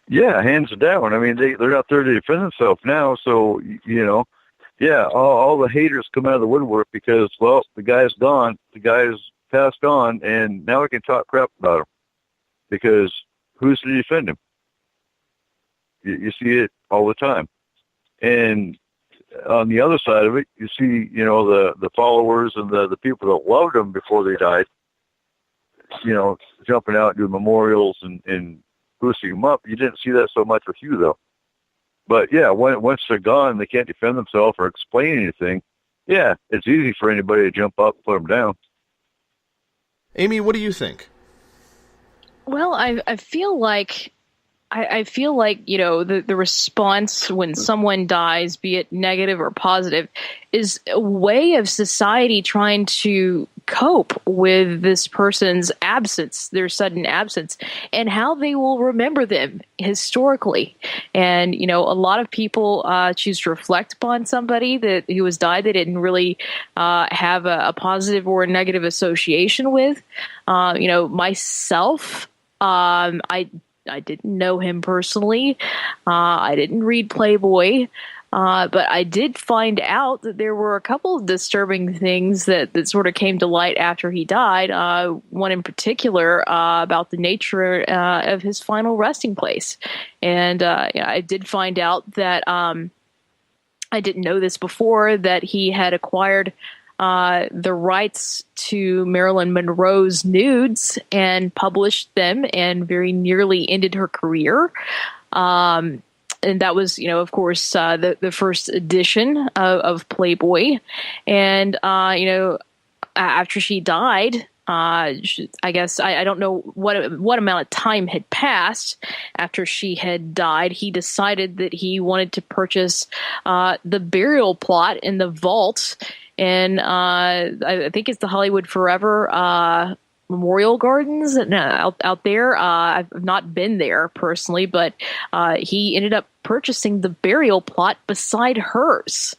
Yeah, hands down. I mean, they're not there to defend themselves now, so, you know, yeah, all the haters come out of the woodwork because, well, the guy's gone, the guy's passed on, and now we can talk crap about him because who's to defend him? You see it all the time. And on the other side of it, you see, you know, the followers and the people that loved him before they died, you know, jumping out doing memorials and boosting him up. You didn't see that so much with Hugh, though. But, yeah, once they're gone, they can't defend themselves or explain anything. Yeah, it's easy for anybody to jump up and put them down. Amy, what do you think? Well, I feel like you know the response when someone dies, be it negative or positive, is a way of society trying to cope with this person's absence, their sudden absence, and how they will remember them historically. And you know, a lot of people choose to reflect upon somebody who has died they didn't really have a positive or a negative association with. You know, myself, I didn't know him personally. I didn't read Playboy. But I did find out that there were a couple of disturbing things that sort of came to light after he died. One in particular about the nature of his final resting place. And I did find out that I didn't know this before, that he had acquired the rights to Marilyn Monroe's nudes and published them and very nearly ended her career. And that was, you know, of course, the first edition of Playboy. And, you know, after she died, I guess I don't know what amount of time had passed after she had died. He decided that he wanted to purchase the burial plot in the vault. And I think it's the Hollywood Forever Memorial Gardens out there. I've not been there personally, but he ended up purchasing the burial plot beside hers.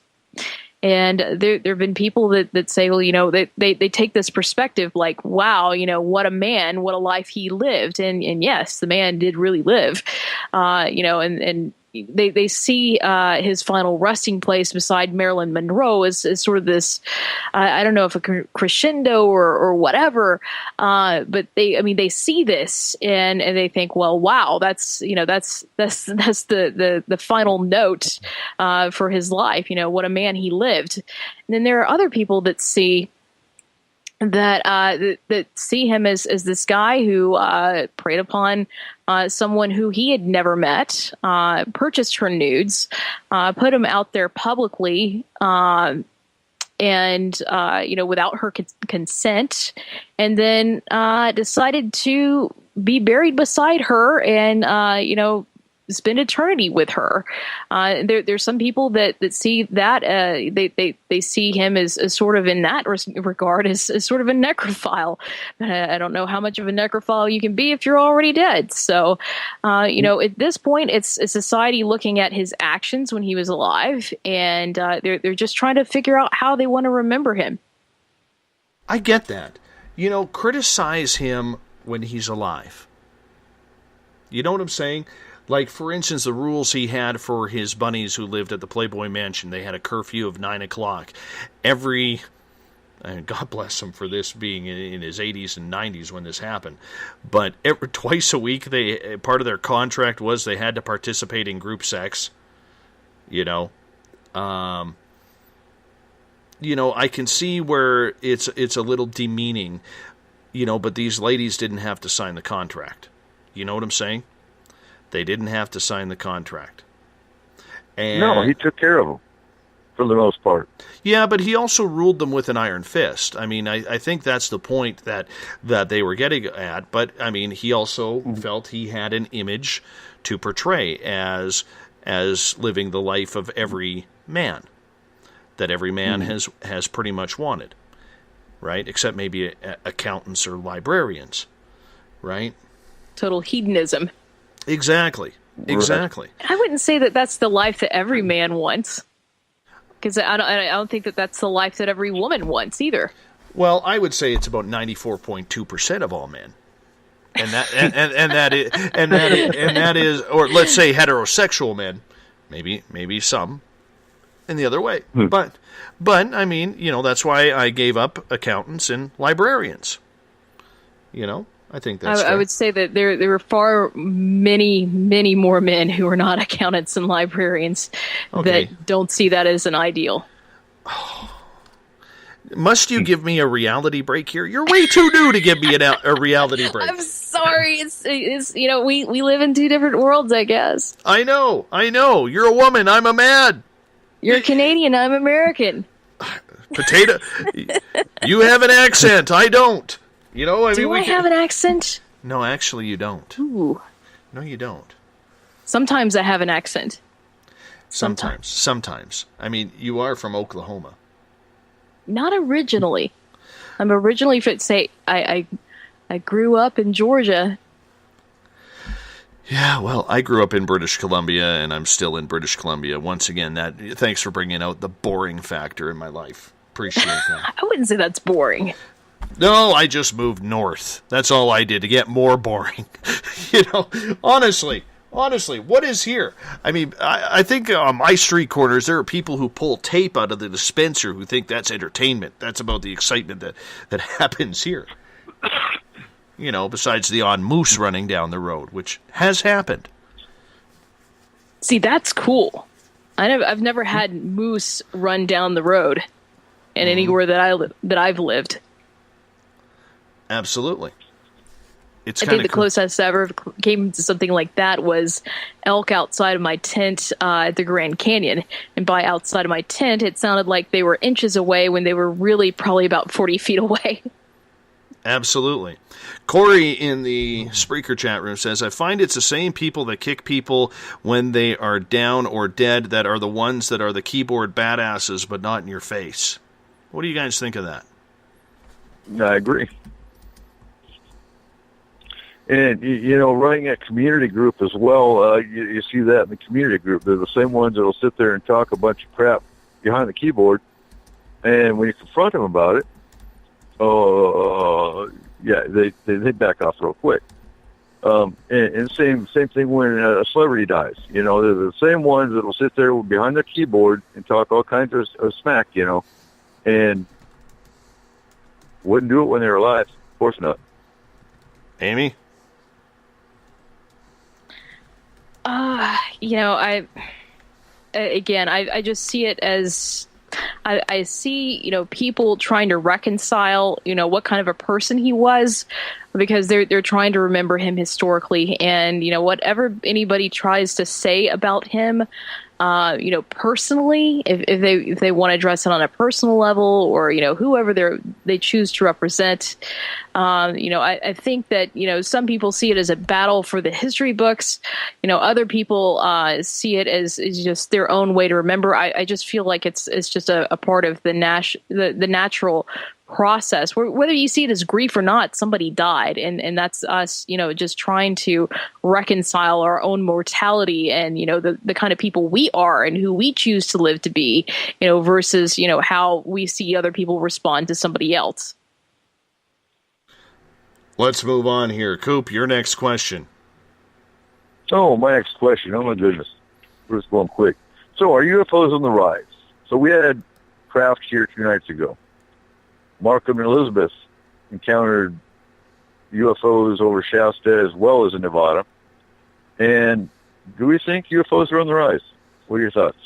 And there have been people that say, well, you know, they take this perspective like, wow, you know, what a man, what a life he lived. And yes, the man did really live, you know, and they see his final resting place beside Marilyn Monroe as sort of this, I don't know if a crescendo or whatever, but they see this and they think, well, wow, that's the final note for his life. You know, what a man he lived. And then there are other people that see that see him as this guy who preyed upon someone who he had never met, purchased her nudes, put them out there publicly, and, without her consent, and then decided to be buried beside her and, spend eternity with her. There's some people that see that they see him as sort of in that regard as sort of a necrophile. I don't know how much of a necrophile you can be if you're already dead. So, at this point, it's a society looking at his actions when he was alive, and they're just trying to figure out how they want to remember him. I get that. Criticize him when he's alive. You know what I'm saying? Like, for instance, the rules he had for his bunnies who lived at the Playboy Mansion. They had a curfew of 9 o'clock. God bless him for this being in his 80s and 90s when this happened. But twice a week, part of their contract was they had to participate in group sex. I can see where it's a little demeaning, but these ladies didn't have to sign the contract. You know what I'm saying? They didn't have to sign the contract. And no, he took care of them, for the most part. Yeah, but he also ruled them with an iron fist. I mean, I think that's the point that they were getting at. But, I mean, he also felt he had an image to portray as living the life of every man, that every man has pretty much wanted, right? Except maybe accountants or librarians, right? Total hedonism. Exactly. I wouldn't say that that's the life that every man wants, because I don't think that that's the life that every woman wants either. Well, I would say it's about 94.2% of all men, and that is, or let's say heterosexual men, maybe some, in the other way. But I mean, that's why I gave up accountants and librarians. I think that's I would say that there were many more men who are not accountants and librarians that don't see that as an ideal. Must you give me a reality break here? You're way too new to give me a reality break. I'm sorry. It's we live in two different worlds, I guess. I know. You're a woman. I'm a man. You're Canadian. I'm American. Potato. You have an accent. I don't. Do I have an accent? No, actually you don't. Ooh. No, you don't. Sometimes I have an accent. Sometimes. I mean, you are from Oklahoma. Not originally. I'm originally from, I grew up in Georgia. Yeah, well, I grew up in British Columbia, and I'm still in British Columbia. Once again, thanks for bringing out the boring factor in my life. Appreciate that. I wouldn't say that's boring. No, I just moved north. That's all I did to get more boring. Honestly, what is here? I mean, I think on my street corners, there are people who pull tape out of the dispenser who think that's entertainment. That's about the excitement that happens here. Besides the odd moose running down the road, which has happened. See, that's cool. I've never had moose run down the road in anywhere that I've lived. Absolutely. I think the closest I ever came to something like that was elk outside of my tent at the Grand Canyon. And by outside of my tent, it sounded like they were inches away when they were really probably about 40 feet away. Absolutely. Corey in the Spreaker chat room says, I find it's the same people that kick people when they are down or dead that are the ones that are the keyboard badasses, but not in your face. What do you guys think of that? I agree. And, running a community group as well, you see that in the community group. They're the same ones that will sit there and talk a bunch of crap behind the keyboard. And when you confront them about it, they back off real quick. And same thing when a celebrity dies. They're the same ones that will sit there behind their keyboard and talk all kinds of smack, and wouldn't do it when they were alive. Of course not. Amy? I just see it as I see, people trying to reconcile, what kind of a person he was, because they're trying to remember him historically, and whatever anybody tries to say about him, personally, if they want to address it on a personal level, or whoever they choose to represent. I think that some people see it as a battle for the history books. Other people see it as just their own way to remember. I just feel like it's just a part of the natural process. Whether you see it as grief or not, somebody died, and that's us, just trying to reconcile our own mortality and the kind of people we are and who we choose to live to be, versus how we see other people respond to somebody else. Let's move on here. Coop, your next question. Oh, my next question. Oh, my goodness. We're just going quick. So, are UFOs on the rise? So, we had craft here 2 nights ago. Markham and Elizabeth encountered UFOs over Shasta as well as in Nevada. And do we think UFOs are on the rise? What are your thoughts?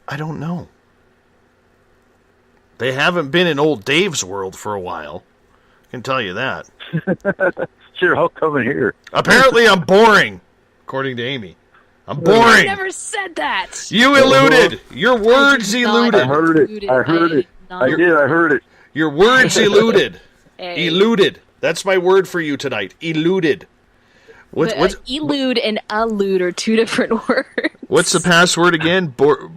I don't know. They haven't been in old Dave's world for a while. I can tell you that. Sure, I'll come in here. Apparently I'm boring, according to Amy. I'm boring. I never said that. You eluded. Your words eluded. I heard it. I heard it. Your words eluded. Hey. Eluded. That's my word for you tonight. Eluded. What's elude and allude are 2 different words. What's the password again? Borborigme?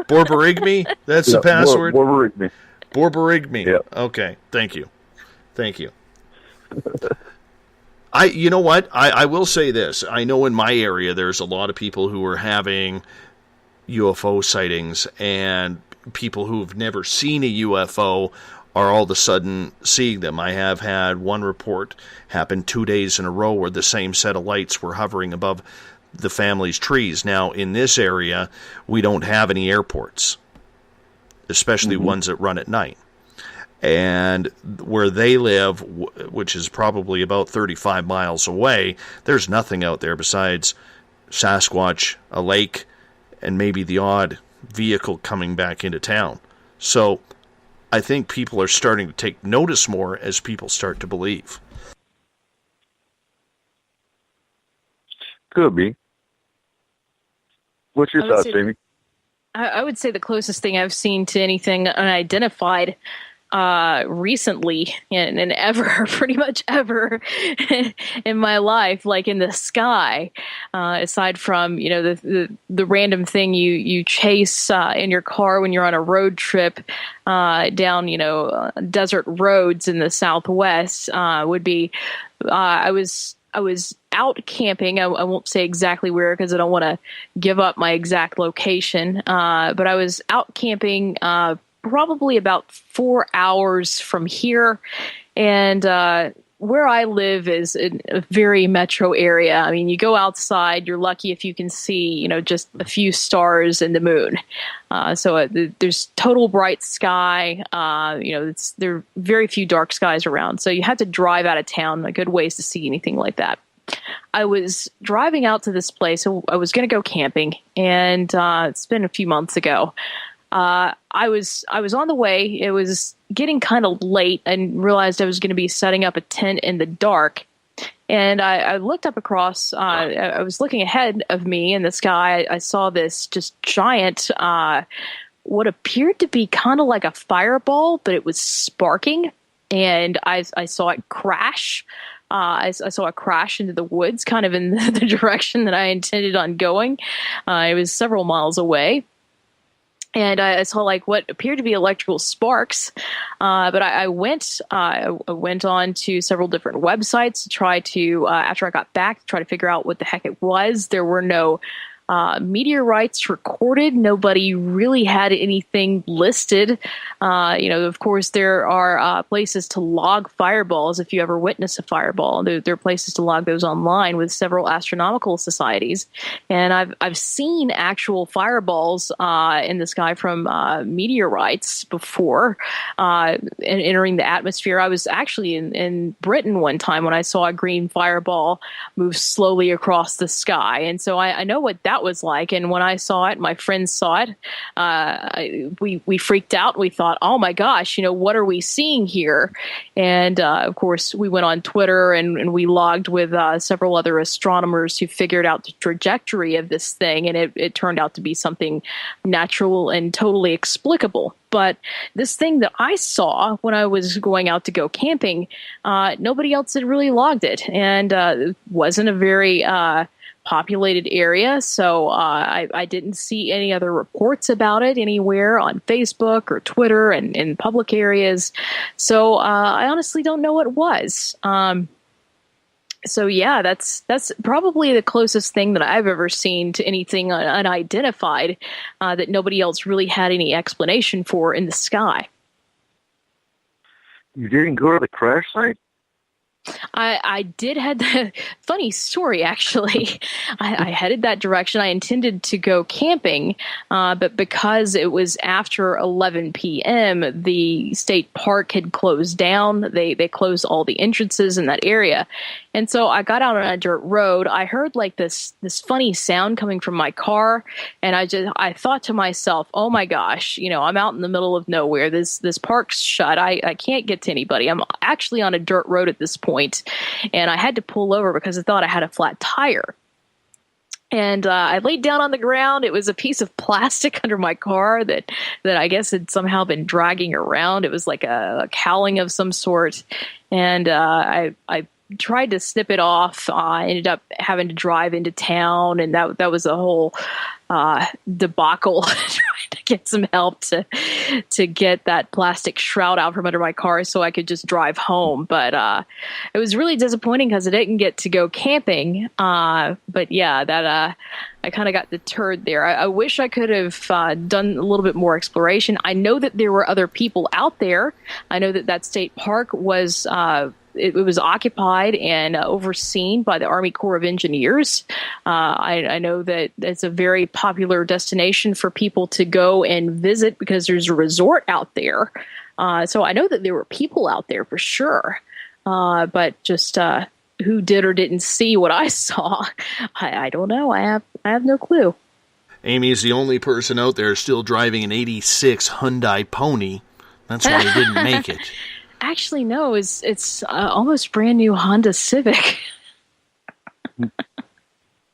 Borborigme? That's the password? Borborigme. Borborigme. Yeah. Okay. Thank you. You know what? I will say this. I know in my area there's a lot of people who are having UFO sightings, and people who've never seen a UFO are all of a sudden seeing them. I have had one report happen 2 days in a row where the same set of lights were hovering above the family's trees. Now, in this area, we don't have any airports, especially ones that run at night. And where they live, which is probably about 35 miles away, there's nothing out there besides Sasquatch, a lake, and maybe the odd vehicle coming back into town. So I think people are starting to take notice more as people start to believe. Could be. What's your thoughts, Amy? I would say the closest thing I've seen to anything unidentified recently and ever, pretty much ever in my life, like in the sky, aside from the random thing you chase in your car when you're on a road trip down desert roads in the Southwest, would be I was out camping. I won't say exactly where because I don't want to give up my exact location, but I was out camping probably about 4 hours from here, and where I live is in a very metro area. I mean, you go outside, you're lucky if you can see, just a few stars and the moon. So there's total bright sky. There are very few dark skies around. So you have to drive out of town a good ways to see anything like that. I was driving out to this place. So I was going to go camping, and it's been a few months ago. I was on the way. It was getting kind of late and realized I was going to be setting up a tent in the dark. And I looked up across, I was looking ahead of me in the sky. I saw this just giant, what appeared to be kind of like a fireball, but it was sparking. And I saw it crash. I saw it crash into the woods, kind of in the direction that I intended on going. It was several miles away. And I saw like what appeared to be electrical sparks, but I went on to several different websites to try to, after I got back, to try to figure out what the heck it was. There were no meteorites recorded. Nobody really had anything listed. Of course, there are places to log fireballs if you ever witness a fireball. There are places to log those online with several astronomical societies. And I've seen actual fireballs in the sky from meteorites before entering the atmosphere. I was actually in Britain one time when I saw a green fireball move slowly across the sky. And so I know what that was like. And when I saw it, my friends saw it. We freaked out. We thought, oh my gosh, what are we seeing here? And of course, we went on Twitter and we logged with several other astronomers who figured out the trajectory of this thing, and it turned out to be something natural and totally explicable. But this thing that I saw when I was going out to go camping, nobody else had really logged it, and it wasn't a very populated area, so I didn't see any other reports about it anywhere on Facebook or Twitter and in public areas. So I honestly don't know what it was. So yeah, that's probably the closest thing that I've ever seen to anything unidentified that nobody else really had any explanation for in the sky. You didn't go to the crash site? I did head the funny story, actually. I headed that direction. I intended to go camping, but because it was after 11 p.m., the state park had closed down. They closed all the entrances in that area. And so I got out on a dirt road. I heard like this funny sound coming from my car, and I thought to myself, oh my gosh, I'm out in the middle of nowhere. This park's shut. I can't get to anybody. I'm actually on a dirt road at this point, and I had to pull over because I thought I had a flat tire. And I laid down on the ground. It was a piece of plastic under my car that I guess had somehow been dragging around. It was like a cowling of some sort, and I tried to snip it off. I ended up having to drive into town, and that was a whole debacle trying to get some help to get that plastic shroud out from under my car so I could just drive home. But it was really disappointing because I didn't get to go camping. But yeah, that I kind of got deterred there. I wish I could have done a little bit more exploration. I know that there were other people out there. I know that state park was it was occupied and overseen by the Army Corps of Engineers. I know that it's a very popular destination for people to go and visit because there's a resort out there. So I know that there were people out there for sure. But just who did or didn't see what I saw, I don't know. I have no clue. Amy's the only person out there still driving an 86 Hyundai Pony. That's why he didn't make it. Actually, no. It's almost brand new Honda Civic.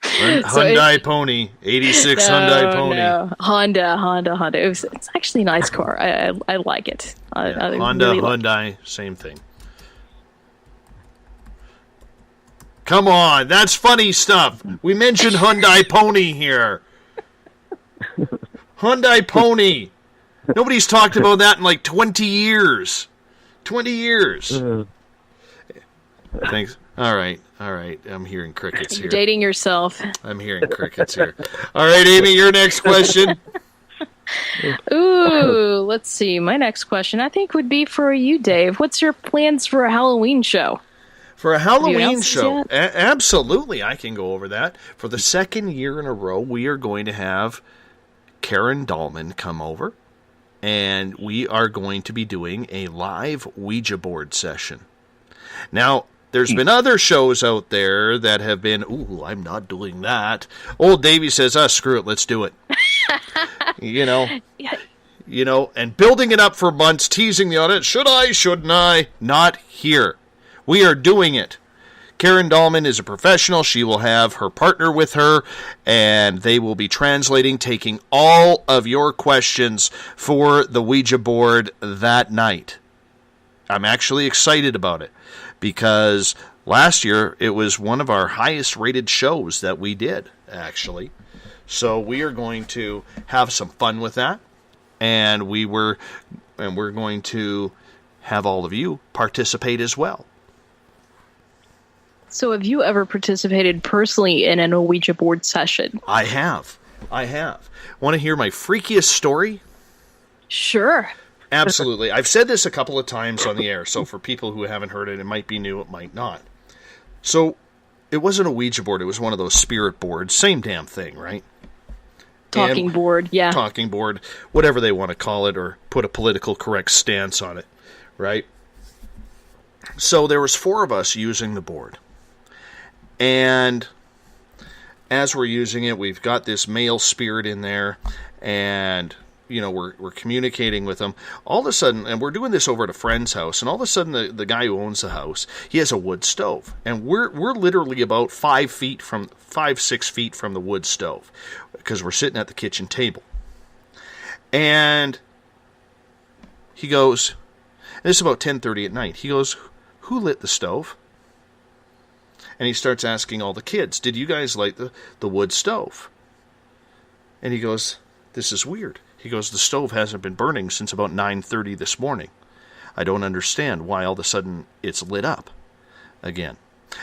Hyundai Pony, 86 Hyundai Pony. No. Honda. It's actually a nice car. I like it. Honda, really Hyundai, same thing. Come on, that's funny stuff. We mentioned Hyundai Pony here. Hyundai Pony. Nobody's talked about that in like 20 years. 20 years. Thanks. All right. I'm hearing crickets here. You're dating yourself. I'm hearing crickets here. All right, Amy, your next question. Ooh, let's see. My next question, I think, would be for you, Dave. What's your plans for a Halloween show? For a Halloween show? Absolutely, I can go over that. For the second year in a row, we are going to have Karen Dahlman come over. And we are going to be doing a live Ouija board session. Now, there's been other shows out there that have been, ooh, I'm not doing that. Old Davey says, screw it, let's do it. And building it up for months, teasing the audience, should I, shouldn't I? Not here. We are doing it. Karen Dahlman is a professional. She will have her partner with her, and they will be translating, taking all of your questions for the Ouija board that night. I'm actually excited about it because last year it was one of our highest rated shows that we did, actually. So we are going to have some fun with that, and we're going to have all of you participate as well. So have you ever participated personally in an Ouija board session? I have. Want to hear my freakiest story? Sure. Absolutely. I've said this a couple of times on the air, so for people who haven't heard it, it might be new, it might not. So it wasn't a Ouija board, it was one of those spirit boards. Same damn thing, right? Talking board, yeah. Talking board, whatever they want to call it, or put a political correct stance on it, right? So there was 4 of us using the board. And as we're using it, we've got this male spirit in there, and we're communicating with them. All of a sudden, and we're doing this over at a friend's house, and all of a sudden the guy who owns the house, he has a wood stove, and we're literally about 5, 6 feet from the wood stove, because we're sitting at the kitchen table. And he goes, this is about 10:30 at night, he goes, "Who lit the stove?" And he starts asking all the kids, "Did you guys light the wood stove?" And he goes, "This is weird." He goes, "The stove hasn't been burning since about 9:30 this morning. I don't understand why all of a sudden it's lit up again."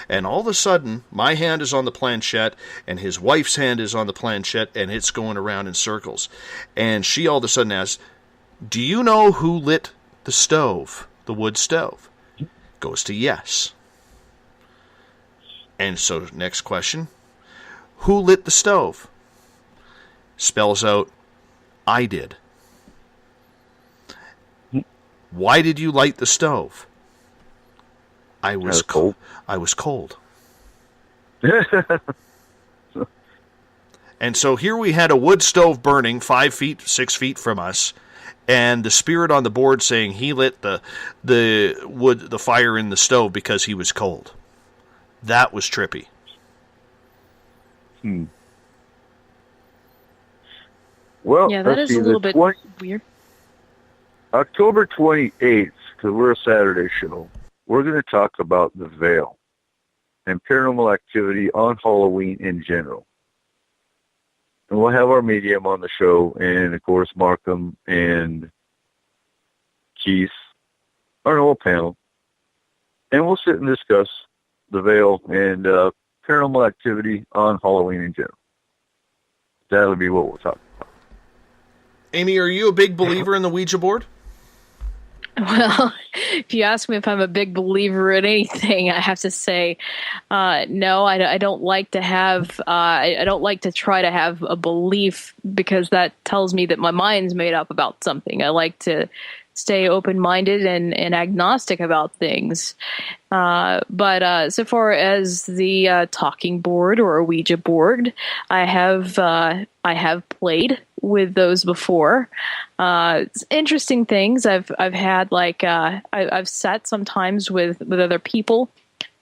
And all of a sudden, my hand is on the planchette, and his wife's hand is on the planchette, and it's going around in circles. And she all of a sudden asks, "Do you know who lit the stove, the wood stove?" Goes to yes. And so, next question, "Who lit the stove?" Spells out, "I did." "Why did you light the stove?" I was cold. I was cold. And so here we had a wood stove burning 5 feet, 6 feet from us, and the spirit on the board saying he lit the fire in the stove because he was cold. That was trippy. Well, yeah, that is a little bit weird. October 28th, because we're a Saturday show, we're going to talk about the veil and paranormal activity on Halloween in general. And we'll have our medium on the show, and of course Markham and Keith, our whole panel, and we'll sit and discuss the veil and paranormal activity on Halloween in general. That'll be what we'll talk about. Amy, are you a big believer in the Ouija board? Well, if you ask me if I'm a big believer in anything, I have to say no. I don't like to have. I don't like to try to have a belief, because that tells me that my mind's made up about something. I like to stay open-minded and agnostic about things. But so far as the talking board or a Ouija board, I have played with those before. It's interesting things. I've had I've sat sometimes with other people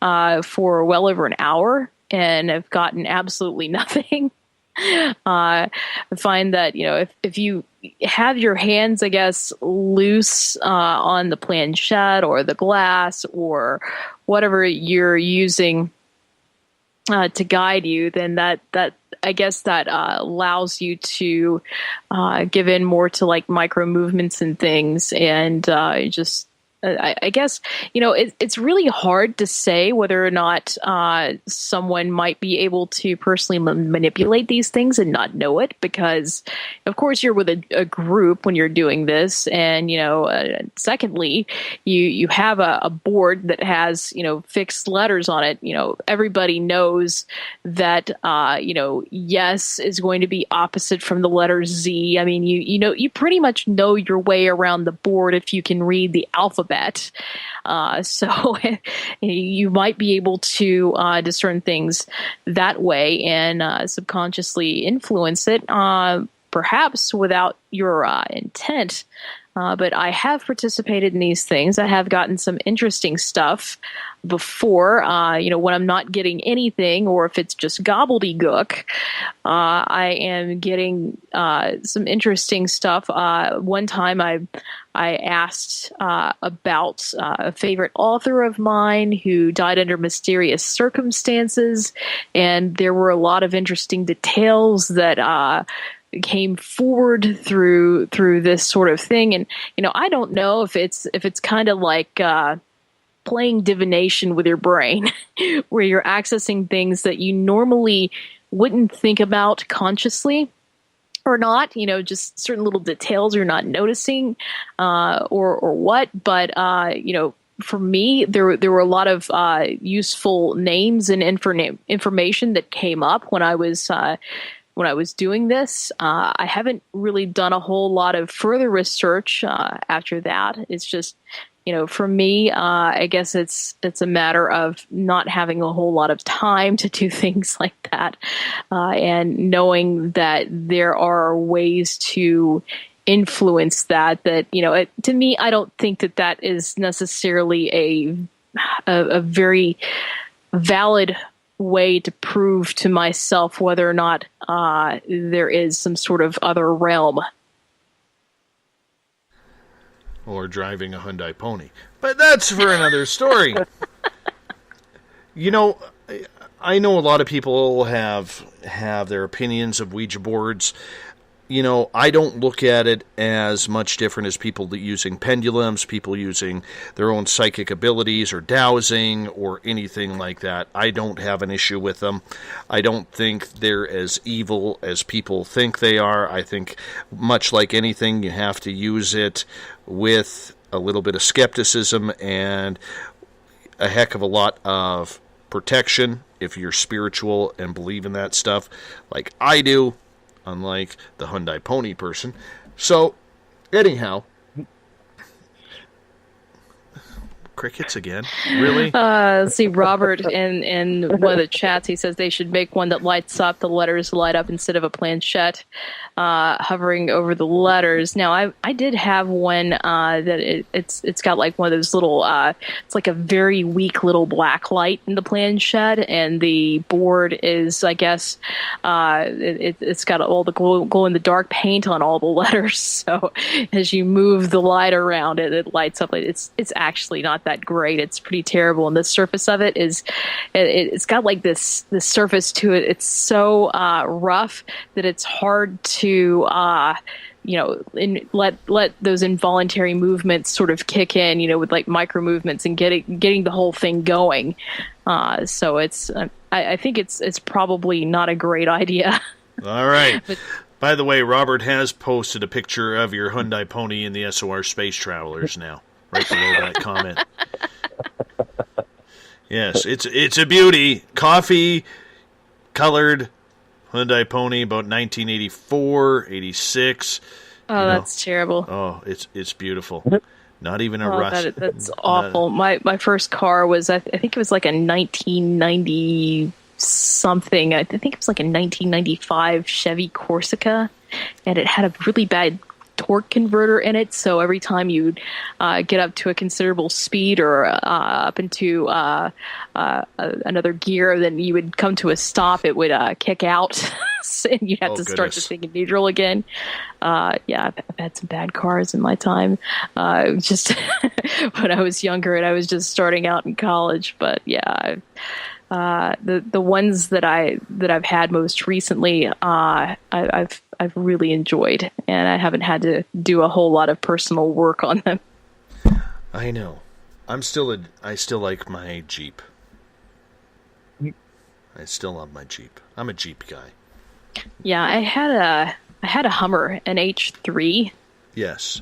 for well over an hour and have gotten absolutely nothing. I find that, if you have your hands, I guess, loose on the planchette or the glass or whatever you're using to guide you, then that I guess that allows you to give in more to like micro movements and things, and just I guess, it's really hard to say whether or not someone might be able to personally manipulate these things and not know it, because, of course, you're with a group when you're doing this. And, secondly, you have a board that has, fixed letters on it. Everybody knows that, yes is going to be opposite from the letter Z. I mean, you pretty much know your way around the board if you can read the alphabet. So you might be able to discern things that way and subconsciously influence it, perhaps without your intent. But I have participated in these things. I have gotten some interesting stuff before, when I'm not getting anything, or if it's just gobbledygook, I am getting some interesting stuff. One time I asked about a favorite author of mine who died under mysterious circumstances, and there were a lot of interesting details that came forward through this sort of thing. And I don't know if it's kind of like playing divination with your brain, where you're accessing things that you normally wouldn't think about consciously or not, just certain little details you're not noticing or what. But for me, there were a lot of useful names and information that came up when I was doing this. I haven't really done a whole lot of further research after that. It's just, for me, I guess it's a matter of not having a whole lot of time to do things like that, and knowing that there are ways to influence that. To me, I don't think that is necessarily a very valid way to prove to myself whether or not there is some sort of other realm. Or driving a Hyundai Pony. But that's for another story. I know a lot of people have their opinions of Ouija boards. I don't look at it as much different as people using pendulums, people using their own psychic abilities or dowsing or anything like that. I don't have an issue with them. I don't think they're as evil as people think they are. I think, much like anything, you have to use it with a little bit of skepticism and a heck of a lot of protection if you're spiritual and believe in that stuff, like I do. Unlike the Hyundai Pony person. So, anyhow, crickets again? Really? Let's see, Robert in one of the chats, he says they should make one that lights up, the letters light up instead of a planchette hovering over the letters. Now, I did have one that it's got like one of those little, it's like a very weak little black light in the planchette, and the board is, I guess, it's got all the glow in the dark paint on all the letters. So as you move the light around it lights up. It's actually not that great. It's pretty terrible. And the surface of it is, it's got like this surface to it. It's so rough that it's hard to let those involuntary movements sort of kick in, with like micro movements and getting the whole thing going. So it's I think it's probably not a great idea. All right. By the way, Robert has posted a picture of your Hyundai Pony in the SOR Space Travelers now, right below that comment. Yes, it's a beauty. Coffee colored Hyundai Pony, about 1984, 86. Oh, that's terrible. Oh, it's beautiful. Not even a rust. That's awful. My first car was, I think it was like a 1990 something. I think it was like a 1995 Chevy Corsica, and it had a really bad torque converter in it. So every time you'd get up to a considerable speed or up into another gear, then you would come to a stop. It would kick out, and you'd have to start the thing in neutral again. I've had some bad cars in my time. Just when I was younger and I was just starting out in college. But yeah, the ones that I've had most recently, I've really enjoyed, and I haven't had to do a whole lot of personal work on them. I know. I still like my Jeep. I still love my Jeep. I'm a Jeep guy. Yeah, I had a Hummer, an H3. Yes.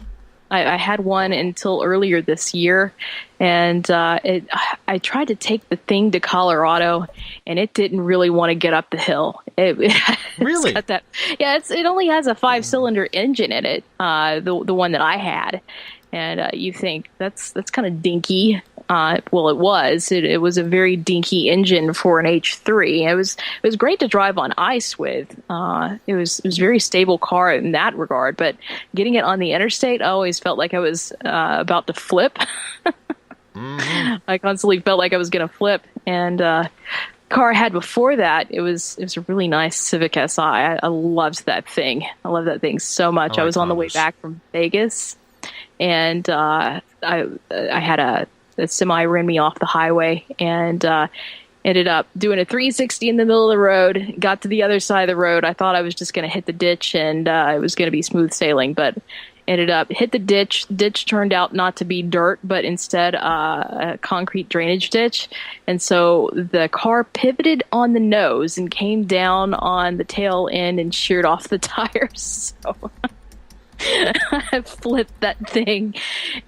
I had one until earlier this year, and I tried to take the thing to Colorado, and it didn't really want to get up the hill. Really? It only has a 5-cylinder engine in it, the one that I had, and you think that's kind of dinky. Well, it was. It was a very dinky engine for an H3. It was great to drive on ice with. It was a very stable car in that regard. But getting it on the interstate, I always felt like I was about to flip. Mm-hmm. I constantly felt like I was going to flip. And car I had before that, it was a really nice Civic Si. I loved that thing. I love that thing so much. I was on the way back from Vegas, and I had a semi ran me off the highway, and ended up doing a 360 in the middle of the road. Got to the other side of the road. I thought I was just going to hit the ditch, and it was going to be smooth sailing, but ended up hit the ditch. Ditch turned out not to be dirt, but instead a concrete drainage ditch. And so the car pivoted on the nose and came down on the tail end and sheared off the tires. So I flipped that thing,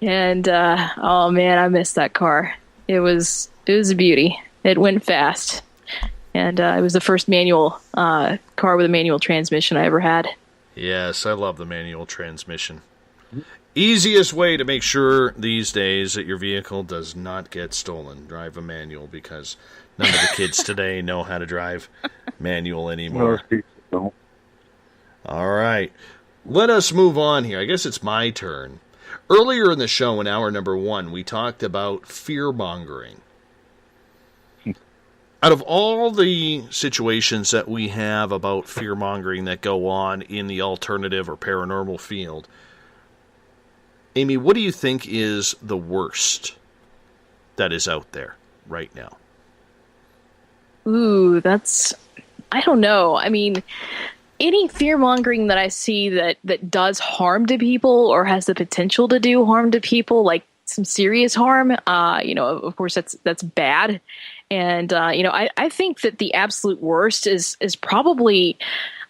and oh man, I missed that car. It was a beauty. It went fast, and it was the first manual car with a manual transmission I ever had. Yes, I love the manual transmission. Easiest way to make sure these days that your vehicle does not get stolen. Drive a manual, because none of the kids today know how to drive manual anymore. No. All right. Let us move on here. I guess it's my turn. Earlier in the show, in hour number 1, we talked about fear-mongering. Out of all the situations that we have about fear-mongering that go on in the alternative or paranormal field, Amy, what do you think is the worst that is out there right now? Ooh, I don't know. I mean, any fear-mongering that I see that does harm to people or has the potential to do harm to people, like some serious harm, of course that's bad. And, I think that the absolute worst is probably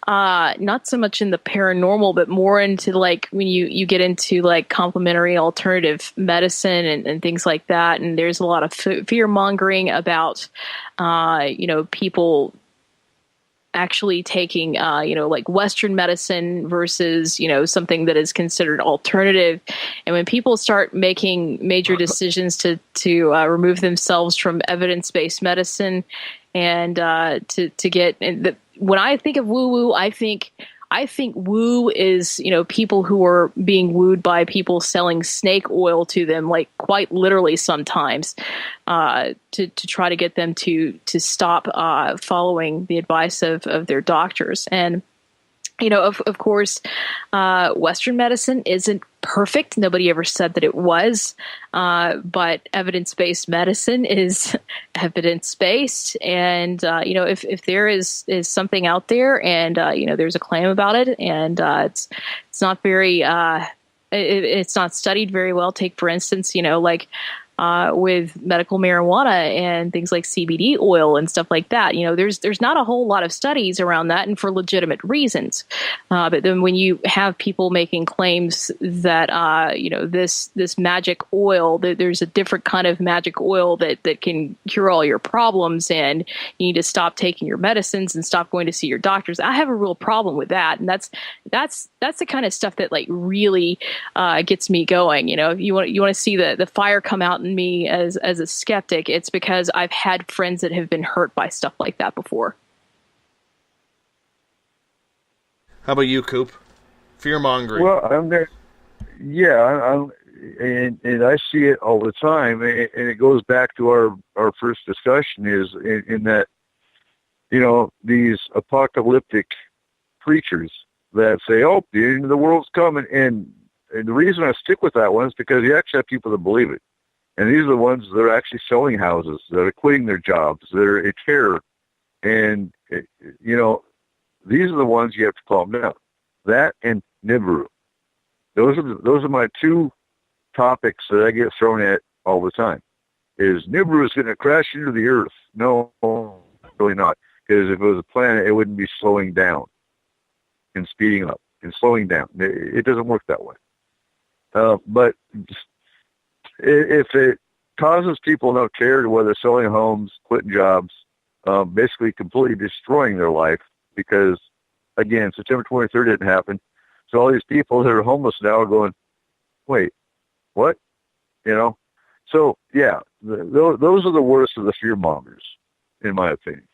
not so much in the paranormal, but more into like when you get into like complementary alternative medicine and things like that. And there's a lot of fear mongering about, people actually taking, like Western medicine versus, something that is considered alternative. And when people start making major decisions to remove themselves from evidence-based medicine and to get, when I think of woo-woo, I think woo is, people who are being wooed by people selling snake oil to them, like quite literally sometimes, to try to get them to stop following the advice of their doctors. And, of course, Western medicine isn't perfect. Nobody ever said that it was, but evidence-based medicine is evidence-based. And, if there is something out there and, there's a claim about it and it's not very, it's not studied very well. Take, for instance, with medical marijuana and things like CBD oil and stuff like that. There's not a whole lot of studies around that, and for legitimate reasons. But then when you have people making claims that, this magic oil, that there's a different kind of magic oil that can cure all your problems, and you need to stop taking your medicines and stop going to see your doctors. I have a real problem with that. And that's the kind of stuff that like really gets me going. If you want to see the fire come out in me as a skeptic, it's because I've had friends that have been hurt by stuff like that before. How about you, Coop? Fear-mongering. Well, I'm there. Yeah, and I see it all the time, and it goes back to our first discussion is in that, these apocalyptic preachers that say, oh, the end of the world's coming, and the reason I stick with that one is because you actually have people that believe it. And these are the ones that are actually selling houses, that are quitting their jobs, that are a terror. And, these are the ones you have to calm down. That and Nibiru. Those are my two topics that I get thrown at all the time. Is Nibiru is going to crash into the earth? No, really not. Because if it was a planet, it wouldn't be slowing down and speeding up and slowing down. It doesn't work that way. But if it causes people no care to whether selling homes, quitting jobs, basically completely destroying their life, because, again, September 23rd didn't happen. So all these people that are homeless now are going, wait, what? So, yeah, those are the worst of the fear mongers, in my opinion.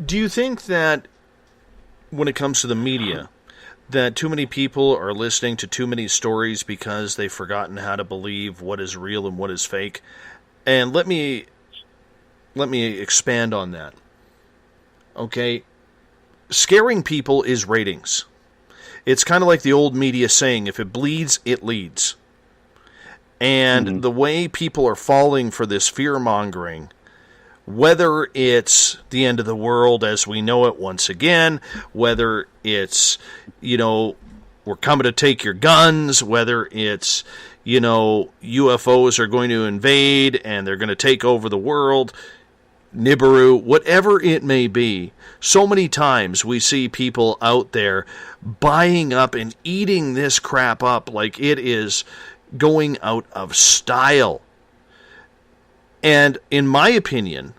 Do you think that when it comes to the media, that too many people are listening to too many stories because they've forgotten how to believe what is real and what is fake? And let me expand on that. Okay? Scaring people is ratings. It's kind of like the old media saying, if it bleeds, it leads. And the way people are falling for this fear-mongering, whether it's the end of the world as we know it once again, whether it's, we're coming to take your guns, whether it's, UFOs are going to invade and they're going to take over the world, Nibiru, whatever it may be, so many times we see people out there buying up and eating this crap up like it is going out of style. And in my opinion,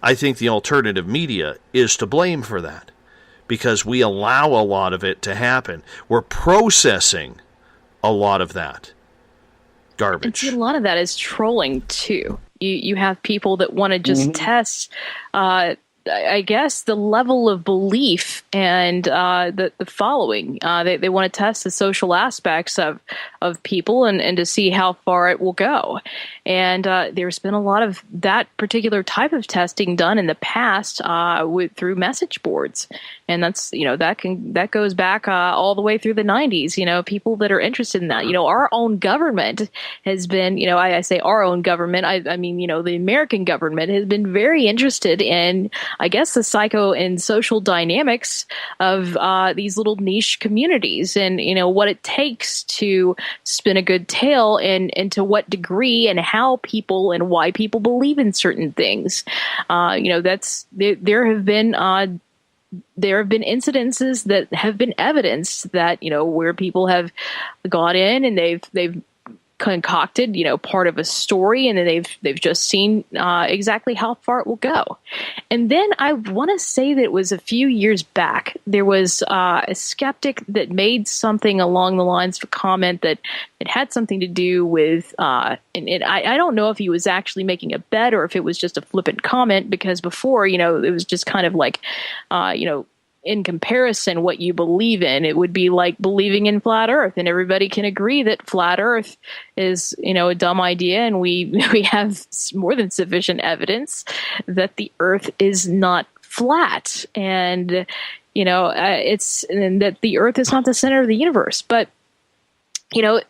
I think the alternative media is to blame for that. because we allow a lot of it to happen. We're processing a lot of that garbage. And a lot of that is trolling too. You have people that want to just test, I guess, the level of belief and the following. They want to test the social aspects of people and to see how far it will go. And there's been a lot of that particular type of testing done in the past through message boards. And that's, that goes back all the way through the 90s. People that are interested in that. Our own government has been, I say our own government, I mean, the American government has been very interested in, I guess, the psycho and social dynamics of these little niche communities and, what it takes to spin a good tale and to what degree and how people and why people believe in certain things. There have been incidences that have been evidenced that, where people have gone in and they've concocted, part of a story, and then they've just seen exactly how far it will go. And then I want to say that it was a few years back, there was a skeptic that made something along the lines of a comment that it had something to do with, I don't know if he was actually making a bet or if it was just a flippant comment, because before, it was just kind of like, in comparison, what you believe in, it would be like believing in flat Earth, and everybody can agree that flat Earth is, a dumb idea, and we have more than sufficient evidence that the Earth is not flat, and and that the Earth is not the center of the universe. But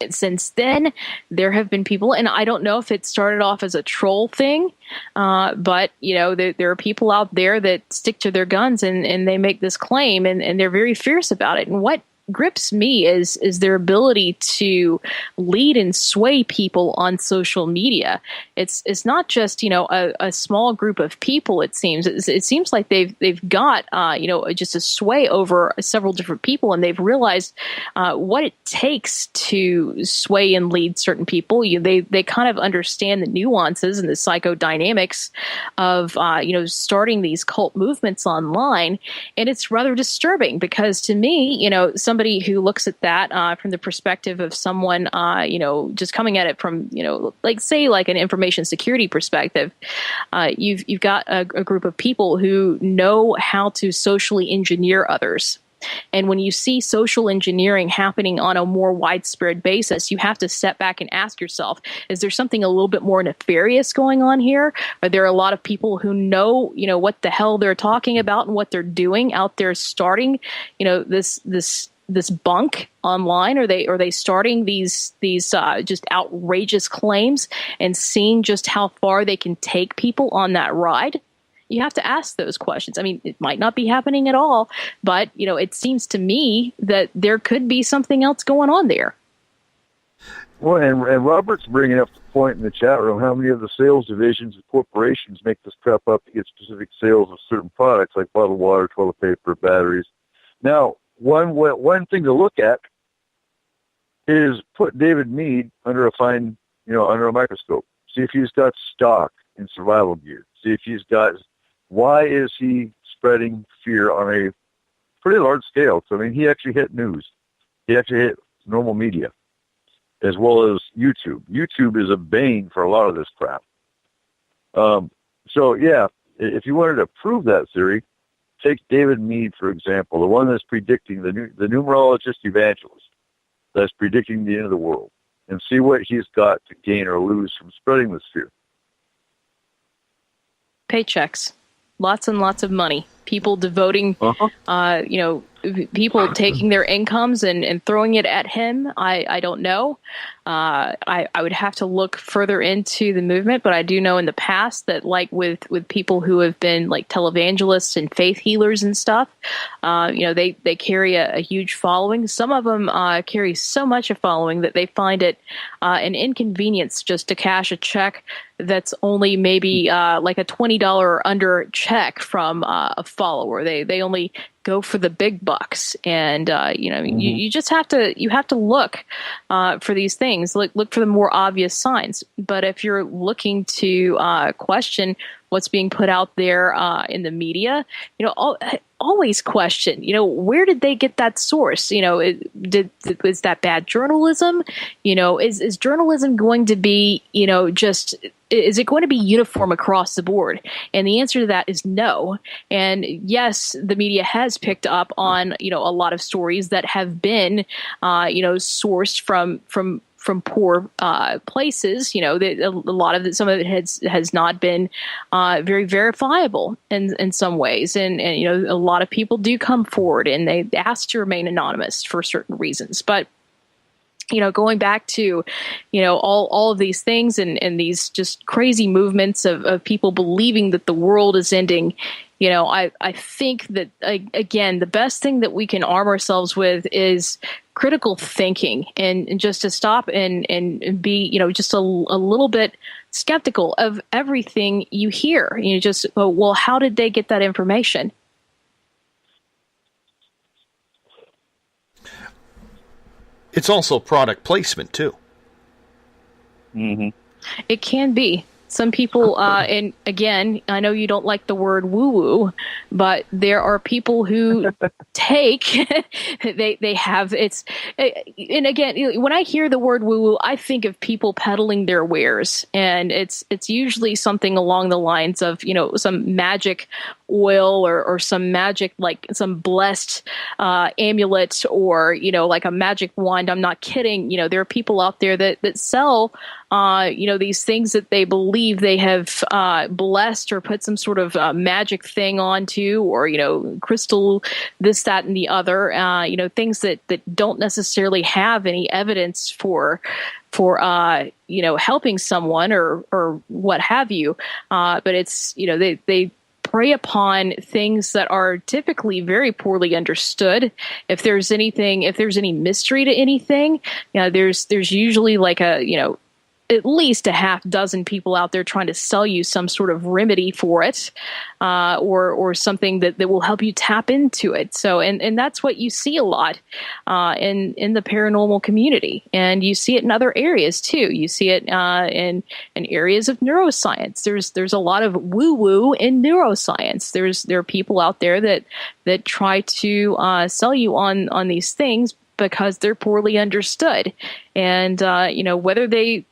since then, there have been people, and I don't know if it started off as a troll thing, but, there are people out there that stick to their guns and they make this claim and they're very fierce about it. And what grips me is their ability to lead and sway people on social media. It's not just, a small group of people, it seems. It seems like they've got, just a sway over several different people, and they've realized what it takes to sway and lead certain people. They kind of understand the nuances and the psychodynamics of, starting these cult movements online. And it's rather disturbing because to me, somebody who looks at that from the perspective of someone, just coming at it from, like an information security perspective, you've got a group of people who know how to socially engineer others. And when you see social engineering happening on a more widespread basis, you have to step back and ask yourself, is there something a little bit more nefarious going on here? Are there a lot of people who know, what the hell they're talking about and what they're doing out there starting, this bunk online? Are they starting these just outrageous claims and seeing just how far they can take people on that ride? You have to ask those questions. I mean, it might not be happening at all, but it seems to me that there could be something else going on there. Well, and Robert's bringing up the point in the chat room, how many of the sales divisions of corporations make this crap up to get specific sales of certain products like bottled water, toilet paper, batteries. Now, one thing to look at is put David Meade under under a microscope. See if he's got stock in survival gear. See if he's got, why is he spreading fear on a pretty large scale? So, I mean, he actually hit news. He actually hit normal media as well as YouTube. YouTube is a bane for a lot of this crap. So, yeah, if you wanted to prove that theory, take David Meade, for example, the one that's predicting, the numerologist evangelist that's predicting the end of the world, and see what he's got to gain or lose from spreading this fear. Paychecks. Lots and lots of money. People devoting, people taking their incomes and throwing it at him. I don't know. I would have to look further into the movement, but I do know in the past that, like with people who have been like televangelists and faith healers and stuff, they carry a huge following. Some of them carry so much a following that they find it an inconvenience just to cash a check that's only maybe like a $20 or under check from a follower. They only go for the big bucks, and you just have to look for these things. Look for the more obvious signs. But if you're looking to question what's being put out there in the media, always question, where did they get that source? Is that bad journalism? Is journalism going to be, is it going to be uniform across the board? And the answer to that is no. And yes, the media has picked up on, a lot of stories that have been, sourced from poor places. A lot of it, some of it has not been very verifiable in some ways, and a lot of people do come forward and they ask to remain anonymous for certain reasons, but. Going back to, all of these things and these just crazy movements of people believing that the world is ending, I think that, again, the best thing that we can arm ourselves with is critical thinking and just to stop and be, just a little bit skeptical of everything you hear. Well, how did they get that information? It's also product placement, too. Mm-hmm. It can be. Some people, and again, I know you don't like the word woo-woo, but there are people who take, they have, and again, when I hear the word woo-woo, I think of people peddling their wares, and it's usually something along the lines of, some magic oil or some magic, like some blessed amulet or, like a magic wand. I'm not kidding. There are people out there that sell, these things that they believe they have blessed or put some sort of magic thing onto, or, crystal, this, that, and the other, things that don't necessarily have any evidence for helping someone or what have you. But it's, they prey upon things that are typically very poorly understood. If there's any mystery to anything, there's usually like at least a half dozen people out there trying to sell you some sort of remedy for it, or something that will help you tap into it. So, and that's what you see a lot in the paranormal community, and you see it in other areas too. You see it in areas of neuroscience. There's a lot of woo woo in neuroscience. There are people out there that try to sell you on these things because they're poorly understood, and whether they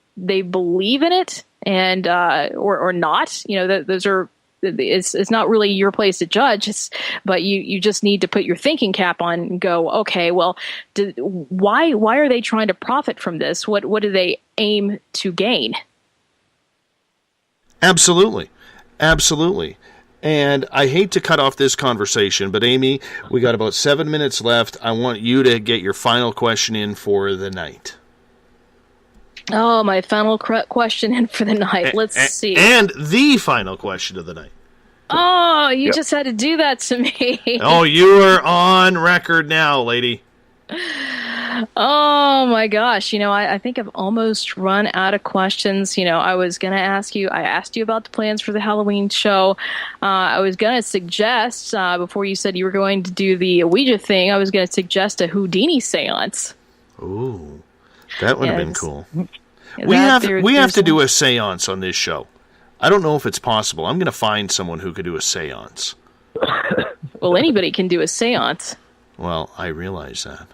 believe in it and or not, those are, it's not really your place to judge, but you just need to put your thinking cap on and go, okay, well, why are they trying to profit from this? What do they aim to gain? Absolutely. And I hate to cut off this conversation, but Amy, we got about 7 minutes left. I want you to get your final question in for the night. Oh, my final question in for the night. Let's see. And the final question of the night. Oh, you just had to do that to me. Oh, you are on record now, lady. Oh, my gosh. I think I've almost run out of questions. I was going to ask you, I asked you about the plans for the Halloween show. I was going to suggest, before you said you were going to do the Ouija thing, I was going to suggest a Houdini seance. Ooh. That would have been cool. We have to do a seance on this show. I don't know if it's possible. I'm going to find someone who could do a seance. Well, anybody can do a seance. Well, I realize that.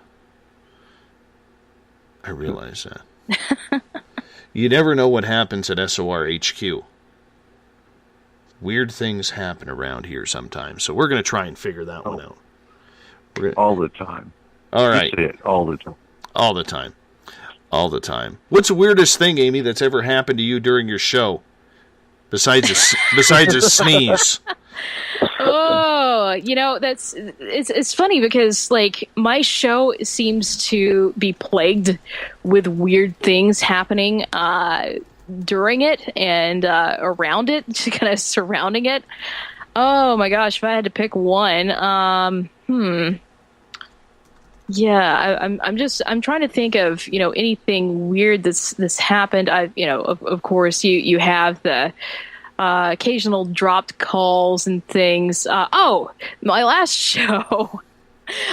You never know what happens at SOR HQ. Weird things happen around here sometimes, so we're going to try and figure that one out. All the time. All right. That's it. All the time. All the time. What's the weirdest thing, Amy, that's ever happened to you during your show? Besides a sneeze. Oh, it's funny because like my show seems to be plagued with weird things happening during it and around it, kind of surrounding it. Oh my gosh, if I had to pick one, yeah, I'm trying to think of, anything weird that's happened. Of course you have the occasional dropped calls and things. My last show,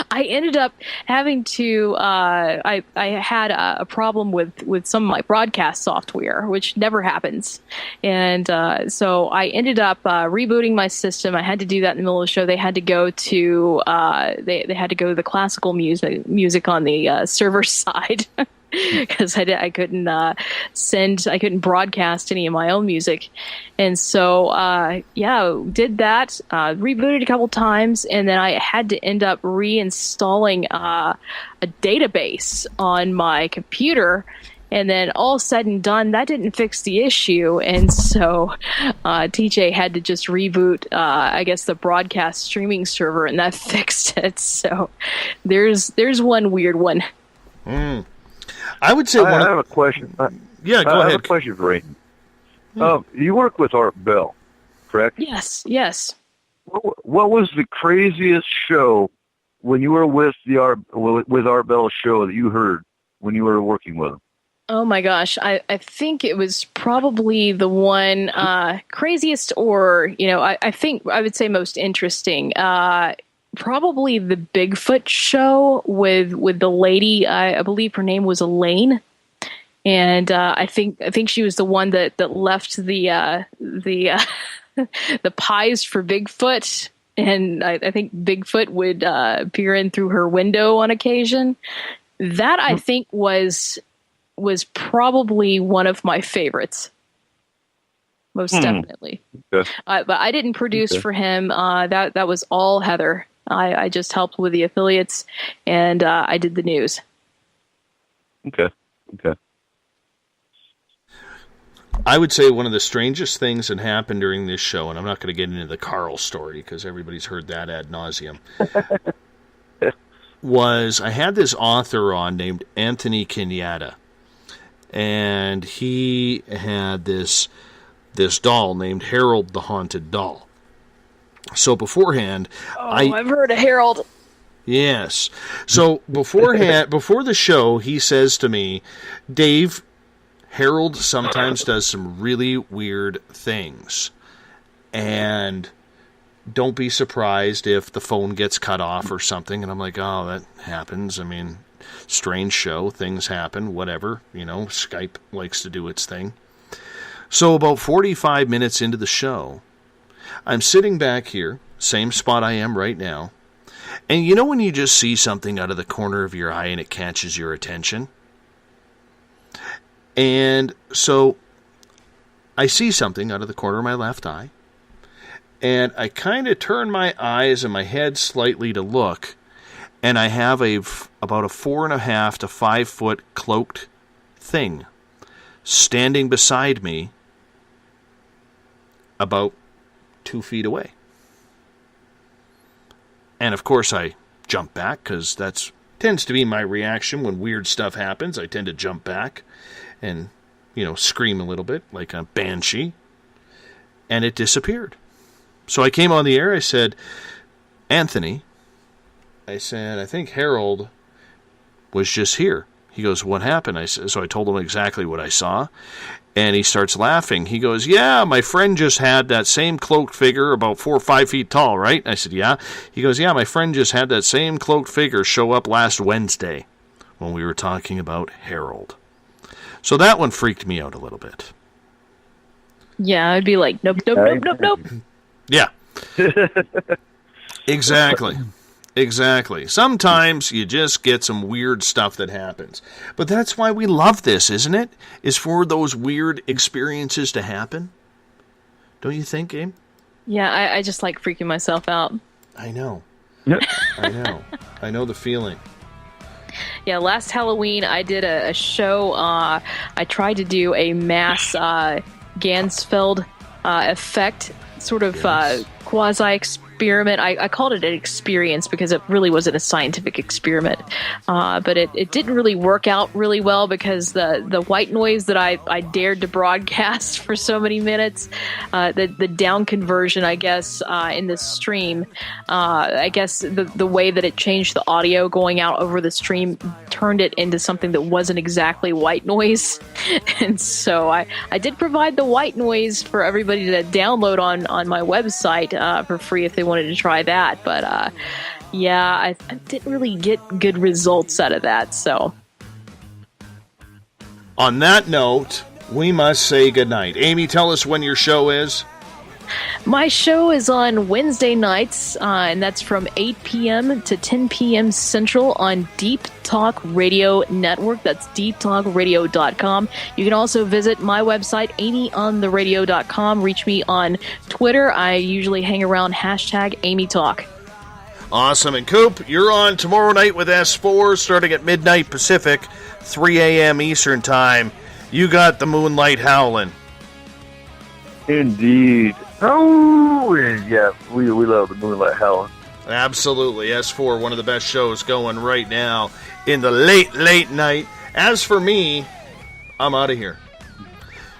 I ended up having to, I had a problem with some of my broadcast software, which never happens. And so I ended up rebooting my system. I had to do that in the middle of the show. They had to go to, they had to go to the classical music on the server side. Because I couldn't I couldn't broadcast any of my own music, and so did that. Rebooted a couple times, and then I had to end up reinstalling a database on my computer. And then all said and done, that didn't fix the issue, and so TJ had to just reboot, I guess, the broadcast streaming server, and that fixed it. So there's one weird one. I would say I have a question. Go I ahead. have a question for you. You work with Art Bell, correct? Yes. What was the craziest show when you were with Art Bell's show that you heard when you were working with him? Oh my gosh, I think it was probably the one craziest, or I think I would say most interesting. Probably the Bigfoot show with the lady. I believe her name was Elaine, and I think she was the one that left the the pies for Bigfoot, and I think Bigfoot would peer in through her window on occasion. That I think was probably one of my favorites. Most definitely. Okay. But I didn't produce for him. That was all Heather. I just helped with the affiliates, and I did the news. Okay. I would say one of the strangest things that happened during this show, and I'm not going to get into the Carl story because everybody's heard that ad nauseum, was I had this author on named Anthony Kenyatta, and he had this doll named Harold the Haunted Doll. So beforehand, I've heard of Harold. Yes. So beforehand, before the show, he says to me, Dave, Harold sometimes does some really weird things, and don't be surprised if the phone gets cut off or something. And I'm like, oh, that happens. I mean, strange show, things happen, whatever. Skype likes to do its thing. So about 45 minutes into the show, I'm sitting back here, same spot I am right now, and when you just see something out of the corner of your eye and it catches your attention? And so I see something out of the corner of my left eye, and I kind of turn my eyes and my head slightly to look, and I have about a 4.5 to 5 foot cloaked thing standing beside me about 2 feet away. And of course I jump back, because that tends to be my reaction when weird stuff happens. I tend to jump back and, scream a little bit like a banshee. And it disappeared. So I came on the air, I said, Anthony, I think Harold was just here. He goes, what happened? So I told him exactly what I saw. And he starts laughing. He goes, yeah, my friend just had that same cloaked figure about 4 or 5 feet tall, right? I said, yeah. He goes, yeah, my friend just had that same cloaked figure show up last Wednesday when we were talking about Harold. So that one freaked me out a little bit. Yeah, I'd be like, nope. Yeah. Exactly. Sometimes you just get some weird stuff that happens. But that's why we love this, isn't it? Is for those weird experiences to happen. Don't you think, Gabe? Yeah, I just like freaking myself out. I know. Yep. I know the feeling. Yeah, last Halloween I did a show. I tried to do a mass Gansfeld effect, sort of quasi-experiment. I called it an experience because it really wasn't a scientific experiment. But it didn't really work out really well because the white noise that I dared to broadcast for so many minutes, the down conversion, I guess, in the stream, I guess the way that it changed the audio going out over the stream turned it into something that wasn't exactly white noise. And so I did provide the white noise for everybody to download on my website for free if they wanted to try that. But Yeah, I didn't really get good results out of that, so. On that note, we must say goodnight. Amy, tell us when your show is. My show is on Wednesday nights, and that's from 8 p.m. to 10 p.m. Central on Deep Talk Radio Network. That's deeptalkradio.com. You can also visit my website, amyontheradio.com. Reach me on Twitter. I usually hang around #AmyTalk. Awesome. And Coop, you're on tomorrow night with S4 starting at midnight Pacific, 3 a.m. Eastern Time. You got the Moonlight Howlin'. Indeed. Oh, yeah, we love the Moonlight Howlin'. Absolutely. S4, one of the best shows going right now in the late night. As for me, I'm out of here.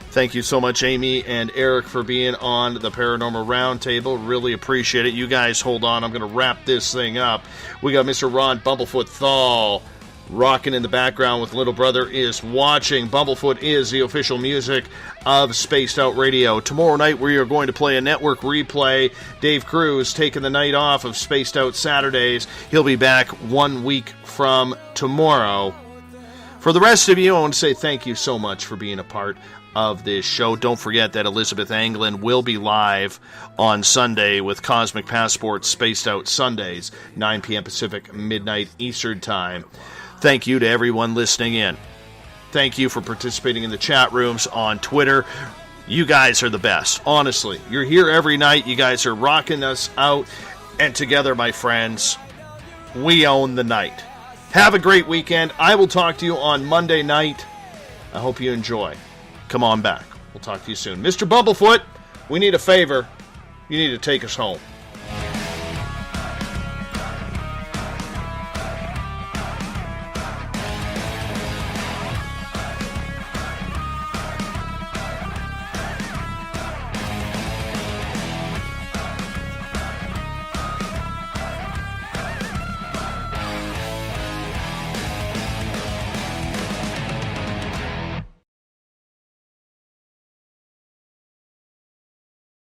Thank you so much, Amy and Eric, for being on the Paranormal Roundtable. Really appreciate it. You guys hold on. I'm going to wrap this thing up. We got Mr. Ron Bumblefoot THAL rocking in the background with Little Brother Is Watching. Bumblefoot is the official music of Spaced Out Radio. Tomorrow night we are going to play a network replay. Dave Cruz taking the night off of Spaced Out Saturdays. He'll be back 1 week from tomorrow. For the rest of you, I want to say thank you so much for being a part of this show. Don't forget that Elizabeth Anglin will be live on Sunday with Cosmic Passport Spaced Out Sundays, 9 p.m. Pacific, midnight Eastern Time. Thank you to everyone listening in. Thank you for participating in the chat rooms on Twitter. You guys are the best. Honestly, you're here every night. You guys are rocking us out. And together, my friends, we own the night. Have a great weekend. I will talk to you on Monday night. I hope you enjoy. Come on back. We'll talk to you soon. Mr. Bumblefoot, we need a favor. You need to take us home.